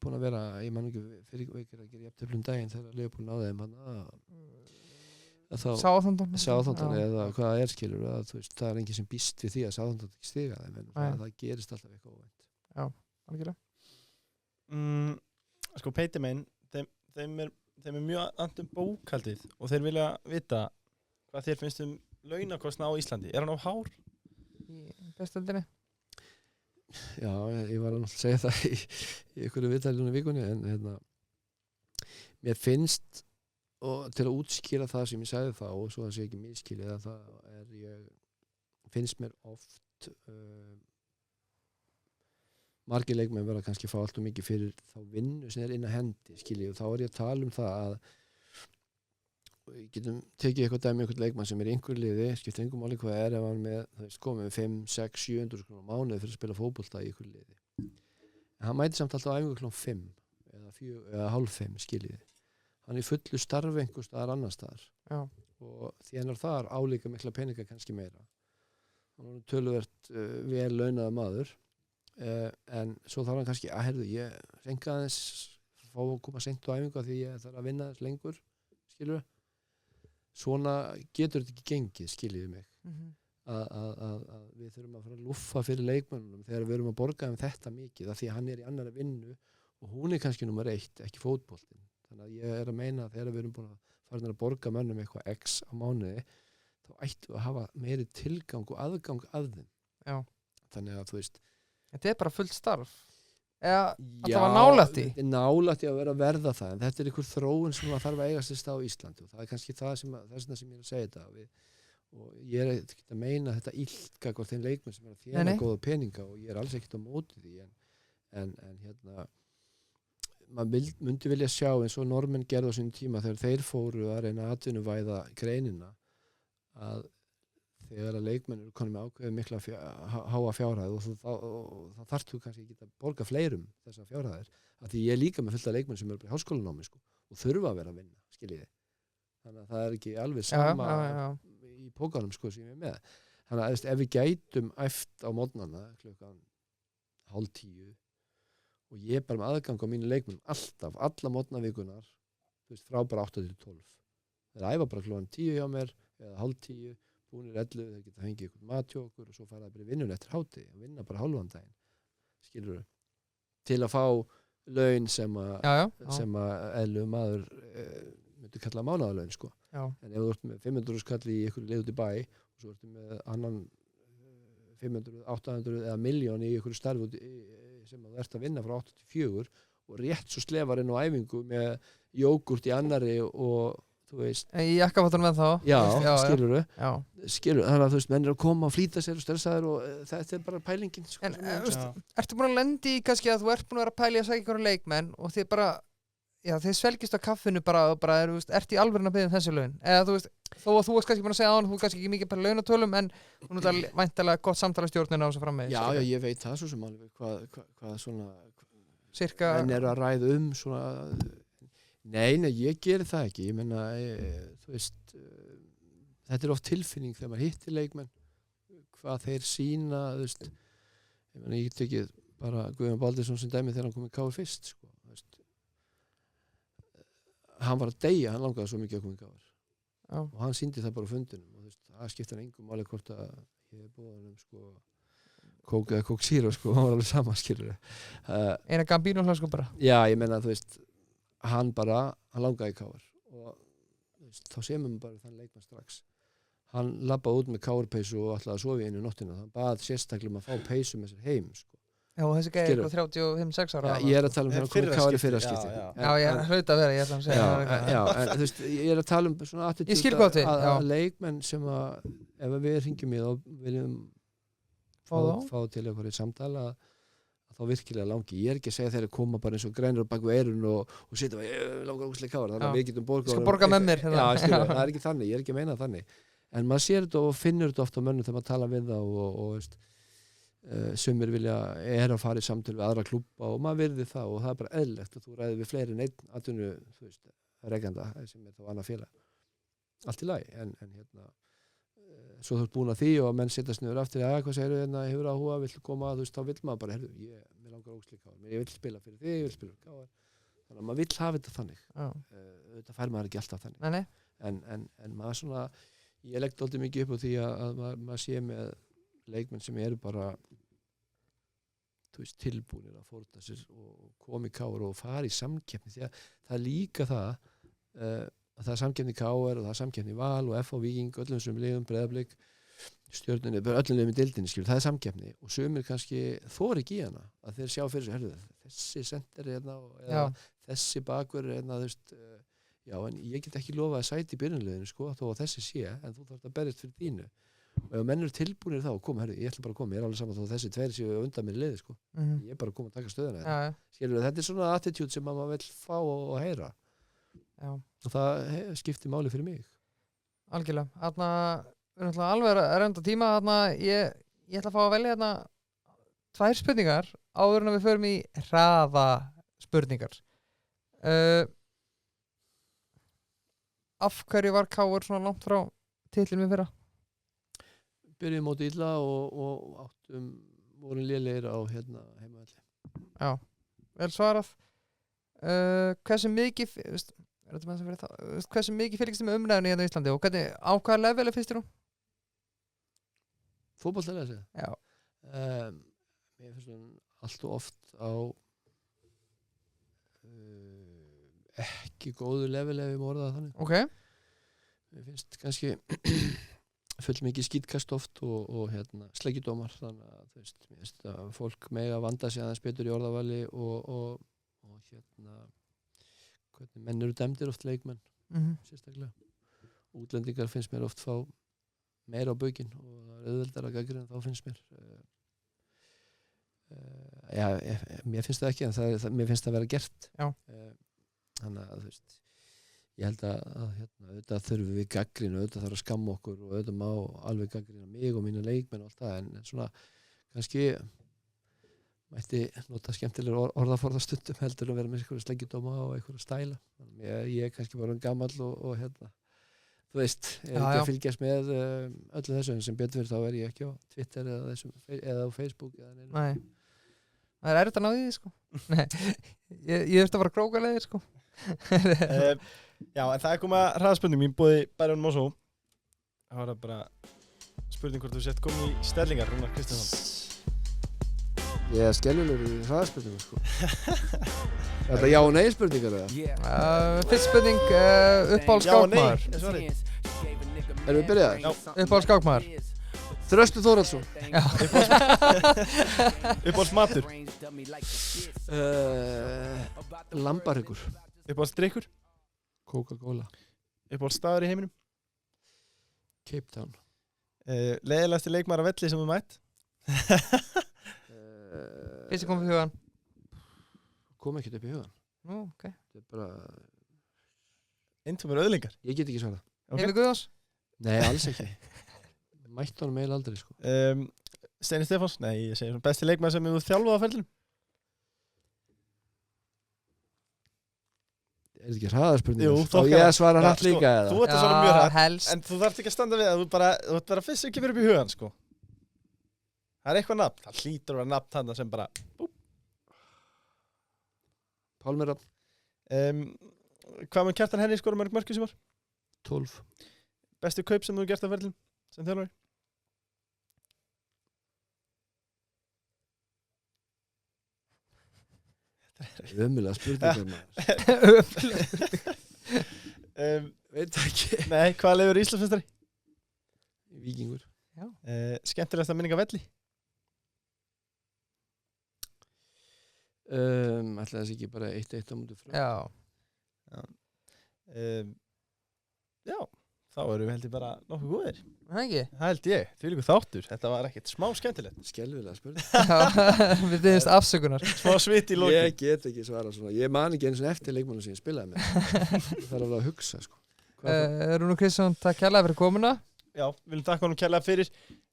búin að vera, ég man ekki fyrir veikir að gera jafntefli daginn þegar Liverpool náði þeim Southampton eða hvað skilur að þú veist, það er enginn sem býst við því að Southampton ekki stiga þeim en það gerist alltaf eitthvað óvænt. Já, algjörlega. Sko Peitermein, þeim er mjög andum bókhaldið og þeir vilja vita hvað þér finnst launakostnað á Íslandi. Er hann á hár? Í bestöldinni? Já, ég var að segja það í einhverju viðtali núna í vikunni en mér finnst og til að útskýra það sem ég sagði þá og svo það sé ekki miskilið að það finnst mér oft margir leikmenn verða kannski að fá allt og mikið fyrir þá vinnu sem inn að hendi skiljið og þá ég að tala það að við getum tekið eitthvað dæmi eitthvað leikmann sem í einhverju liði skiptir engum máli hvað ef hann með komið 5, 6, 700 krónur á mánuði fyrir að spila fótbolta í einhverju liði en hann mæti samt alltaf á æfingu klukkan 5 eða hálf 5 skiljiði hann í fullu starfi einhvers staðar annar staðar og því hann þar álíka mikla peninga kannski meira hann er töluvert vel launaða maður en svo þarf hann kannski að ég renga aðeins fá að koma seint á æfingu því ég þarf að vinna þess lengur skilur svona getur þetta ekki gengið skiljiði mig að við þurfum að fara að lúffa fyrir leikmönnum þegar við erum að borga þetta mikið af því að hann í annarri vinnu og hún kannski nummer 1, ekki fótboltinn þannig að ég að meina að þegar við erum búin að fara að borga mönnum eitthvað x á mánuði þá ættum við að hafa meiri tilgang og aðgang að þeim þannig að þú veist þetta bara fullt starf eða alltaf að nálægt í að verða það en þetta einhver þróun sem þarf að eiga sér stað á Íslandi og það kannski það sem ég að segja þetta og ég ekki að meina þetta illt hvort þeim leikmenn sem að þjána góða peninga og ég alls ekkert á móti því en maður myndi vilja sjá eins og Normenn gerðu á sínum tíma þegar þeir fóru að reyna að atvinnuvæða greinina að þegar að leikmenn eru konum með ákveðið mikla háa fjárhæð og það þarf þú kannski ekki að borga fleirum þessar fjárhæðir af því ég er líka með fullt af leikmenn sem eru bara í háskólanámi og þurfa að vera að vinna skiljiði þannig að það er ekki alveg sama í pókanum sem ég er með þannig að ef við gætum æft á mótnana klukkan 9:30 og ég bara með aðgang á mínu leikmenn alltaf, alla mótnavikunar frá bara 8 til 12 þeir æfa bara klukkan 10 hjá mér eða 9:30 búinir 11, þeir geta fengið ykkur mat hjá okkur og svo fara það bara í vinnun eftir hádegi og vinna bara hálfan daginn skilurðu, til að fá laun sem að eðlilegur maður myndi kalla mánaðarlaun sko. En ef þú ert með 500 skall í ykkur leið út í bæ og svo ertu með annan 500, 800 eða 1.000.000 í ykkur starfi sem þú ert að vinna frá 8 til 4 og rétt svo slefar inn á æfingu með jógurt í annari og þú veist í jakkafattunum með þá skilurðu þannig að þú veist menn eru að koma og flýta sér og stressaður og þetta er bara pælingin sko, en ertu búin að lendi í kannski að þú ert búin að vera að pæli að segja einhverju leikmenn og þið bara þið svelgist á kaffinu bara ertu í alvörun að biðja þessi laun eða þú veist þó að þú varst kannski búin að segja á hann þú kannski ekki mikið bara launatölum en hún er væntanlega gott samtalastjórnin á þessu framvegis já ég veit það svo sem alveg hvað svona cirka en eru að ræða svona Nei, ég geri það ekki. Ég meina, þú veist, þetta er oft tilfinning þegar maður hittir leikmenn, hvað þeir sýna, þú veist. Ég meina, ég get ekki bara Guðjón Baldursson sem dæmi þegar hann kom í KR fyrst, sko. Þú veist. Hann var að deyja, hann langaði svo mikið að koma í KR. Og hann sýndi það bara á fundinum. Og þú veist, það skiptir engum máli hvort að ég er búin sko, kók eða kók síró, sko. Hann var alveg sama, skilur. Eina Gambino sko bara. Já, ég meina, þú veist, hann langaði í KR og veist, þá séum við bara þann leikmann strax hann labbaði út með KR-peysu og ætlaði að sofa í einu nóttina hann bað sérstaklega um að fá peysu með sér heim sko. Já, þessi gæði 35-6 ára ég er að tala um þegar hann kom í KR í fyrra skipti já, ég hlaut að vera, ég ætla að segja en þú veist, ég er að tala um svona attitúd að leikmenn sem að ef við hringjum í þá viljum fá til eitthvað samtala þá virkilega langi. Ég ekki að segja þeir koma bara eins og grænir á baku eyrun og setja langar ógeðslega káar, þannig að við getum borgað. Skal borga með mér. Já, skilur, það ekki þannig, ég ekki að meina þannig. En maður sér þetta og finnur þetta oft á mönnum þegar maður tala við það og veist, sumir að fara í samtöl við aðra klúbba og maður virði það og það bara eðlilegt og þú ræðir við fleiri en einn atvinnu, þú veist, rekanda sem þá annað félag. Allt í lagi, en svo þú ert búin að því og menn setjast niður aftur, hvað segirðu hefur áhuga, viltu koma, þú veist, þá vill maður bara, mér langar ógeðslega káar, ég vil spila fyrir þig, ég vil spila fyrir káar. Þannig að maður vill hafa þetta þannig. Þetta fær maður ekki alltaf þannig. Nei. En maður svona, ég legg dálítið mikið upp á því að maður sé með leikmenn sem eru bara þú veist, tilbúinir að fórna sér og koma í káar og fara í samkeppni því að það er líka það að það er samkeppni í káar og það er samkeppni í Val og FH Víking, öllum sem liðum, Breiðablik, Stjörnunni, bara öllum liðum í deildinni, skilur, það er samkeppni og sumir kannski þor ekki í hana að þeir sjá fyrir sig, þessi sender hérna eða þessi bakur hérna, þú veist, já, en ég get ekki lofað að sæti í byrjunarliðinu, sko, þó að þessi sé, en þú þarf að berjast fyrir þínu. Og ef menn eru tilbúinir þá, ég ætla bara að koma, ég er alveg saman þó að þessi tveir séu undan mér í liði, sko. Ég er bara að koma að taka stöðuna þetta. Skilur, þetta er svona attitude sem maður vill fá og heyra. Já. Og það skiptir máli fyrir mig. Algjörlega. Þarna, við erum alltaf alveg að reynda tíma, þarna, ég ætla að fá að velja þarna 2 spurningar áður en við förum í hraða spurningar. Af hverju var KR svona langt frá titlinum í fyrra? Byrjuðum móti illa og vorum lélegir á heimavelli. Já, vel svarað. Hversu mikið fylgist þið með umræðunni hérna í Íslandi og hvernig, á hvaða level finnst þér hún? Fótboltalega segja? Já. Mér finnst hún allt og oft á ekki góðu level ef ég má orða það þannig. Ok. Mér finnst kannski full mikið skítkast oft og sleggjudómar, þannig að þú veist, mér finnst að fólk mega vanda sig aðeins betur í orðavali og hvernig menn eru dæmdir oft leikmenn, sérstaklega. Útlendingar finnst mér oft fá meira á baukinn og það er auðveldara gagnrýni en þá finnst mér. Mér finnst það ekki, en mér finnst það vera gert. Já. Þannig að þú veist, ég held að auðvitað þurfum við gagnrýni og auðvitað þarf að skamma okkur og auðvitað má alveg gagnrýna mig og mína leikmenn og allt það, en svona kannski mætti nota skemmtilega orðaforða stundum heldur að vera með einhverja sleggjudóma og einhverja stæla. Ég er kannski bara gamall og þú veist, ekki að fylgjast með öllu þessu, sem betur fyrir þá er ég ekki á Twitter eða á Facebook eða neina. Nei. Það er erfitt að ná því, sko. Nei. Ég þurfti að fara að króka leiðir, sko. Já, en það er komið að hraðaspurning mín búið Bæron Mosó. Það var bara spurning hvort þú sett komið í stellingar, Rúnar Kristjánsson. Ég er skellulegur í hraðaspurningum, sko. Er þetta já og nei spurningar eða? Fyrst spurning, uppáhalds skákmaður. Já og nei, Erum við byrjaðir? Já. Uppáhalds skákmaður. Þröstur Þórhallsson. Uppáhalds matur. Lambahryggur. Uppáhalds drykkur. Coca-Cola. Uppáhalds staður í heiminum. Cape Town. Leiðilegasti leikmaður á velli sem þú mætt. Fyrst kom fyrir hugan. Kom ekkert upp í hugan. Nú, ok. Það er bara... Eintómur öðlingar. Ég get ekki svarað. Okay. Heimir Guðjóns? Nei, alls ekki. Mætti honum eiginlega aldrei, sko. Steini Stefáns? Nei, ég segi svona besti leikmaður sem þú þjálfað á ferlinum. Er þetta ekki hraðarspurning? Jú, og ég svara hratt líka eða? Þú ert að svara mjög hratt, helst. en þú þarft ekki að standa við að þú ert bara fyrst sem kemur upp í hugan, sko. Það er eitthvað nafn, það hlýtur að vera nafn þarna sem bara Pálmi Rafn. Hvað mun Kjartan Henry skora mörg mörk í sumar? 12. Bestu kaup sem þú hefur gert á ferlinum sem þjálfari? Ömulega spurningar maður. Veit ekki. Nei, hvaða liður er Íslandsmeistari? Víkingur. Já. Skemmtilegasta minning af velli? Ætli það sé ekki bara 1-1 á móti Frökk. Já. Já, þá erum við heldur bara nokkuð góðir. Það ekki? Það held ég, því líka þáttur. Þetta var ekkert smá skemmtilegt. Skelfilega spurning. Já, við byggjumst afsökunar. Smá svit í lokin. Ég get ekki svara svona. Ég man ekki eins og eftir leikmannum sem ég spilaði með. Það er alveg að hugsa, sko. Rúnar Kristján, takk kærlega fyrir komuna. Já, viljum þakka honum kærlega fyrir.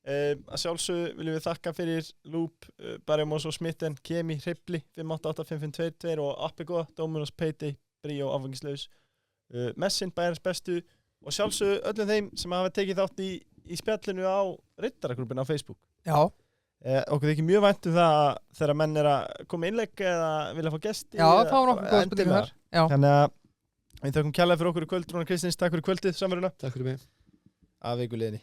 Að sjálfsögðu viljum við þakka fyrir Loop, Barjamos og Smitten, Kemi, Hribli, 5885522 og Appigóða, Dominos, Payday, Bríó, Áfengislaus, Messin, Bæjarins bestu og sjálfsögðu öllum þeim sem hafa tekið þátt í spjallinu á Riddaragrúppinu á Facebook. Já. Okkur þykir mjög vænt það þegar menn að koma innlegg eða vilja fá gesti. Já, fá nokkuð góð spurningar þar. Já. Þannig að við þökkum kærlega fyrir okkur í kvöld. Rúnar Kristins, takk fyrir kvöldið, samveruna. Takk fyrir mig. Af vikuliðinni.